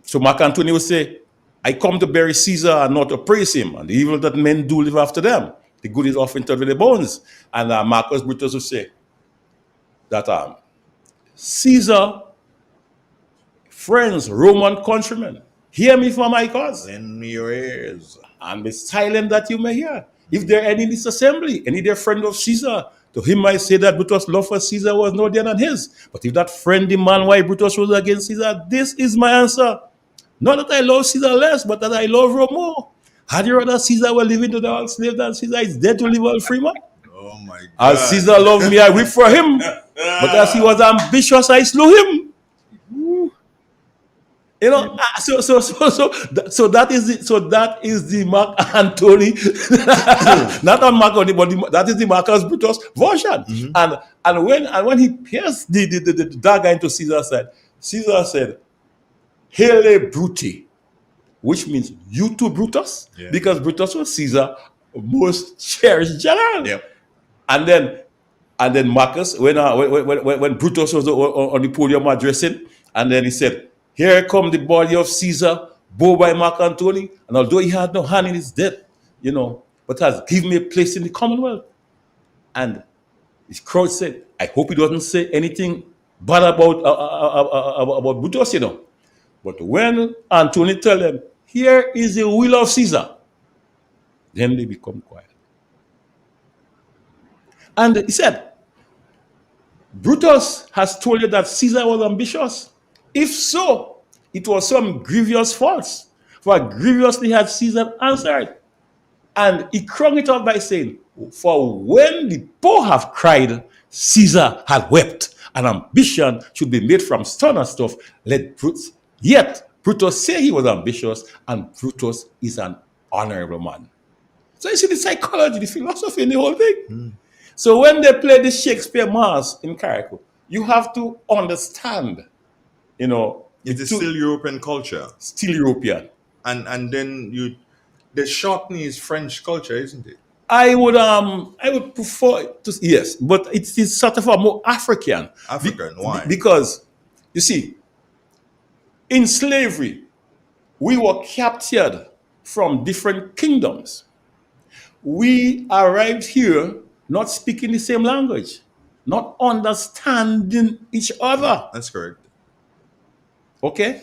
so Mark Antony will say, I come to bury Caesar and not to praise him, and the evil that men do live after them. The good is often interred with the bones. And Marcus Brutus will say that Caesar, friends, Roman countrymen, hear me for my cause. Lend me your ears. And be silent that you may hear. If there are any in this assembly, any their friend of Caesar, to him I say that Brutus' love for Caesar was no dear than his. But if that friend demand why Brutus was against Caesar, this is my answer. Not that I love Caesar less, but that I love Rome more. Had you rather Caesar were living to the all slave than Caesar is dead to live all free man? Oh my God. As Caesar loved me, I weep for him. But as he was ambitious, I slew him. You know, so that is the Mark Antony, not on Mark Antony, but that is the Marcus Brutus version. And when he pierced the dagger into Caesar's side, Caesar said, "Hele Bruti," which means you too, Brutus, because Brutus was Caesar's most cherished general. Yep. And then Marcus, when Brutus was on the podium addressing, and then he said, "Here come the body of Caesar, bore by Mark Antony, and although he had no hand in his death, but has given me a place in the Commonwealth." And his crowd said, "I hope he doesn't say anything bad about Brutus, But when Antony tell them, here is the will of Caesar, then they become quiet. And he said, Brutus has told you that Caesar was ambitious. If so, It was some grievous faults. For grievously had Caesar answered. And he crowned it up by saying, for when the poor have cried, Caesar had wept. And ambition should be made from stone and stuff. Let Brutus, yet Brutus say he was ambitious, and Brutus is an honorable man. So you see the psychology, the philosophy in the whole thing. So when they play the Shakespeare Mass in Carriacou, you have to understand, It is still European culture. Still European. And then the shortening is French culture, isn't it? I would prefer to, yes, but it is sort of a more African. Why? Because you see, in slavery, we were captured from different kingdoms. We arrived here not speaking the same language, not understanding each other. That's correct. Okay?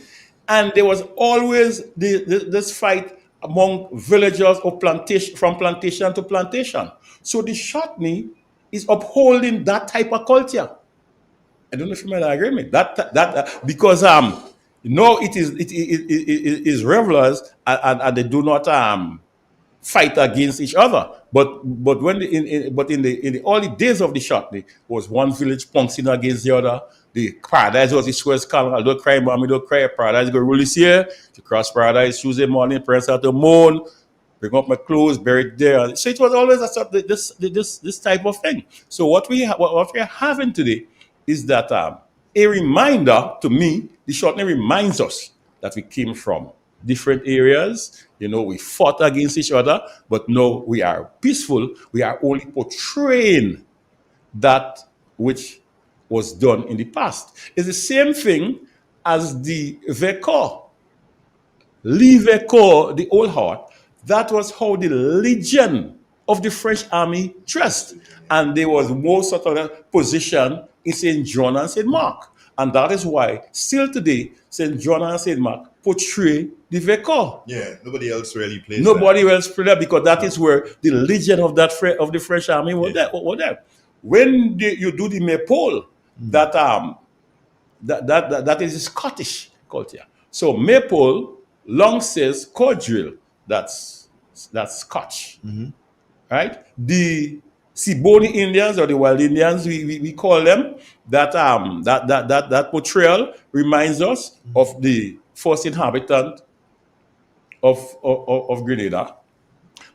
And there was always this fight among villagers of from plantation to plantation. So the shortening is upholding that type of culture. I don't know if you might agree with me. Because it is revelers and they do not fight against each other. But when in the early days of the shortening, was one village pouncing against the other. The paradise was the Suez Canal. Don't cry, mommy, don't cry. Paradise go rule this year. To cross paradise Tuesday morning, parents have to mourn, bring up my clothes, bury it there. So it was always this type of thing. So what we are having today is that a reminder to me. The shortening reminds us that we came from different areas. We fought against each other, but no, we are peaceful. We are only portraying that which was done in the past. It's the same thing as the Vecour. Lee Vecour, the Old Heart, that was how the legion of the French army dressed. And there was more sort of a position in St. John and St. Mark. And that is why, still today, St. John and St. Mark portray the Vecour. Yeah, nobody else really plays else plays that because that is where the legion of the French army were there. When you do the maypole, that is Scottish culture. So maypole, long says quadrille, that's Scotch, right? The Siboney Indians or the Wild Indians, we call them, that portrayal reminds us of the first inhabitant of Grenada.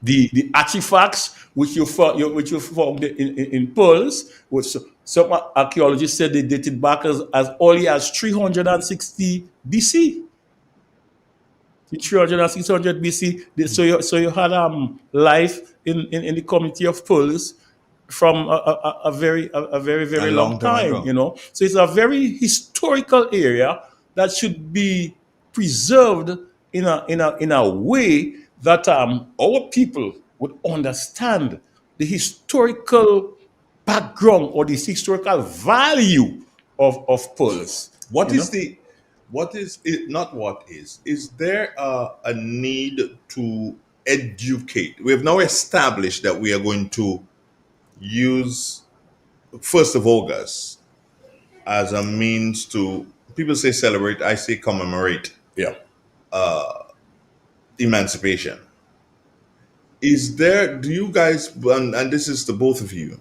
The artifacts which you found in pearls, which some archaeologists said they dated back as early as 360 BC. 300 and 600 BC. So you had life in the community of pearls from a very long time. So it's a very historical area that should be preserved in a way that our people would understand the historical background or the historical value of pearls. Is there a need to educate? We have now established that we are going to use 1st of August as a means to, people say celebrate, I say commemorate. Yeah. Emancipation. Do you guys, and this is to both of you,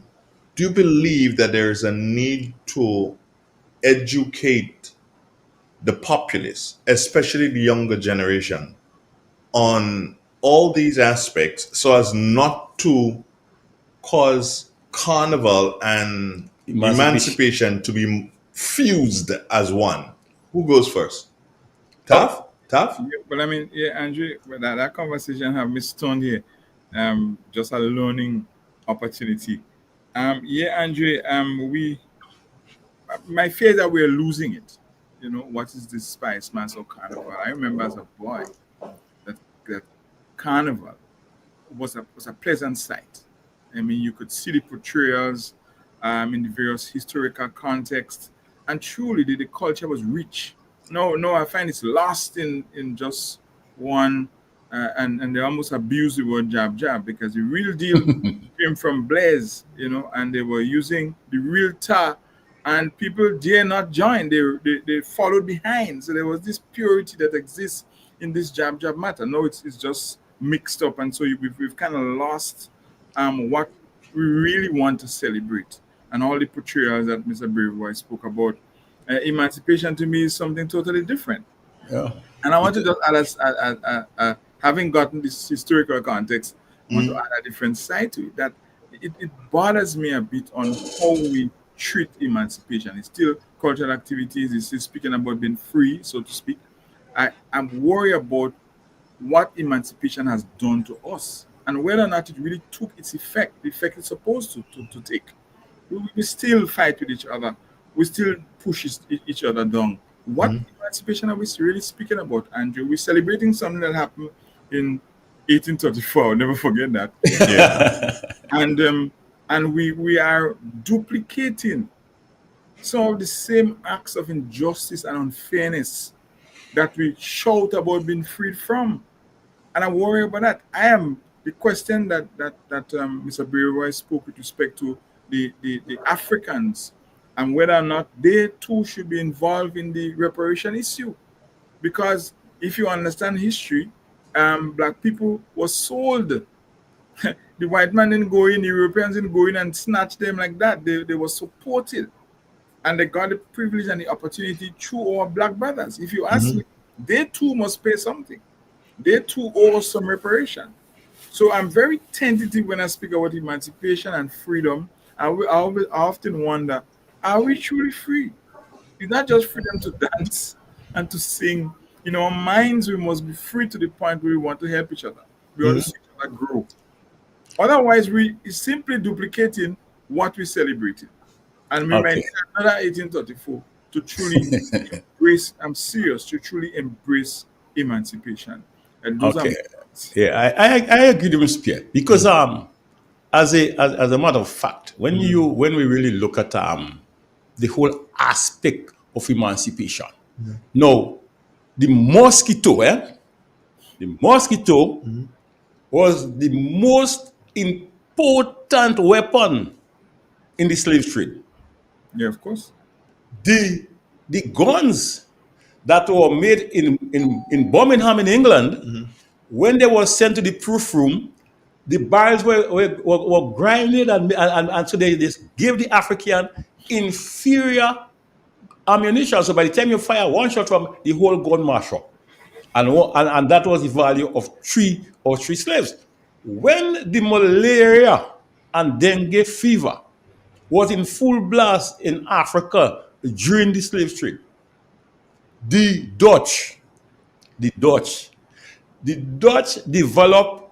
do you believe that there is a need to educate the populace, especially the younger generation, on all these aspects so as not to cause carnival and emancipation to be fused as one? Who goes first? Taf? Yeah, well, Andrew, that conversation have me stunned here. Just a learning opportunity. Andrew, my fear is that we're losing it. What is this Spice Mass or Carnival? I remember as a boy that Carnival was a pleasant sight. You could see the portrayals in the various historical contexts, and truly the culture was rich. No, I find it's lost in just one, and they almost abuse the word jab, because the real deal came from Blaise, and they were using the real tar and people dare not join. They followed behind. So there was this purity that exists in this jab matter. Now it's just mixed up, and so we've kind of lost what we really want to celebrate, and all the portrayals that Mr. Braveroy spoke about. Emancipation to me is something totally different. Yeah. And I want to just add, having gotten this historical context, I want to add a different side to it. That it bothers me a bit on how we treat emancipation. It's still cultural activities. It's still speaking about being free, so to speak. I'm worried about what emancipation has done to us and whether or not it really took its effect, the effect it's supposed to take. We still fight with each other. We still push each other down. What emancipation are we really speaking about, Andrew? We're celebrating something that happened in 1834. I'll never forget that. Yeah. And we are duplicating some of the same acts of injustice and unfairness that we shout about being freed from. And I worry about that. I am the question that Mr. Brewer spoke with respect to the Africans and whether or not they too should be involved in the reparation issue. Because if you understand history, black people were sold. The white man didn't go in, the Europeans didn't go in and snatch them like that. They were supported. And they got the privilege and the opportunity through our black brothers. If you ask me, they too must pay something. They too owe some reparation. So I'm very tentative when I speak about emancipation and freedom. I often wonder, are we truly free? It's not just freedom to dance and to sing. In our minds, we must be free to the point where we want to help each other. We want to see each other grow. Otherwise, we is simply duplicating what we celebrated. And we might need another 1834 to truly embrace, I'm serious, to truly embrace emancipation. And those are my thoughts. Yeah, I agree with Mr. Pierre because as a matter of fact, when we really look at the whole aspect of emancipation, now the mosquito, the mosquito was the most important weapon in the slave trade. Yeah, of course. The guns that were made in Birmingham in England, when they were sent to the proof room, the barrels were grinded and so they gave the African inferior ammunition. So by the time you fire one shot from the whole gun mash up. And that was the value of three slaves. When the malaria and dengue fever was in full blast in Africa during the slave trade, the Dutch developed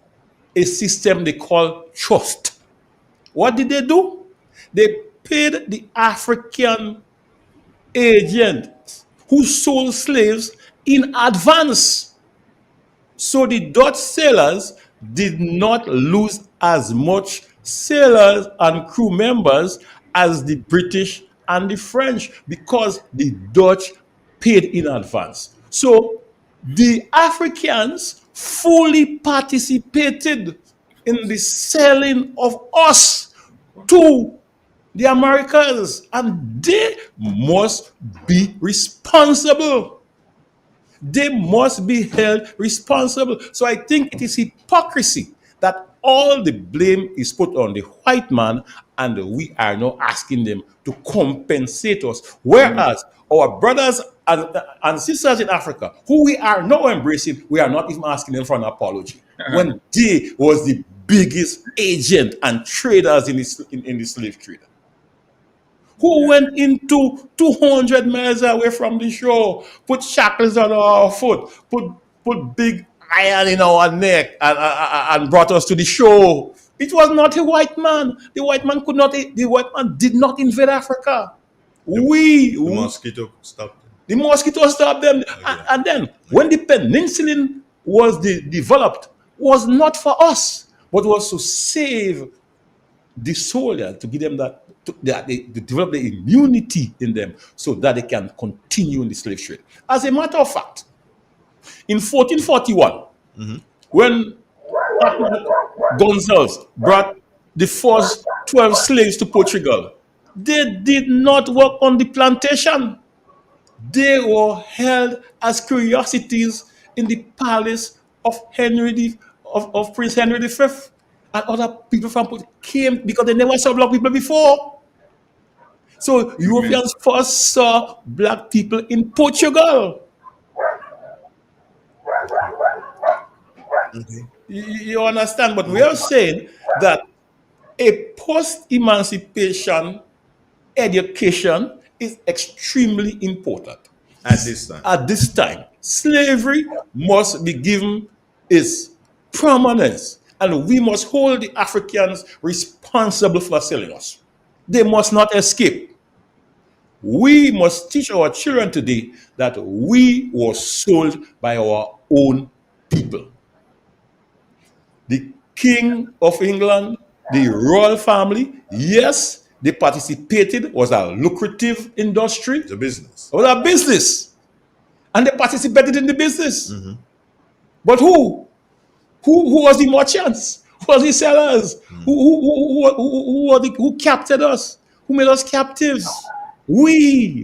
a system they call trust. What did they do? They paid the African agent who sold slaves in advance. So the Dutch sailors did not lose as much sailors and crew members as the British and the French because the Dutch paid in advance. So the Africans fully participated in the selling of us to the Americans, and they must be responsible. They must be held responsible. So I think it is hypocrisy that all the blame is put on the white man and we are not asking them to compensate us. Whereas our brothers and sisters in Africa, who we are now embracing, we are not even asking them for an apology. When they was the biggest agent and traders in the slave trade. Who went into 200 miles away from the shore, put shackles on our foot, put big iron in our neck, and brought us to the shore. It was not a white man. The white man did not invade Africa. The mosquito stopped them. The mosquito stopped them. Okay. And then when the penicillin was developed, was not for us, but was to save the soldier, to give them to develop the immunity in them so that they can continue in the slave trade. As a matter of fact, in 1441, when Gonzales brought the first 12 slaves to Portugal, They did not work on the plantation. They were held as curiosities in the palace of Prince Henry V. And other people from came because they never saw black people before. So Amen. Europeans first saw black people in Portugal. You understand? But we are saying that a post-emancipation education is extremely important. At this time. At this time, slavery must be given its prominence, and we must hold the Africans responsible for selling us. They must not escape. We must teach our children today that we were sold by our own people. The King of England, the royal family, yes, they participated, was a lucrative industry. It's a business. It was a business. And they participated in the business. But who? Who was the merchants? Who was the sellers? Who captured us? Who made us captives? We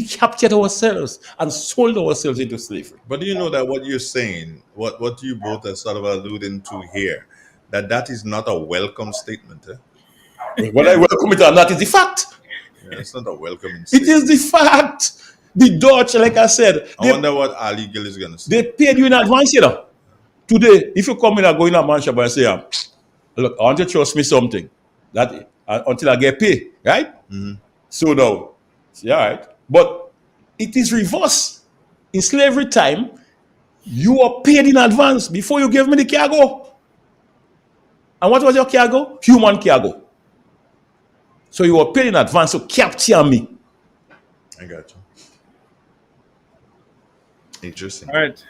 captured ourselves and sold ourselves into slavery. But do you know that what you're saying, what you both are sort of alluding to here, that is not a welcome statement. Whether I welcome it or not is the fact. Yeah, it's not a welcoming It statement. is the fact. The Dutch, like I said, I wonder what Ali Gill is going to say. they paid you in advance, you know. Today, if you come in and go in a man shop and say, look, I want you to trust me something that until I get paid, right? So now, yeah, right. But it is reverse. In slavery time, you are paid in advance before you give me the cargo. And what was your cargo? Human cargo. So you were paid in advance to capture me. I got you. Interesting. All right.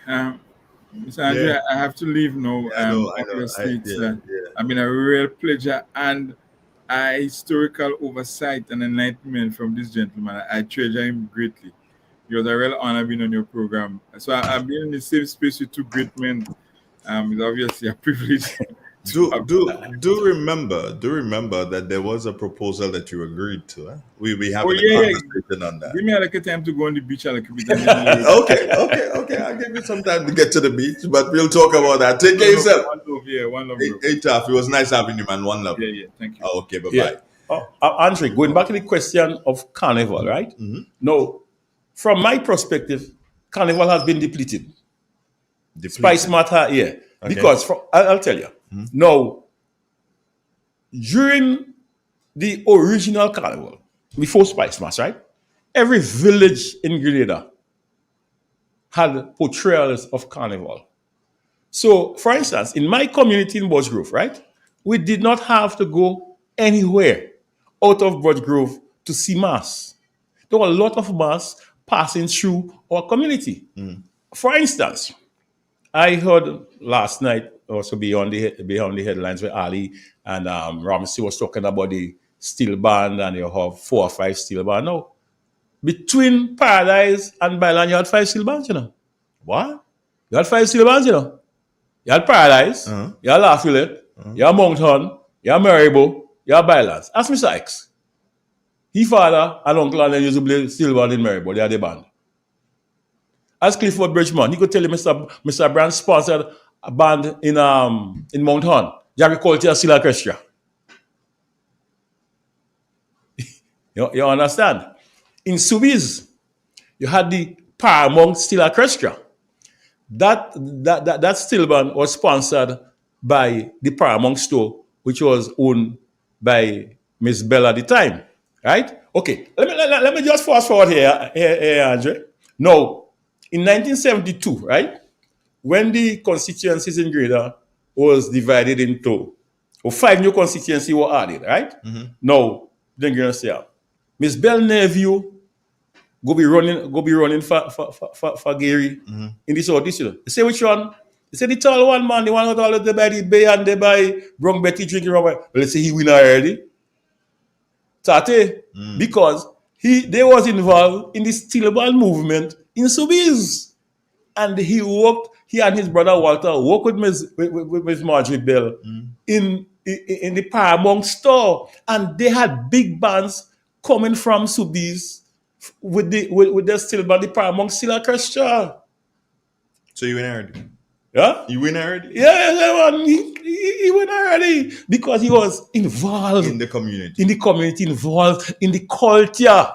Mr. Andrew, I have to leave now. I know. Obviously, it's been a real pleasure and a historical oversight and enlightenment from this gentleman. I treasure him greatly. It was a real honor being on your program. So I've been in the same space with two great men. It's obviously a privilege. Do remember that there was a proposal that you agreed to. Huh? We have a conversation on that. Give me like a time to go on the beach. Okay. I'll give you some time to get to the beach, but we'll talk about that. Take care of yourself. One love. Hey, Tafa, it was nice having you, man. One love. Yeah. Thank you. Okay, bye-bye. Andre, going back to the question of carnival, right? No, from my perspective, carnival has been depleted. Spice matter, yeah. Okay. Because I'll tell you. Now, during the original carnival, before Spice Mass, right? Every village in Grenada had portrayals of carnival. So, for instance, in my community in Bush Grove, right? We did not have to go anywhere out of Bush Grove to see mass. There were a lot of mass passing through our community. For instance, I heard last night also beyond the headlines where Ali and Ramsey was talking about the steel band, and you have 4 or 5 steel bands. Now, between Paradise and Byland, you had 5 steel bands, you know. What? You had 5 steel bands, you know. You had Paradise, you had Lafayette, you had Mount Hunt, you had Maribor, you had Bylands. Ask Mr. X. His father and uncle and them used to play steel band in Maribor. They had the band. As Clifford Bridgman, he could tell you Mr. Brand sponsored a band in Mount Hunt, the Agricultural Steel Orchestra. you understand? In Subiz, you had the Paramount Steel Orchestra. That steel band was sponsored by the Paramount store, which was owned by Miss Bell at the time. Right? Okay. Let me just fast forward here, Andre. Now, in 1972, right, when the constituencies in Grenada was divided into 5 new constituencies were added, right? Now, then you're gonna say, Miss Bell nephew go be running for Gary in this audition. You say which one? You say the tall one, man, the one who all they buy the bay and they buy Bronx Betty drinking rum. Well, let's say he win already. Tate, because they was involved in the steel band movement in Subiz. and he and his brother Walter worked with Miss Marjorie Bell in the Paramount store, and they had big bands coming from Sobeys with the still band, the Paramount still orchestra. So you win already. Yeah? You win already? Yeah, man. He went already because he was involved in the community. Involved in the culture.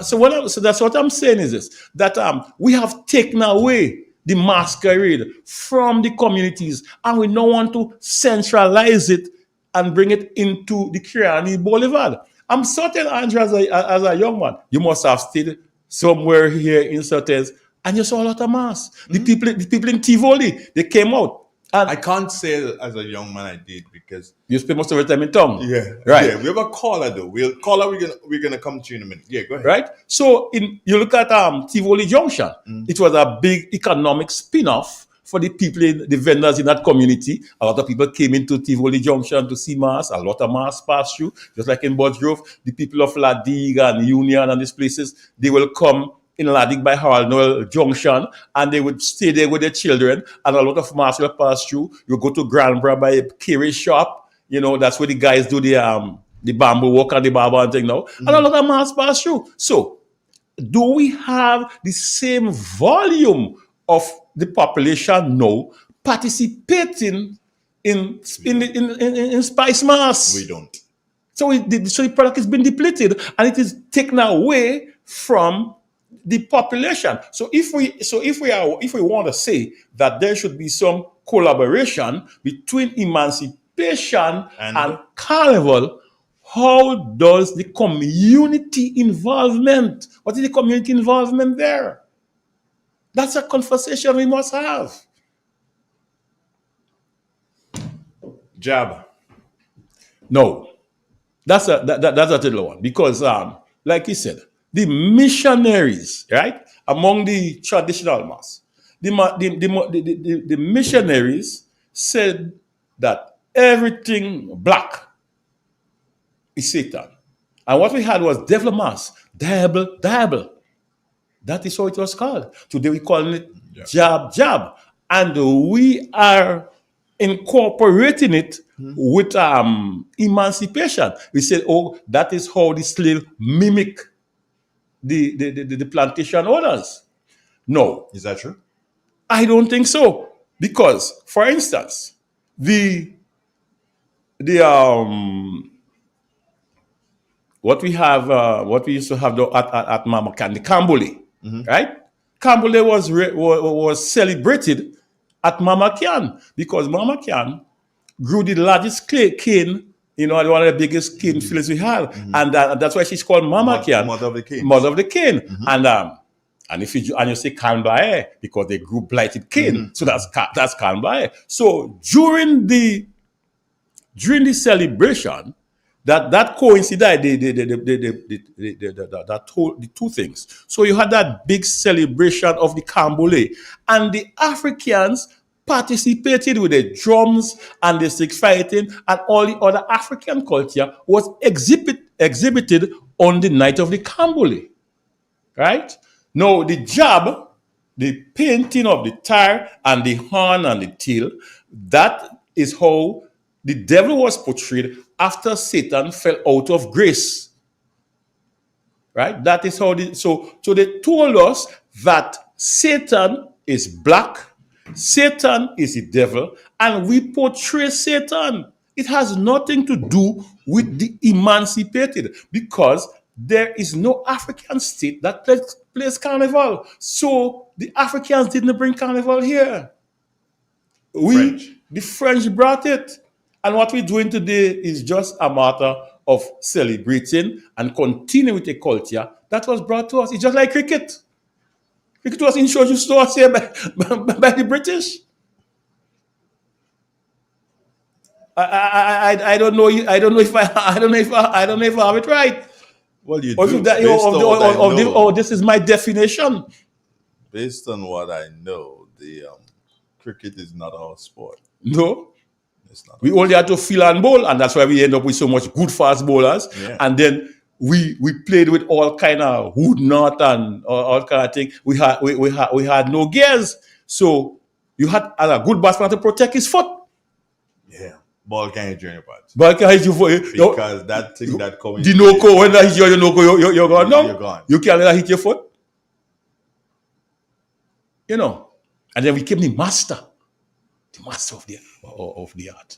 So that's what I'm saying is this, that we have taken away the masquerade from the communities, and we don't want to centralize it and bring it into the Kiani Boulevard. I'm certain, Andrew, as a young man, you must have stayed somewhere here in Certes, and you saw a lot of mass. The people in Tivoli, they came out. And I can't say as a young man I did because you spend most of your time in town. Yeah, right. Yeah, we have a caller though. We're gonna come to you in a minute. Yeah, go ahead. Right. So you look at Tivoli Junction. It was a big economic spin-off for the people, the vendors in that community. A lot of people came into Tivoli Junction to see mass. A lot of mass passed through, just like in Bodgrove. The people of Ladig and Union and these places, they will come in Ladig by Harold Noel Junction, and they would stay there with their children, and a lot of mass will pass through. You go to Granbra by Kerry shop, that's where the guys do the bamboo walk and the barber and thing now, and a lot of mass pass through. So, do we have the same volume of the population now participating in Spice Mass? We don't. So the product has been depleted, and it is taken away from the population. So if we want to say that there should be some collaboration between emancipation and carnival, how does the community involvement? What is the community involvement there? That's a conversation we must have. Jab. No, that's a little one, because like he said, the missionaries, right, among the traditional mass, the missionaries said that everything black is Satan. And what we had was devil mass, devil. That is how it was called. Today we call it jab. And we are incorporating it with emancipation. We said, that is how the slave mimic the plantation owners. No. Is that true? I don't think so. Because, for instance, what we used to have at Mama Can, the Cambole, right? Cambole was celebrated at Mama Can because Mama Can grew the largest cane, one of the biggest cane fields we have, and that's why she's called Mama Can, Mother of the Cane. Mother of the Cane, and if you say Canbae because they grew blighted cane, so that's Canbae. So during the celebration, that coincided the two things. So you had that big celebration of the Cambole, and the Africans participated with the drums and the stick fighting, and all the other African culture was exhibited on the night of the Cambole. Right? Now the jab, the painting of the tire and the horn and the tail, that is how the devil was portrayed after Satan fell out of grace. Right? That is how so they told us that Satan is black, Satan is the devil, and we portray Satan. It has nothing to do with the emancipated, because there is no African state that plays carnival. So the Africans didn't bring carnival here. The French brought it. And what we're doing today is just a matter of celebrating and continuing with a culture that was brought to us. It's just like cricket. Cricket was introduced to us here by the British. I don't know if I have it right. Well, you do. This is my definition. Based on what I know, the cricket is not our sport. No. We only had to fill and bowl, and that's why we end up with so much good fast bowlers. Yeah. And then we played with all kind of wood knot and all kind of thing. We had no gears, so you had a good batsman to protect his foot. Yeah. Ball can't hit you in your parts. Ball can't hit you for because that thing that comes. The no-co, when that hit you, the no-co, you're gone. No, you're gone. You can't let that hit your foot. You know, and then we came the master of the art.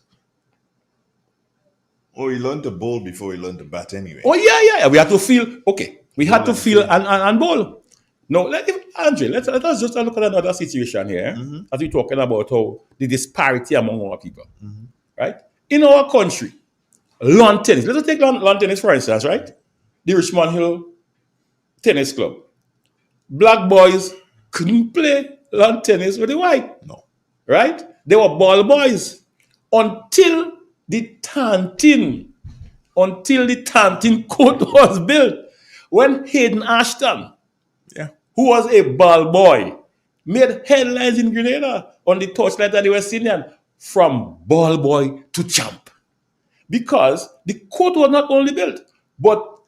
Oh, he learned to bowl before he learned to bat anyway. Oh, yeah. We had to feel, okay. We had to feel and bowl. No, Andre, let's just look at another situation here. As we're talking about how the disparity among our people. Right? In our country, lawn tennis. Let's take lawn tennis, for instance, right? The Richmond Hill Tennis Club. Black boys couldn't play lawn tennis with the white. No. Right? They were ball boys until the Tantin court was built. When Hayden Ashton, who was a ball boy, made headlines in Grenada on the torchlight of the West Indian from ball boy to champ. Because the court was not only built, but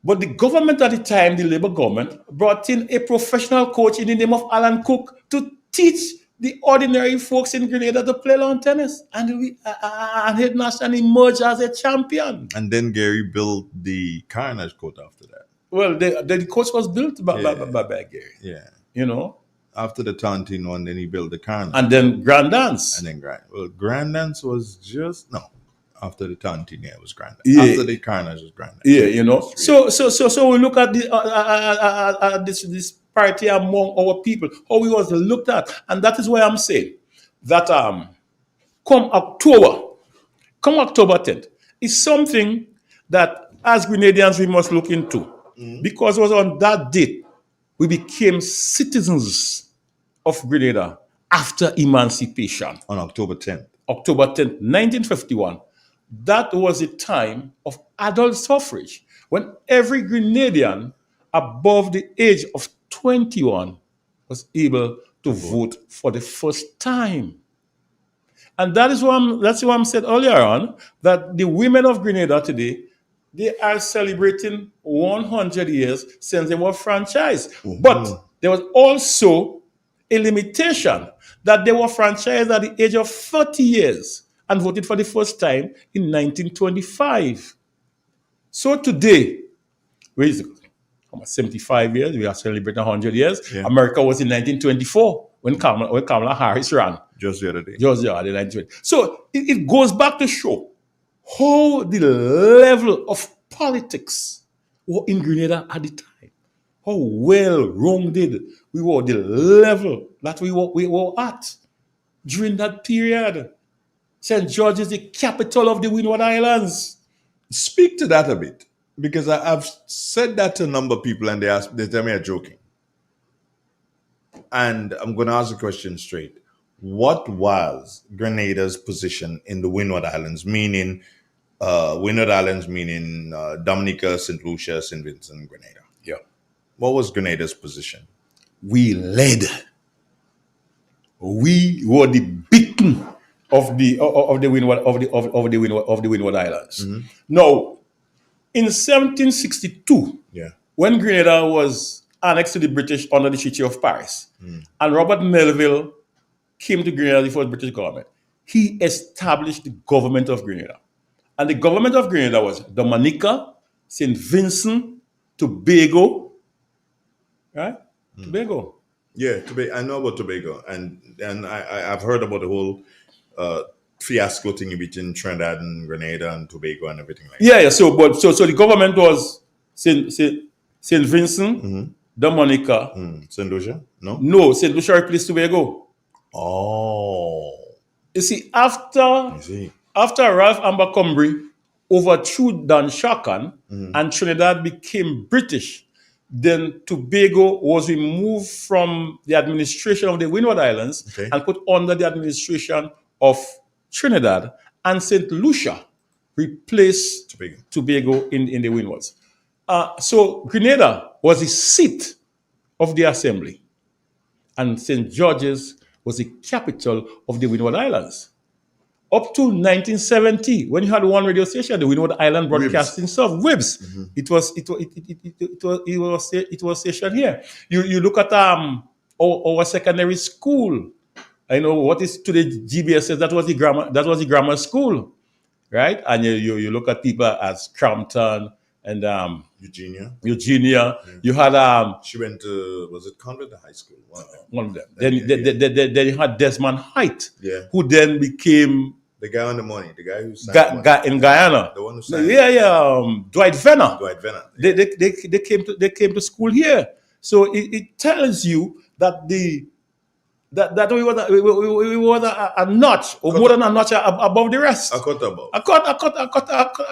the government at the time, the Labour government, brought in a professional coach in the name of Alan Cook to teach the ordinary folks in Grenada to play lawn tennis. And Hayden Ashton emerged as a champion. And then Gary built the Carnage court after that. Well, the coach was built by Gary. Yeah. You know? After the Taunting one, then he built the Carnage. And then Grand Dance. Grand Dance was just, no. After the Taunting, it was Grand Dance. Yeah. After the Carnage was Grand Dance. Yeah, you know. So we look at this disparity among our people, how we was looked at. And that is why I'm saying that come October 10th, is something that as Grenadians we must look into. Because it was on that date we became citizens of Grenada after emancipation. On October 10th. October 10th, 1951. That was a time of adult suffrage when every Grenadian above the age of 21 was able to vote for the first time. And that's why I'm said earlier on that the women of Grenada today, they are celebrating 100 years since they were franchised. But there was also a limitation that they were franchised at the age of 30 years and voted for the first time in 1925. So today, where is it? 75 years, we are celebrating 100 years. Yeah. America was in 1924 when Kamala Harris ran. Just the other day. 1920. So it goes back to show how the level of politics were in Grenada at the time. How well-rounded we were, the level that we were at during that period. St. George is the capital of the Windward Islands. Speak to that a bit, because I've said that to a number of people and they tell me I'm joking. And I'm going to ask the question straight. What was Grenada's position in the Windward Islands, meaning Dominica, St. Lucia, St. Vincent, and Grenada? Yeah. What was Grenada's position? We led. We were the beacon of the Windward Islands. Mm-hmm. Now, in 1762, when Grenada was annexed to the British under the Treaty of Paris, and Robert Melville came to Grenada before the British government, he established the government of Grenada. And the government of Grenada was Dominica, St. Vincent, Tobago, right? Tobago. Yeah, I know about Tobago, and I've heard about the whole fiasco thing between Trinidad and Grenada and Tobago and everything like that. Yeah. So the government was St. Vincent, Dominica, St. Lucia. No, St. Lucia replaced Tobago. Oh, you see, after Ralph Abercrombie overthrew Dan Shakan and Trinidad became British, then Tobago was removed from the administration of the Windward Islands and put under the administration of Trinidad, and St. Lucia replaced Tobago in the Windwards. So Grenada was the seat of the assembly, and St. George's was the capital of the Windward Islands. up to 1970, when you had one radio station, we know the Island Broadcasting stuff, WIBS. It was stationed here. You look at our secondary school. I know what is today GBS. That was the grammar school, right? And you look at people as Crampton and Eugenia. You had she went to, was it Convent High School? One of them. Then you had Desmond Height, who then became the guy on the money, the guy who signed in Guyana. The one who signed Dwight Venner. Yeah. They came to school here. So it tells you that that we were a notch, or more than a notch above the rest. A cut above. A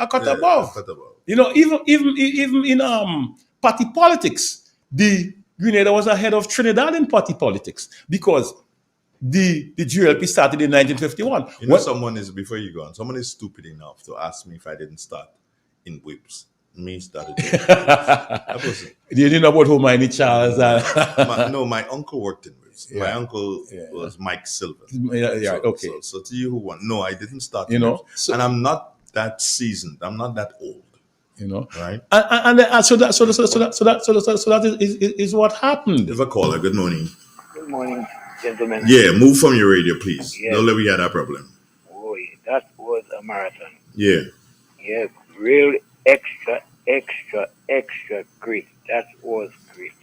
cut above. You know, even in party politics, the Grenada was ahead of Trinidad in party politics because the GLP started in 1951. You know, someone is, before you go on, someone is stupid enough to ask me if I didn't start in whips. Me started. You didn't know about who my Charles? My uncle worked in whips. Yeah. My uncle was Mike Silver. Okay. So to you who want, no, I didn't start. You know, and I'm not that seasoned. I'm not that old. You know, right? And so that is what happened. There's a caller. Good morning. Good morning, gentlemen. Yeah, move from your radio, please. Yeah. Don't let me have that problem. Oh, that was a marathon. Yeah. Yeah, real extra great. That was great.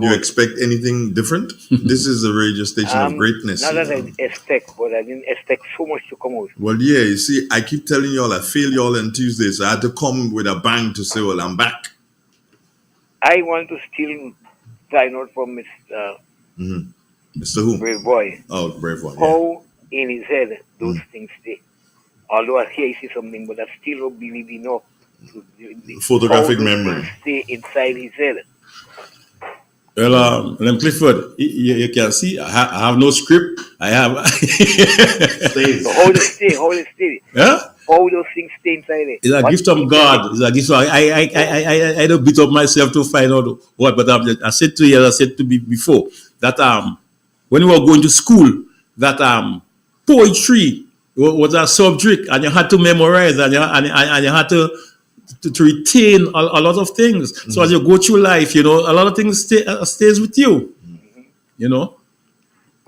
You expect anything different? This is a radio station of greatness. Not that I expect, but I didn't expect so much to come out. Well, yeah, you see, I keep telling y'all I failed y'all on Tuesday, so I had to come with a bang to say, well, I'm back. I want to still find out from Mr. Mr. Who? Brave Boy. Oh, Brave Boy. How in his head those things stay. Although I hear he see something, but I still don't believe enough to photographic memory stay inside his head. Well, Clifford, you can see I have no script. I have. So how they stay? Yeah? How those things stay inside it? It's a gift from God. It's a gift. I don't beat up myself to find out what, but I said to you, I said to be before that when we were going to school, that poetry was a subject, and you had to memorize, and you had to retain a lot of things. Mm-hmm. So as you go through life, you know, a lot of things stays with you. Mm-hmm. You know,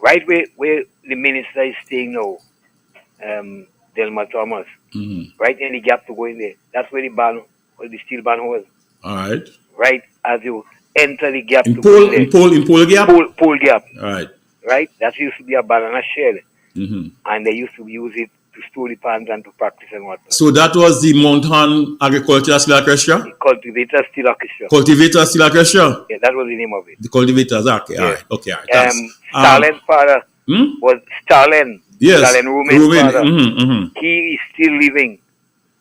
right where the minister is staying now, Delma Thomas. Mm-hmm. Right in the gap to go in there. That's where the steel band was. All right. Right as you enter the gap in pole gap. Pole gap. All right. Right. That used to be a banana shell, and they used to use it to store the pans and to practice and whatnot. So that was the Mountain Agricultural Steel Orchestra? The Cultivator Steel Orchestra. Cultivator Steel Orchestra? Yeah, that was the name of it. The Cultivators, okay, yeah. All right, okay, all right. Stalin's father was Stalin. Yes. Stalin Rumen's father. He is still living,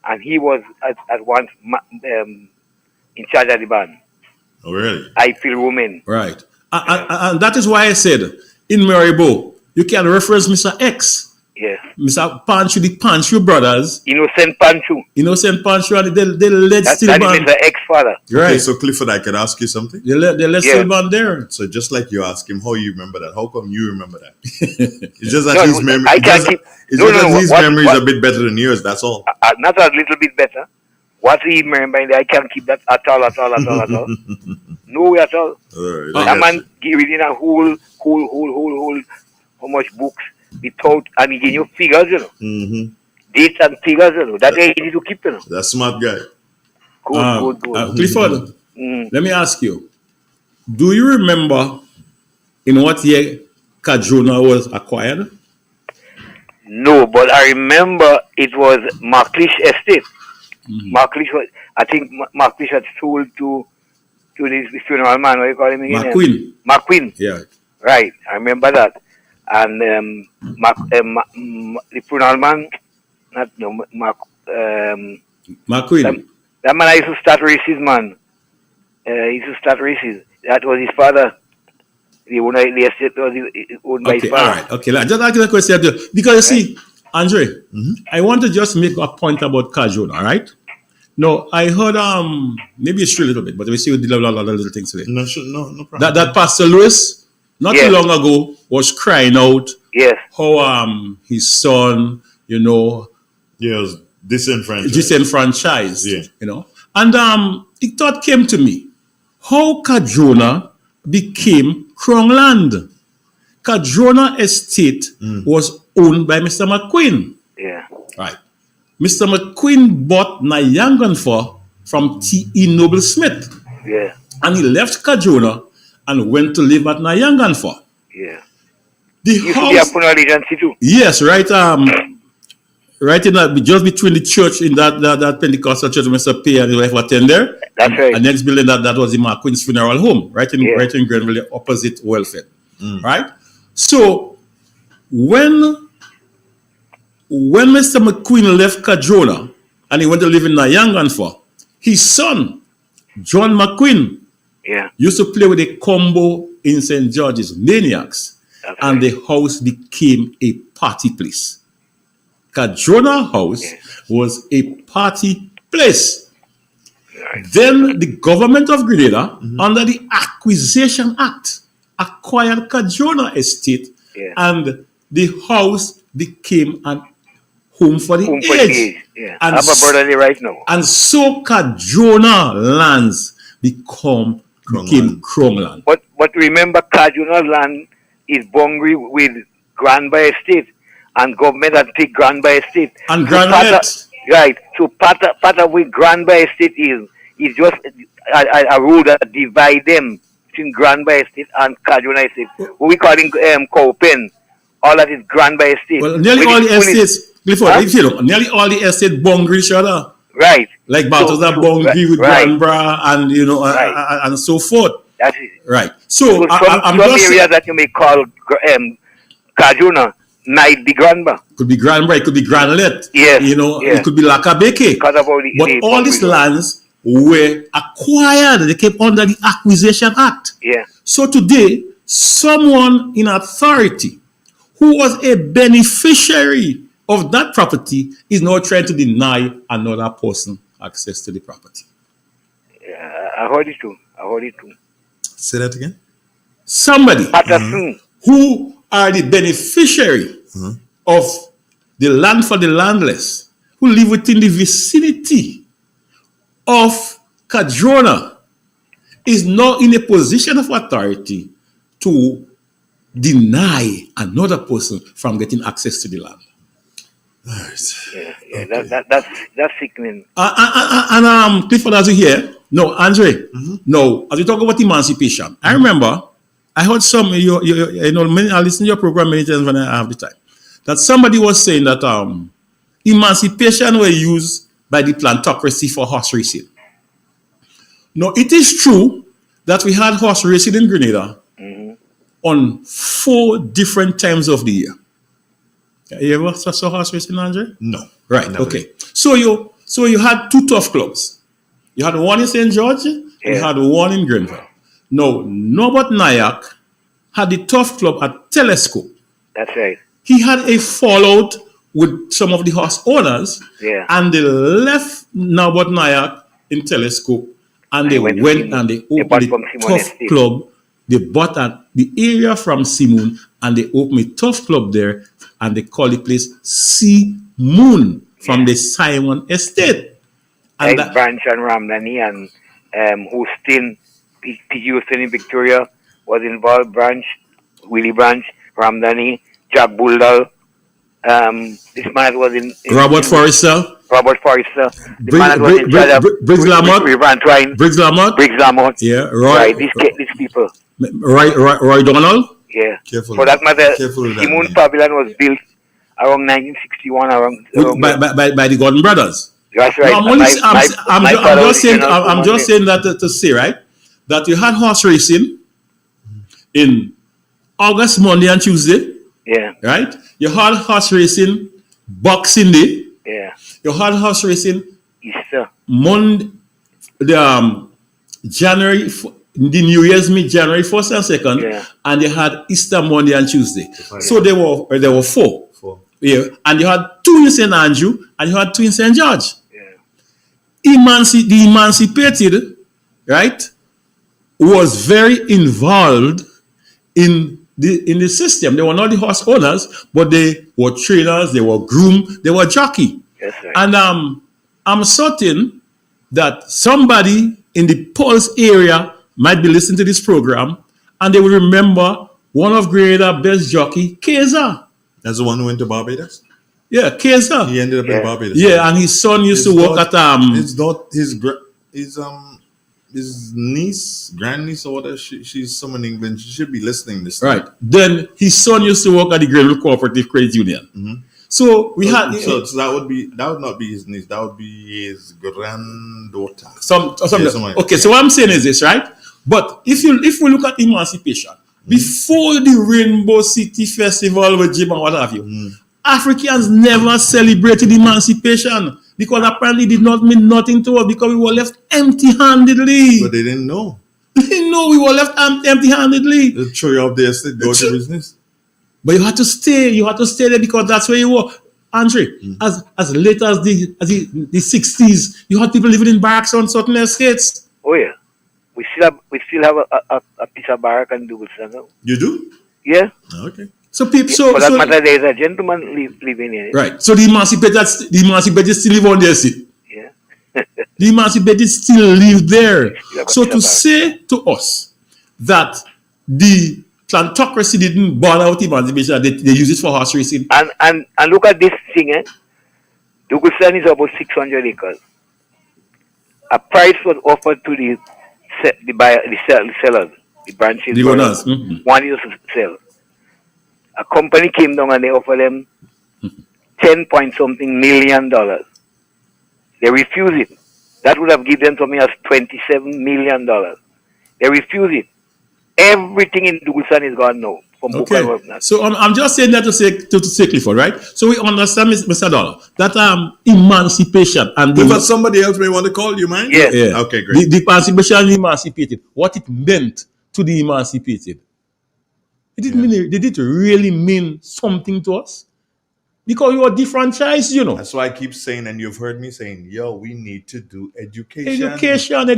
and he was at once in charge of the band. Oh, really? I feel Rumen. Right. And that is why I said, in Maribo, you can reference Mr. X. Yes. Mr. Pancho, the Pancho brothers. Innocent Pancho, and they led still band. That's Mr. X father. Right. Okay, so Clifford, I could ask you something? They led still band there. So just like you ask him, how you remember that? How come you remember that? It's just that his memory. His memory is a bit better than yours. That's all. Not a little bit better. What he remembering, I can't keep that at all. No way at all. Right, that man reading a whole how much books without, and he give you figures, you know. Mm-hmm. Dates and figures, you know. That ain't easy to keep, you know. That's smart guy. Good. Clifford, let me ask you. Do you remember in what year Cajuna was acquired? No, but I remember it was Marklish Estate. Marklish was, I think Marklish had sold to this funeral man, what do you call him again? McQueen. Yeah. Right, I remember that. And the funeral man, McQueen. That man used to start races, man. That was his father. The estate was owned by his father. All right, okay. Just ask you a question. Because you see, Andre, I want to just make a point about Cajun, all right? No, I heard, maybe it's true a little bit, but we see we did a lot of little things today. No problem. That Pastor Lewis, not too long ago, was crying out Yes. How his son, Yes, disenfranchised. Disenfranchised. Yeah. And the thought came to me, how Kadrona became Crown land. Kadrona estate was owned by Mr. McQueen. Yeah. Right. Mr. McQueen bought Nyanganfor from T.E. Noble Smith. Yeah. And he left Kadrona and went to live at Nyanganfor. Yeah. The you house. Too. Yes, right. Right in that, just between the church in that Pentecostal church, Mr. Pierre and his wife attend there. That's right. And next building that was the McQueen's funeral home, right in Grenville, opposite Welfare. Right. So when Mr. McQueen left Kadrona and he went to live in Nyanganfor, his son John McQueen used to play with a combo in St. George's, Maniacs, and the house became a party place. Kadrona House was a party place. Right. Then the government of Grenada, under the Acquisition Act, acquired Kadrona Estate, and the house became an home for the aged. Yeah. And I have a brother there right now. And so Kadrona lands became Crown land. But remember, Kadrona land is boundary with Granby Estate. And government had take Granby Estate. And Granby. Right. So part of what Granby Estate is just a road that divide them between Granby Estate and Kadrona Estate. What we call Cowpen. All that is Granby Estate. Well, nearly all the estates, nearly all the estate boundary each other. Right. Like Balthazar boundary with Granbra and and so forth. That's it. Right. So some areas that you may call Kadrona might be Granba. Could be Granba, it could be Granlet. Yes. It could be Lakabeke. But all these lands were acquired. They came under the Acquisition Act. Yeah. So today, someone in authority who was a beneficiary of that property is now trying to deny another person access to the property. Yeah, I heard it too. Say that again. Somebody who are the beneficiary of the land for the landless, who live within the vicinity of Kadrona, is now in a position of authority to deny another person from getting access to the land. That's sickening. And Clifford, as you hear, no, Andre, no, as we talk about emancipation, I remember I heard some, I listen to your program many times when I have the time, that somebody was saying that emancipation were used by the plantocracy for horse racing. Now, it is true that we had horse racing in Grenada on 4 different times of the year. You ever saw horse racing, Andre? No. Right, okay. So you had 2 tough clubs. You had one in St. George, and you had one in Grenville. No, Norbert Nayak had the tough club at Telescope. That's right. He had a fallout with some of the horse owners, and they left Norbert Nayak in Telescope, and they went and they opened a tough club. They bought the area from Simon, and they opened a tough club there, and they call the place Sea Moon from the Simon Estate. And Branch and Ramdani and Houston. P.G. Houston in Victoria was involved. Branch, Willie Branch, Ramdani, Jack Bulldall. This man was in Robert Forrester. The man that was in charge of Briggs Lamont. Briggs Lamont. Yeah, Right, these people. Roy Donald. Yeah. Careful. For that matter, Careful Simon Pavilion was built around 1961. By the Gordon brothers. That's right. No, I'm just saying that to say, right, that you had horse racing in August, Monday and Tuesday. Yeah. Right? You had horse racing Boxing Day. Yeah. You had horse racing Easter. Monday, January, the New Year's meet January 1st and 2nd, and you had Easter Monday and Tuesday. So there were 4. Yeah. And you had 2 in St. Andrew and you had 2 in St. George. Yeah. The emancipated, right, was very involved in in the system. They were not the horse owners, but they were trainers, they were groomed, they were jockey. Yes, sir. And I'm certain that somebody in the Pulse area might be listening to this program and they will remember one of Grenada's best jockey, Keza. That's the one who went to Barbados? Yeah, Keza. He ended up in Barbados. Yeah, and his son used to work at It's not his niece, grandniece or whatever. She's someone in England. She should be listening this right. time. Then his son used to work at the Grenville Cooperative Credit Union. Mm-hmm. So we had so that would not be his niece. That would be his granddaughter. Okay, so what I'm saying is this, right? But if we look at emancipation before the Rainbow City Festival with Jim and what have you, Africans never celebrated emancipation because apparently it did not mean nothing to us because we were left empty-handedly. But they didn't know. They didn't know we were left empty-handedly. They throw you up there, go to business. But you had to stay. You had to stay there because that's where you were. Andre, as late as the 60s, you had people living in barracks on certain estates. Oh yeah, we still have a piece of barrack and Douglaston now. You do? Yeah. Okay. So people, for that matter, there is a gentleman living here. Right. So the emancipated still live on their seat. Yeah. The emancipated still live there. So to say to us that the plantocracy didn't burn out emancipation, they use it for horse racing. And look at this thing, Douglaston is about 600 acres. A price was offered to the sellers, the branches. The owners. One used to sell. A company came down and they offered them $10-point-something million. They refused it. That would have given them something as $27 million. They refused it. Everything in Douglaston is gone now. Okay. So I'm just saying that to say Clifford, right? So we understand, Mr. Dollar, that emancipation and but somebody else may want to call you, man. Yeah. Okay, great. The emancipation and emancipated. What it meant to the emancipated. It didn't mean, did it really mean something to us? Because we were defranchised, you know. That's why I keep saying, and you've heard me saying, yo, we need to do education. Education. We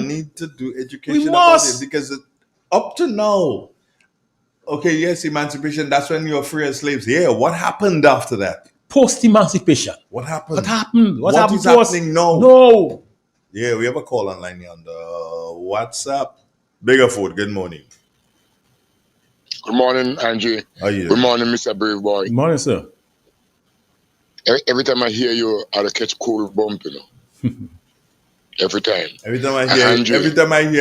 need to do education. We must. About it because up to now, okay, yes, emancipation, that's when you're free as slaves. Yeah, what happened after that? Post-emancipation. What happened? What happened? What happened is to happening us? now? No. Yeah, we have a call online here on the WhatsApp. Biggerfoot, good morning. Good morning, Angie. How are you? Good morning, Mr. Brave Boy. Good morning, sir. Every time I hear you, I catch cold bump, you know. Every time. Every time I hear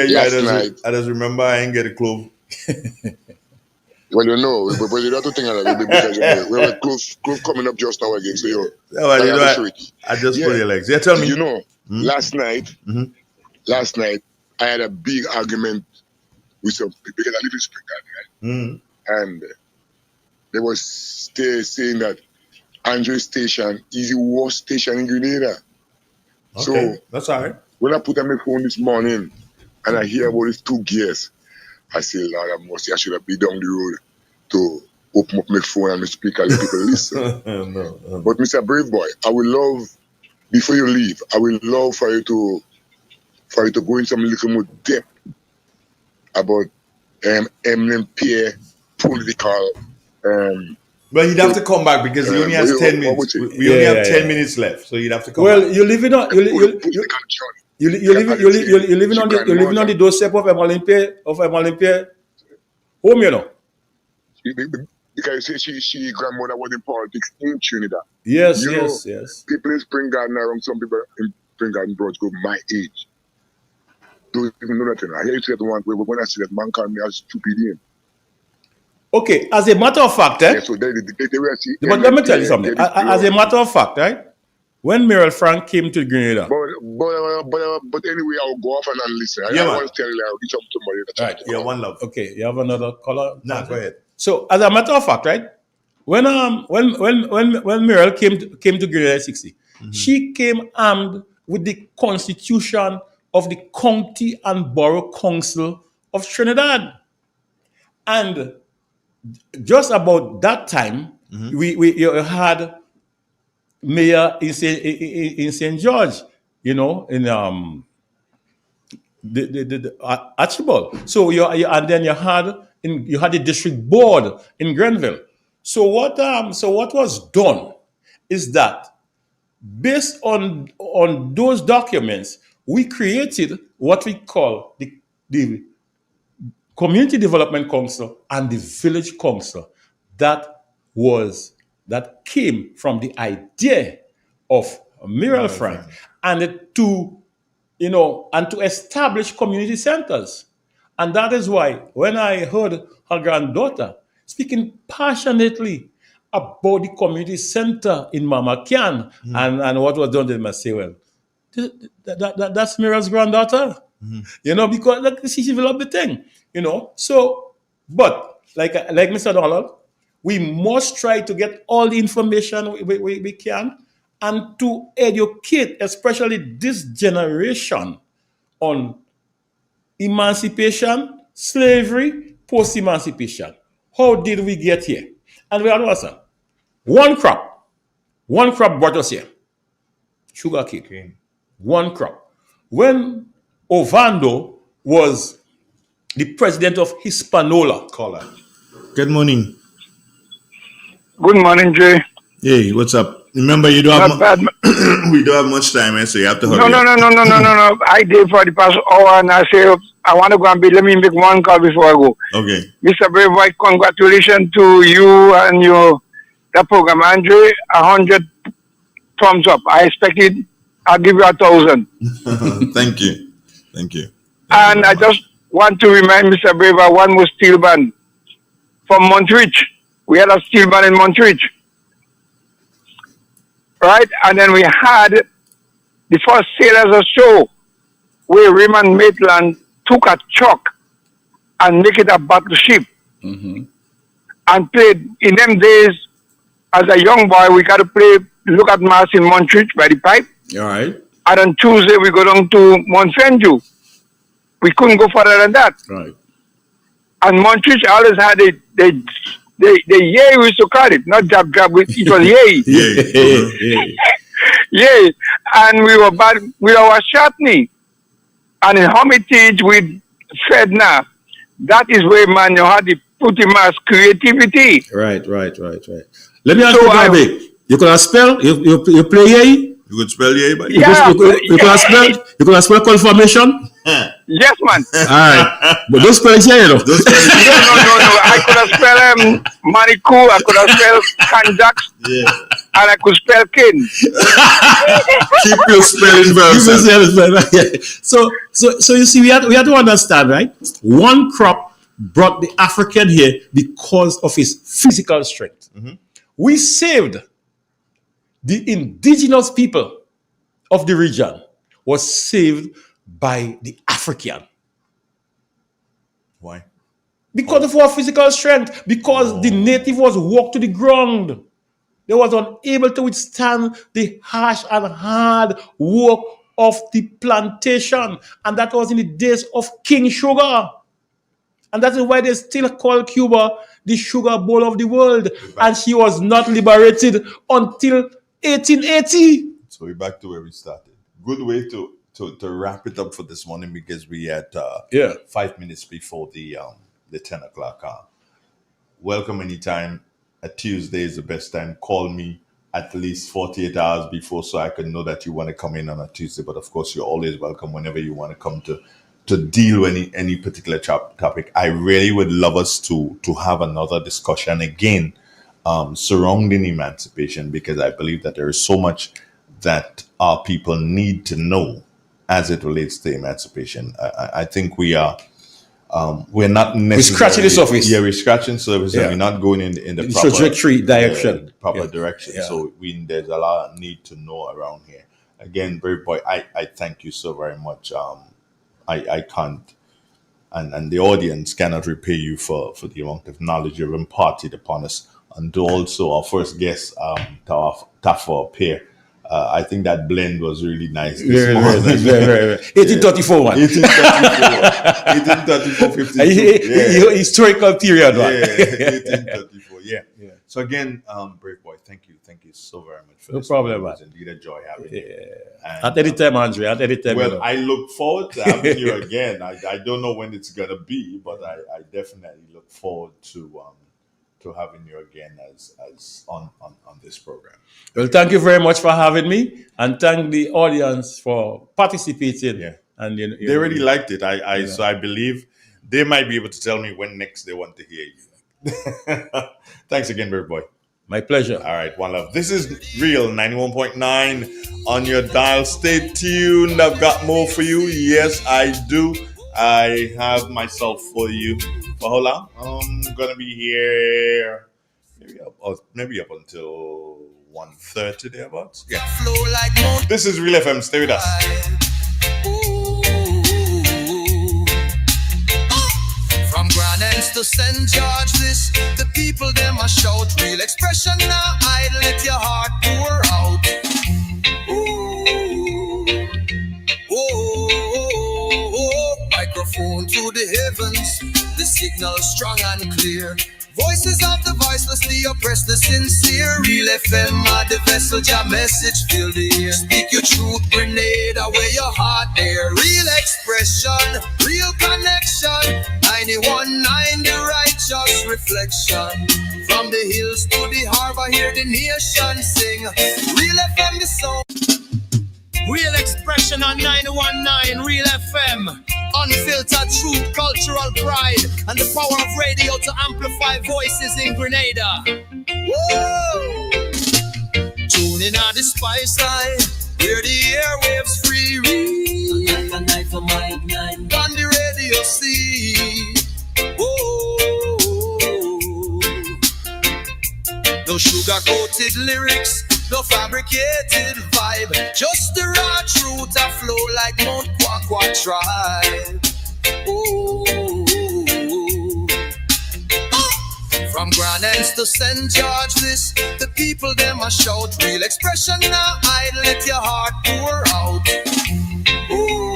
you, I just remember I ain't get a clove. Well, you know, but you don't think of that because we have a close coming up just now again. So I just pull your legs. Yeah, tell me. You know, last night, I had a big argument with some people because I live in Springfield, right? And they were saying that Andre's station is the worst station in Grenada. Okay, so that's all right. When I put on my phone this morning and I hear about these 2 gears, I say, Lord, I should have been down the road to open up my phone and my speaker and let people listen. No. But Mr. Brave Boy, I would love, before you leave, I would love for you to go in some little more depth about Eminem Pierre political. But he'd have to come back because he only has 10 minutes. We only have 10 minutes left, so he'd have to come back. Well, you're living on the doorstep of Olympia home, you know. Because she grandmother was in politics in Trinidad. Yes. People in Spring Garden around, some people in Spring Garden brought go my age. Don't even know nothing. I hear you say the one when I see that man called me as stupid name. Okay, as a matter of fact, Yeah, so they were see. But let me tell you something. As a matter of fact, right? When Merrill Frank came to Grenada. But anyway, I'll go off and listen. I want to tell you, I'll reach out to somebody. Right. Yeah, one love. Okay, you have another caller? No, go ahead. So, as a matter of fact, right? When Merrill came to Grenada 60, she came armed with the constitution of the County and Borough Council of Trinidad. And just about that time, we had mayor in St. George, you know, in the Archibald. So and then you had you had the district board in Grenville. So what was done is that based on those documents, we created what we call the Community Development Council and the Village Council that came from the idea of Muriel Frank and to establish community centers. And that is why when I heard her granddaughter speaking passionately about the community center in Mama Kian and what was done, they must say, well, that's Muriel's granddaughter. Because she developed the thing, So, but like Mr. Donald, we must try to get all the information we can and to educate, especially this generation, on emancipation, slavery, post-emancipation. How did we get here? And we have to answer. One crop brought us here. Sugar cane. One crop. When Ovando was the president of Hispaniola College. Good morning. Good morning, Jay. Hey, what's up? Remember, you don't have we don't have much time, so you have to hurry. No. I did for the past hour, and I say I want to go and let me make one call before I go. Okay. Mr. Brave Boy, congratulations to you and the program, Andre. 100 thumbs up. I expected. I'll give you 1,000. Thank you. And I just want to remind Mr. Braver one more steel band from Montreach. We had a steel band in Montreach. Right? And then we had the first Sailors Show where Raymond Maitland took a truck and make it a battleship. And played. In them days, as a young boy, we got to play Look at Mass in Montreach by the pipe. All right. And on Tuesday, we go down to Montfenju. We couldn't go further than that. Right. And Montreach always had the yay, we used to call it, not jab, it was yay. Yay. And we were bad with our chutney. And in Hermitage with Fedna, that is where, man, you had the pretty much creativity. Right. Let me ask you, Bobby. You could have spell, you play yay? You could spell yay, but you could have spell confirmation? Yes, man. All right. But don't spell it yay, No. I could have spelled Manikou, I could have spelled Kanjak, and I could spell Kin. Keep your spelling verb. So you see, we have to understand, right? One crop brought the African here because of his physical strength. We saved the indigenous people of the region was saved by the African. Why? Because of our physical strength. Because the native was walked to the ground. They was unable to withstand the harsh and hard work of the plantation. And that was in the days of King Sugar. And that is why they still call Cuba the sugar bowl of the world. And she was not liberated until 1880. So we're back to where we started. Good way to wrap it up for this morning because we had 5 minutes before the 10 o'clock. Welcome anytime. A Tuesday is the best time. Call me at least 48 hours before so I can know that you want to come in on a Tuesday. But of course, you're always welcome whenever you want to come to deal with any particular topic. I really would love us to have another discussion again surrounding emancipation, because I believe that there is so much that our people need to know as it relates to emancipation. I think we're not necessarily... We're scratching the surface. Yeah, we're scratching the surface and we're not going in the proper... trajectory direction. Proper direction. Yeah. So there's a lot of need to know around here. Again, Brave Boy, I thank you so very much. I can't, and the audience cannot repay you for the amount of knowledge you've imparted upon us. And also our first guest, Tafa Pierre. I think that blend was really nice. Very. 1834 one. 1834, 52. Historical period one. 1834, yeah. So again, Brave Boy, thank you so very much for No this. problem, It man. was indeed a joy having you. And, At any time, Andre. At any time. well, I look forward to having you again. I don't know when it's gonna be, but I definitely look forward to having you again as on this program. Well, thank you very much for having me, and thank the audience for participating. Yeah, and they really liked it. So I believe they might be able to tell me when next they want to hear you. Thanks again, Brave Boy. My pleasure. All right, one love. This is Real 91.9 on your dial. Stay tuned. I've got more for you. Yes, I do. I have myself for you. For how long? I'm gonna be here maybe up until 1:30 thereabouts. Yeah. This is Real FM. Stay with us. From Grand Anse to St. George, this the people them a shout. Real expression now, I let your heart pour out. Microphone to the heavens, the signal strong and clear. Voices of the voiceless, the oppressed, the sincere. Real FM are the vessel, your message fill the air. Speak your truth, grenade away your heart there. Real expression, real connection. 91.9 the righteous reflection. From the hills to the harbor, hear the nation sing. Real FM the song. Real expression on 919 Real FM. Unfiltered truth, cultural pride, and the power of radio to amplify voices in Grenada. Whoa! Tune in on the spice line, hear the airwaves free. Read. On the radio see. Whoa! No sugar-coated lyrics, no fabricated vibe, just the raw truth a flow like Mount Kwakwa tribe. Ooh. From Grand Anse to St. George, this the people them a shout. Real expression now, I let your heart pour out. Ooh.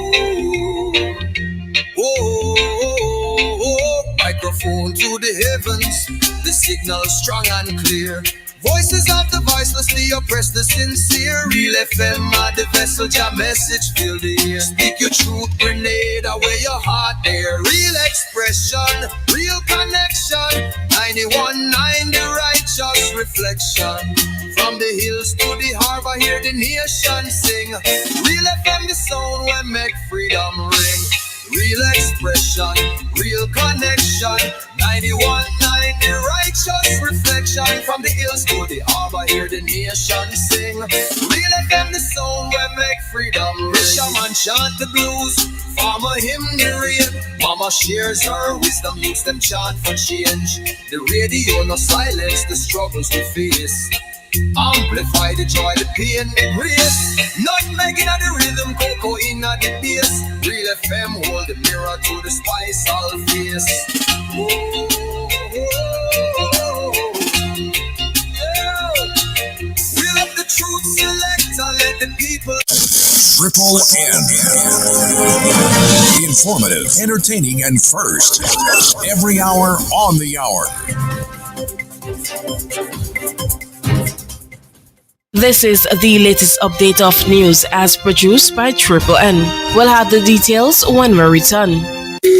Microphone to the heavens, the signal strong and clear. Voices of the voiceless, the oppressed, the sincere. Real FM are the vessel, your message fill the air. Speak your truth, grenade away your heart there. Real expression, real connection. 91.9 the righteous reflection. From the hills to the harbor, hear the nation sing. Real FM the sound will make freedom ring. Real expression, real connection. 91.9 the righteous reflection. From the hills to the harbor, hear the nation sing. Real FM the sound will make freedom ring. Fisherman chant the blues, farmer hymn the rain. Mama shares her wisdom, youths them chant for change. The radio no silence the struggles we face. Amplify the joy, the pain, the grace. Not making of the rhythm, cocoa in the bass. Real FM hold the mirror to the spice all face. We love the truth selector, let the people. Triple N. Informative, entertaining, and first. Every hour on the hour. This is the latest update of news as produced by Triple N. We'll have the details when we return.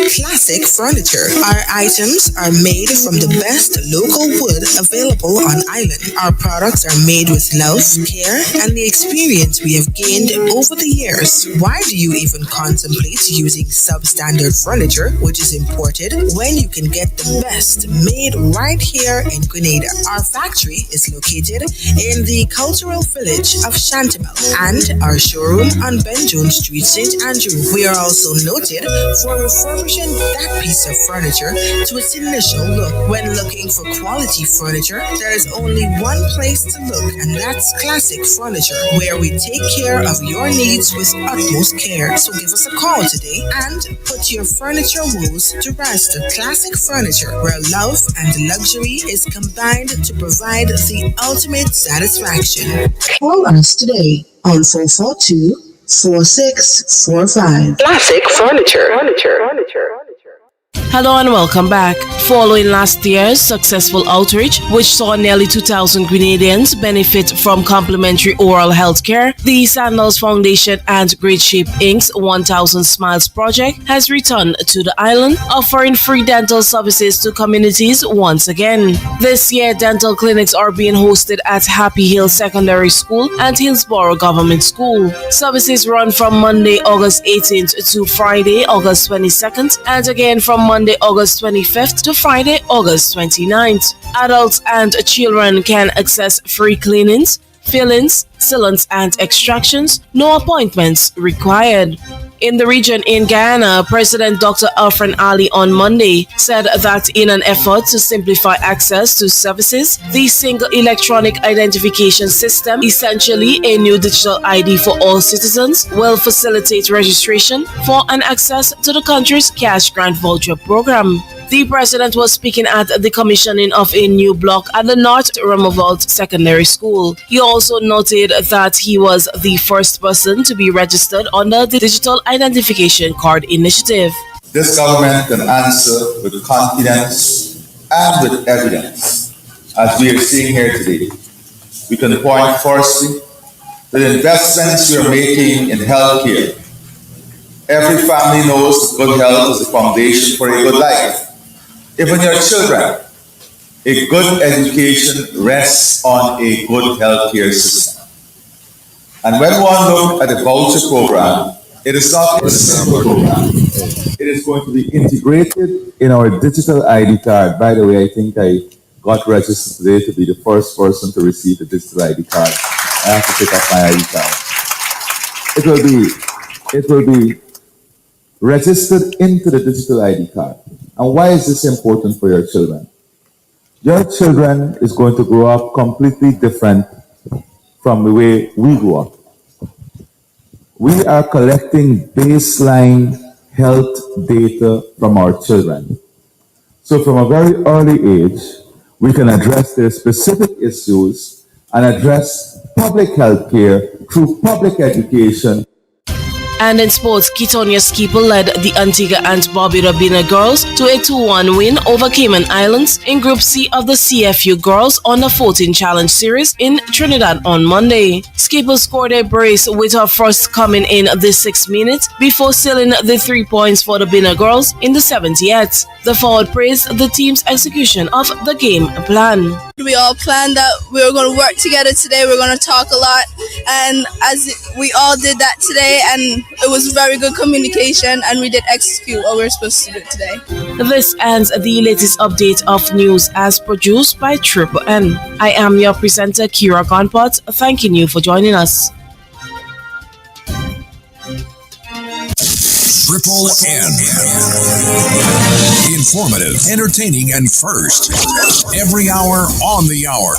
Classic Furniture. Our items are made from the best local wood available on island. Our products are made with love, care, and the experience we have gained over the years. Why do you even contemplate using substandard furniture, which is imported, when you can get the best made right here in Grenada? Our factory is located in the cultural village of Chantimel and our showroom on Ben Jones Street, St. Andrew. We are also noted for refurbishing that piece of furniture to its initial look. When looking for quality furniture, there is only one place to look, and that's Classic Furniture, where we take care of your needs with utmost care. So give us a call today and put your furniture woes to rest. Classic Furniture, where love and luxury is combined to provide the ultimate satisfaction. Call us today on 442-4645. Classic Furniture. Hello and welcome back. Following last year's successful outreach, which saw nearly 2,000 Grenadians benefit from complimentary oral health care, the Sandals Foundation and Great Shape Inc.'s 1,000 Smiles project has returned to the island, offering free dental services to communities once again. This year, dental clinics are being hosted at Happy Hill Secondary School and Hillsborough Government School. Services run from Monday, August 18th to Friday, August 22nd, and again from Monday, August 25th to Friday, August 29th. Adults and children can access free cleanings, fillings, sealants, and extractions. No appointments required. In the region in Guyana, President Dr. Alfred Ali on Monday said that in an effort to simplify access to services, the single electronic identification system, essentially a new digital ID for all citizens, will facilitate registration for and access to the country's cash grant voucher program. The president was speaking at the commissioning of a new block at the North Rummelveld Secondary School. He also noted that he was the first person to be registered under the Digital Identification Card Initiative. This government can answer with confidence and with evidence, as we are seeing here today. We can point firstly to the investments we are making in healthcare. Every family knows good health is the foundation for a good life. Even your children, a good education rests on a good healthcare system. And when one looks at the voucher program, it is not a simple program. It is going to be integrated in our digital ID card. By the way, I think I got registered today to be the first person to receive the digital ID card. I have to pick up my ID card. It will be registered into the digital ID card. And why is this important for your children? Your children is going to grow up completely different from the way we grew up. We are collecting baseline health data from our children. So from a very early age, we can address their specific issues and address public health care through public education. And in sports, Kitonia Skipper led the Antigua and Barbuda Bina girls to a 2-1 win over Cayman Islands in Group C of the CFU Girls Under 14 Challenge Series in Trinidad on Monday. Skipper scored a brace with her first coming in the 6th minute before sealing the 3 points for the Bina girls in the 70th. The forward praised the team's execution of the game plan. We all planned that we were going to work together today. We're going to talk a lot, and as we all did that today, and it was very good communication, and we did execute what we were supposed to do today. This ends the latest update of news as produced by Triple N. I am your presenter, Kira Gonpot, thanking you for joining us. Triple N. Informative, entertaining, and first. Every hour on the hour.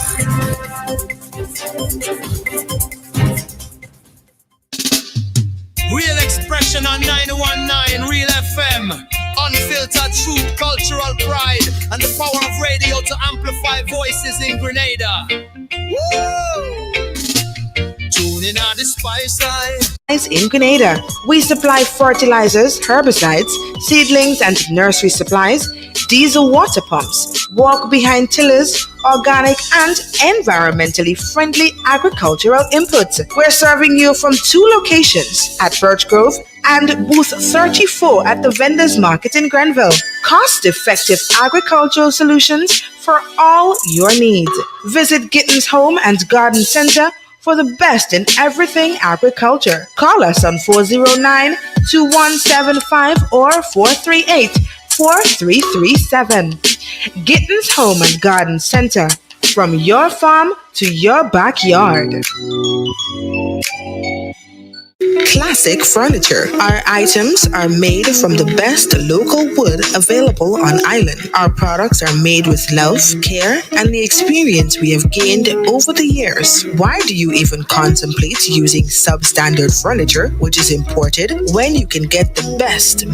Real expression on 919 Real FM. Unfiltered truth, cultural pride, and the power of radio to amplify voices in Grenada. Woo! Tuning on the spice line. In Grenada, we supply fertilizers, herbicides, seedlings, and nursery supplies, diesel water pumps, walk behind tillers, organic and environmentally friendly agricultural inputs. We're serving you from 2 locations at Birch Grove and booth 34 at the Vendors Market in Grenville. Cost-effective agricultural solutions for all your needs. Visit Gittins Home and Garden Center for the best in everything agriculture. Call us on 409-2175 or 438-4337. Gittins Home and Garden Center, from your farm to your backyard. Classic Furniture. Our items are made from the best local wood available on island. Our products are made with love, care, and the experience we have gained over the years. Why do you even contemplate using substandard furniture, which is imported, when you can get the best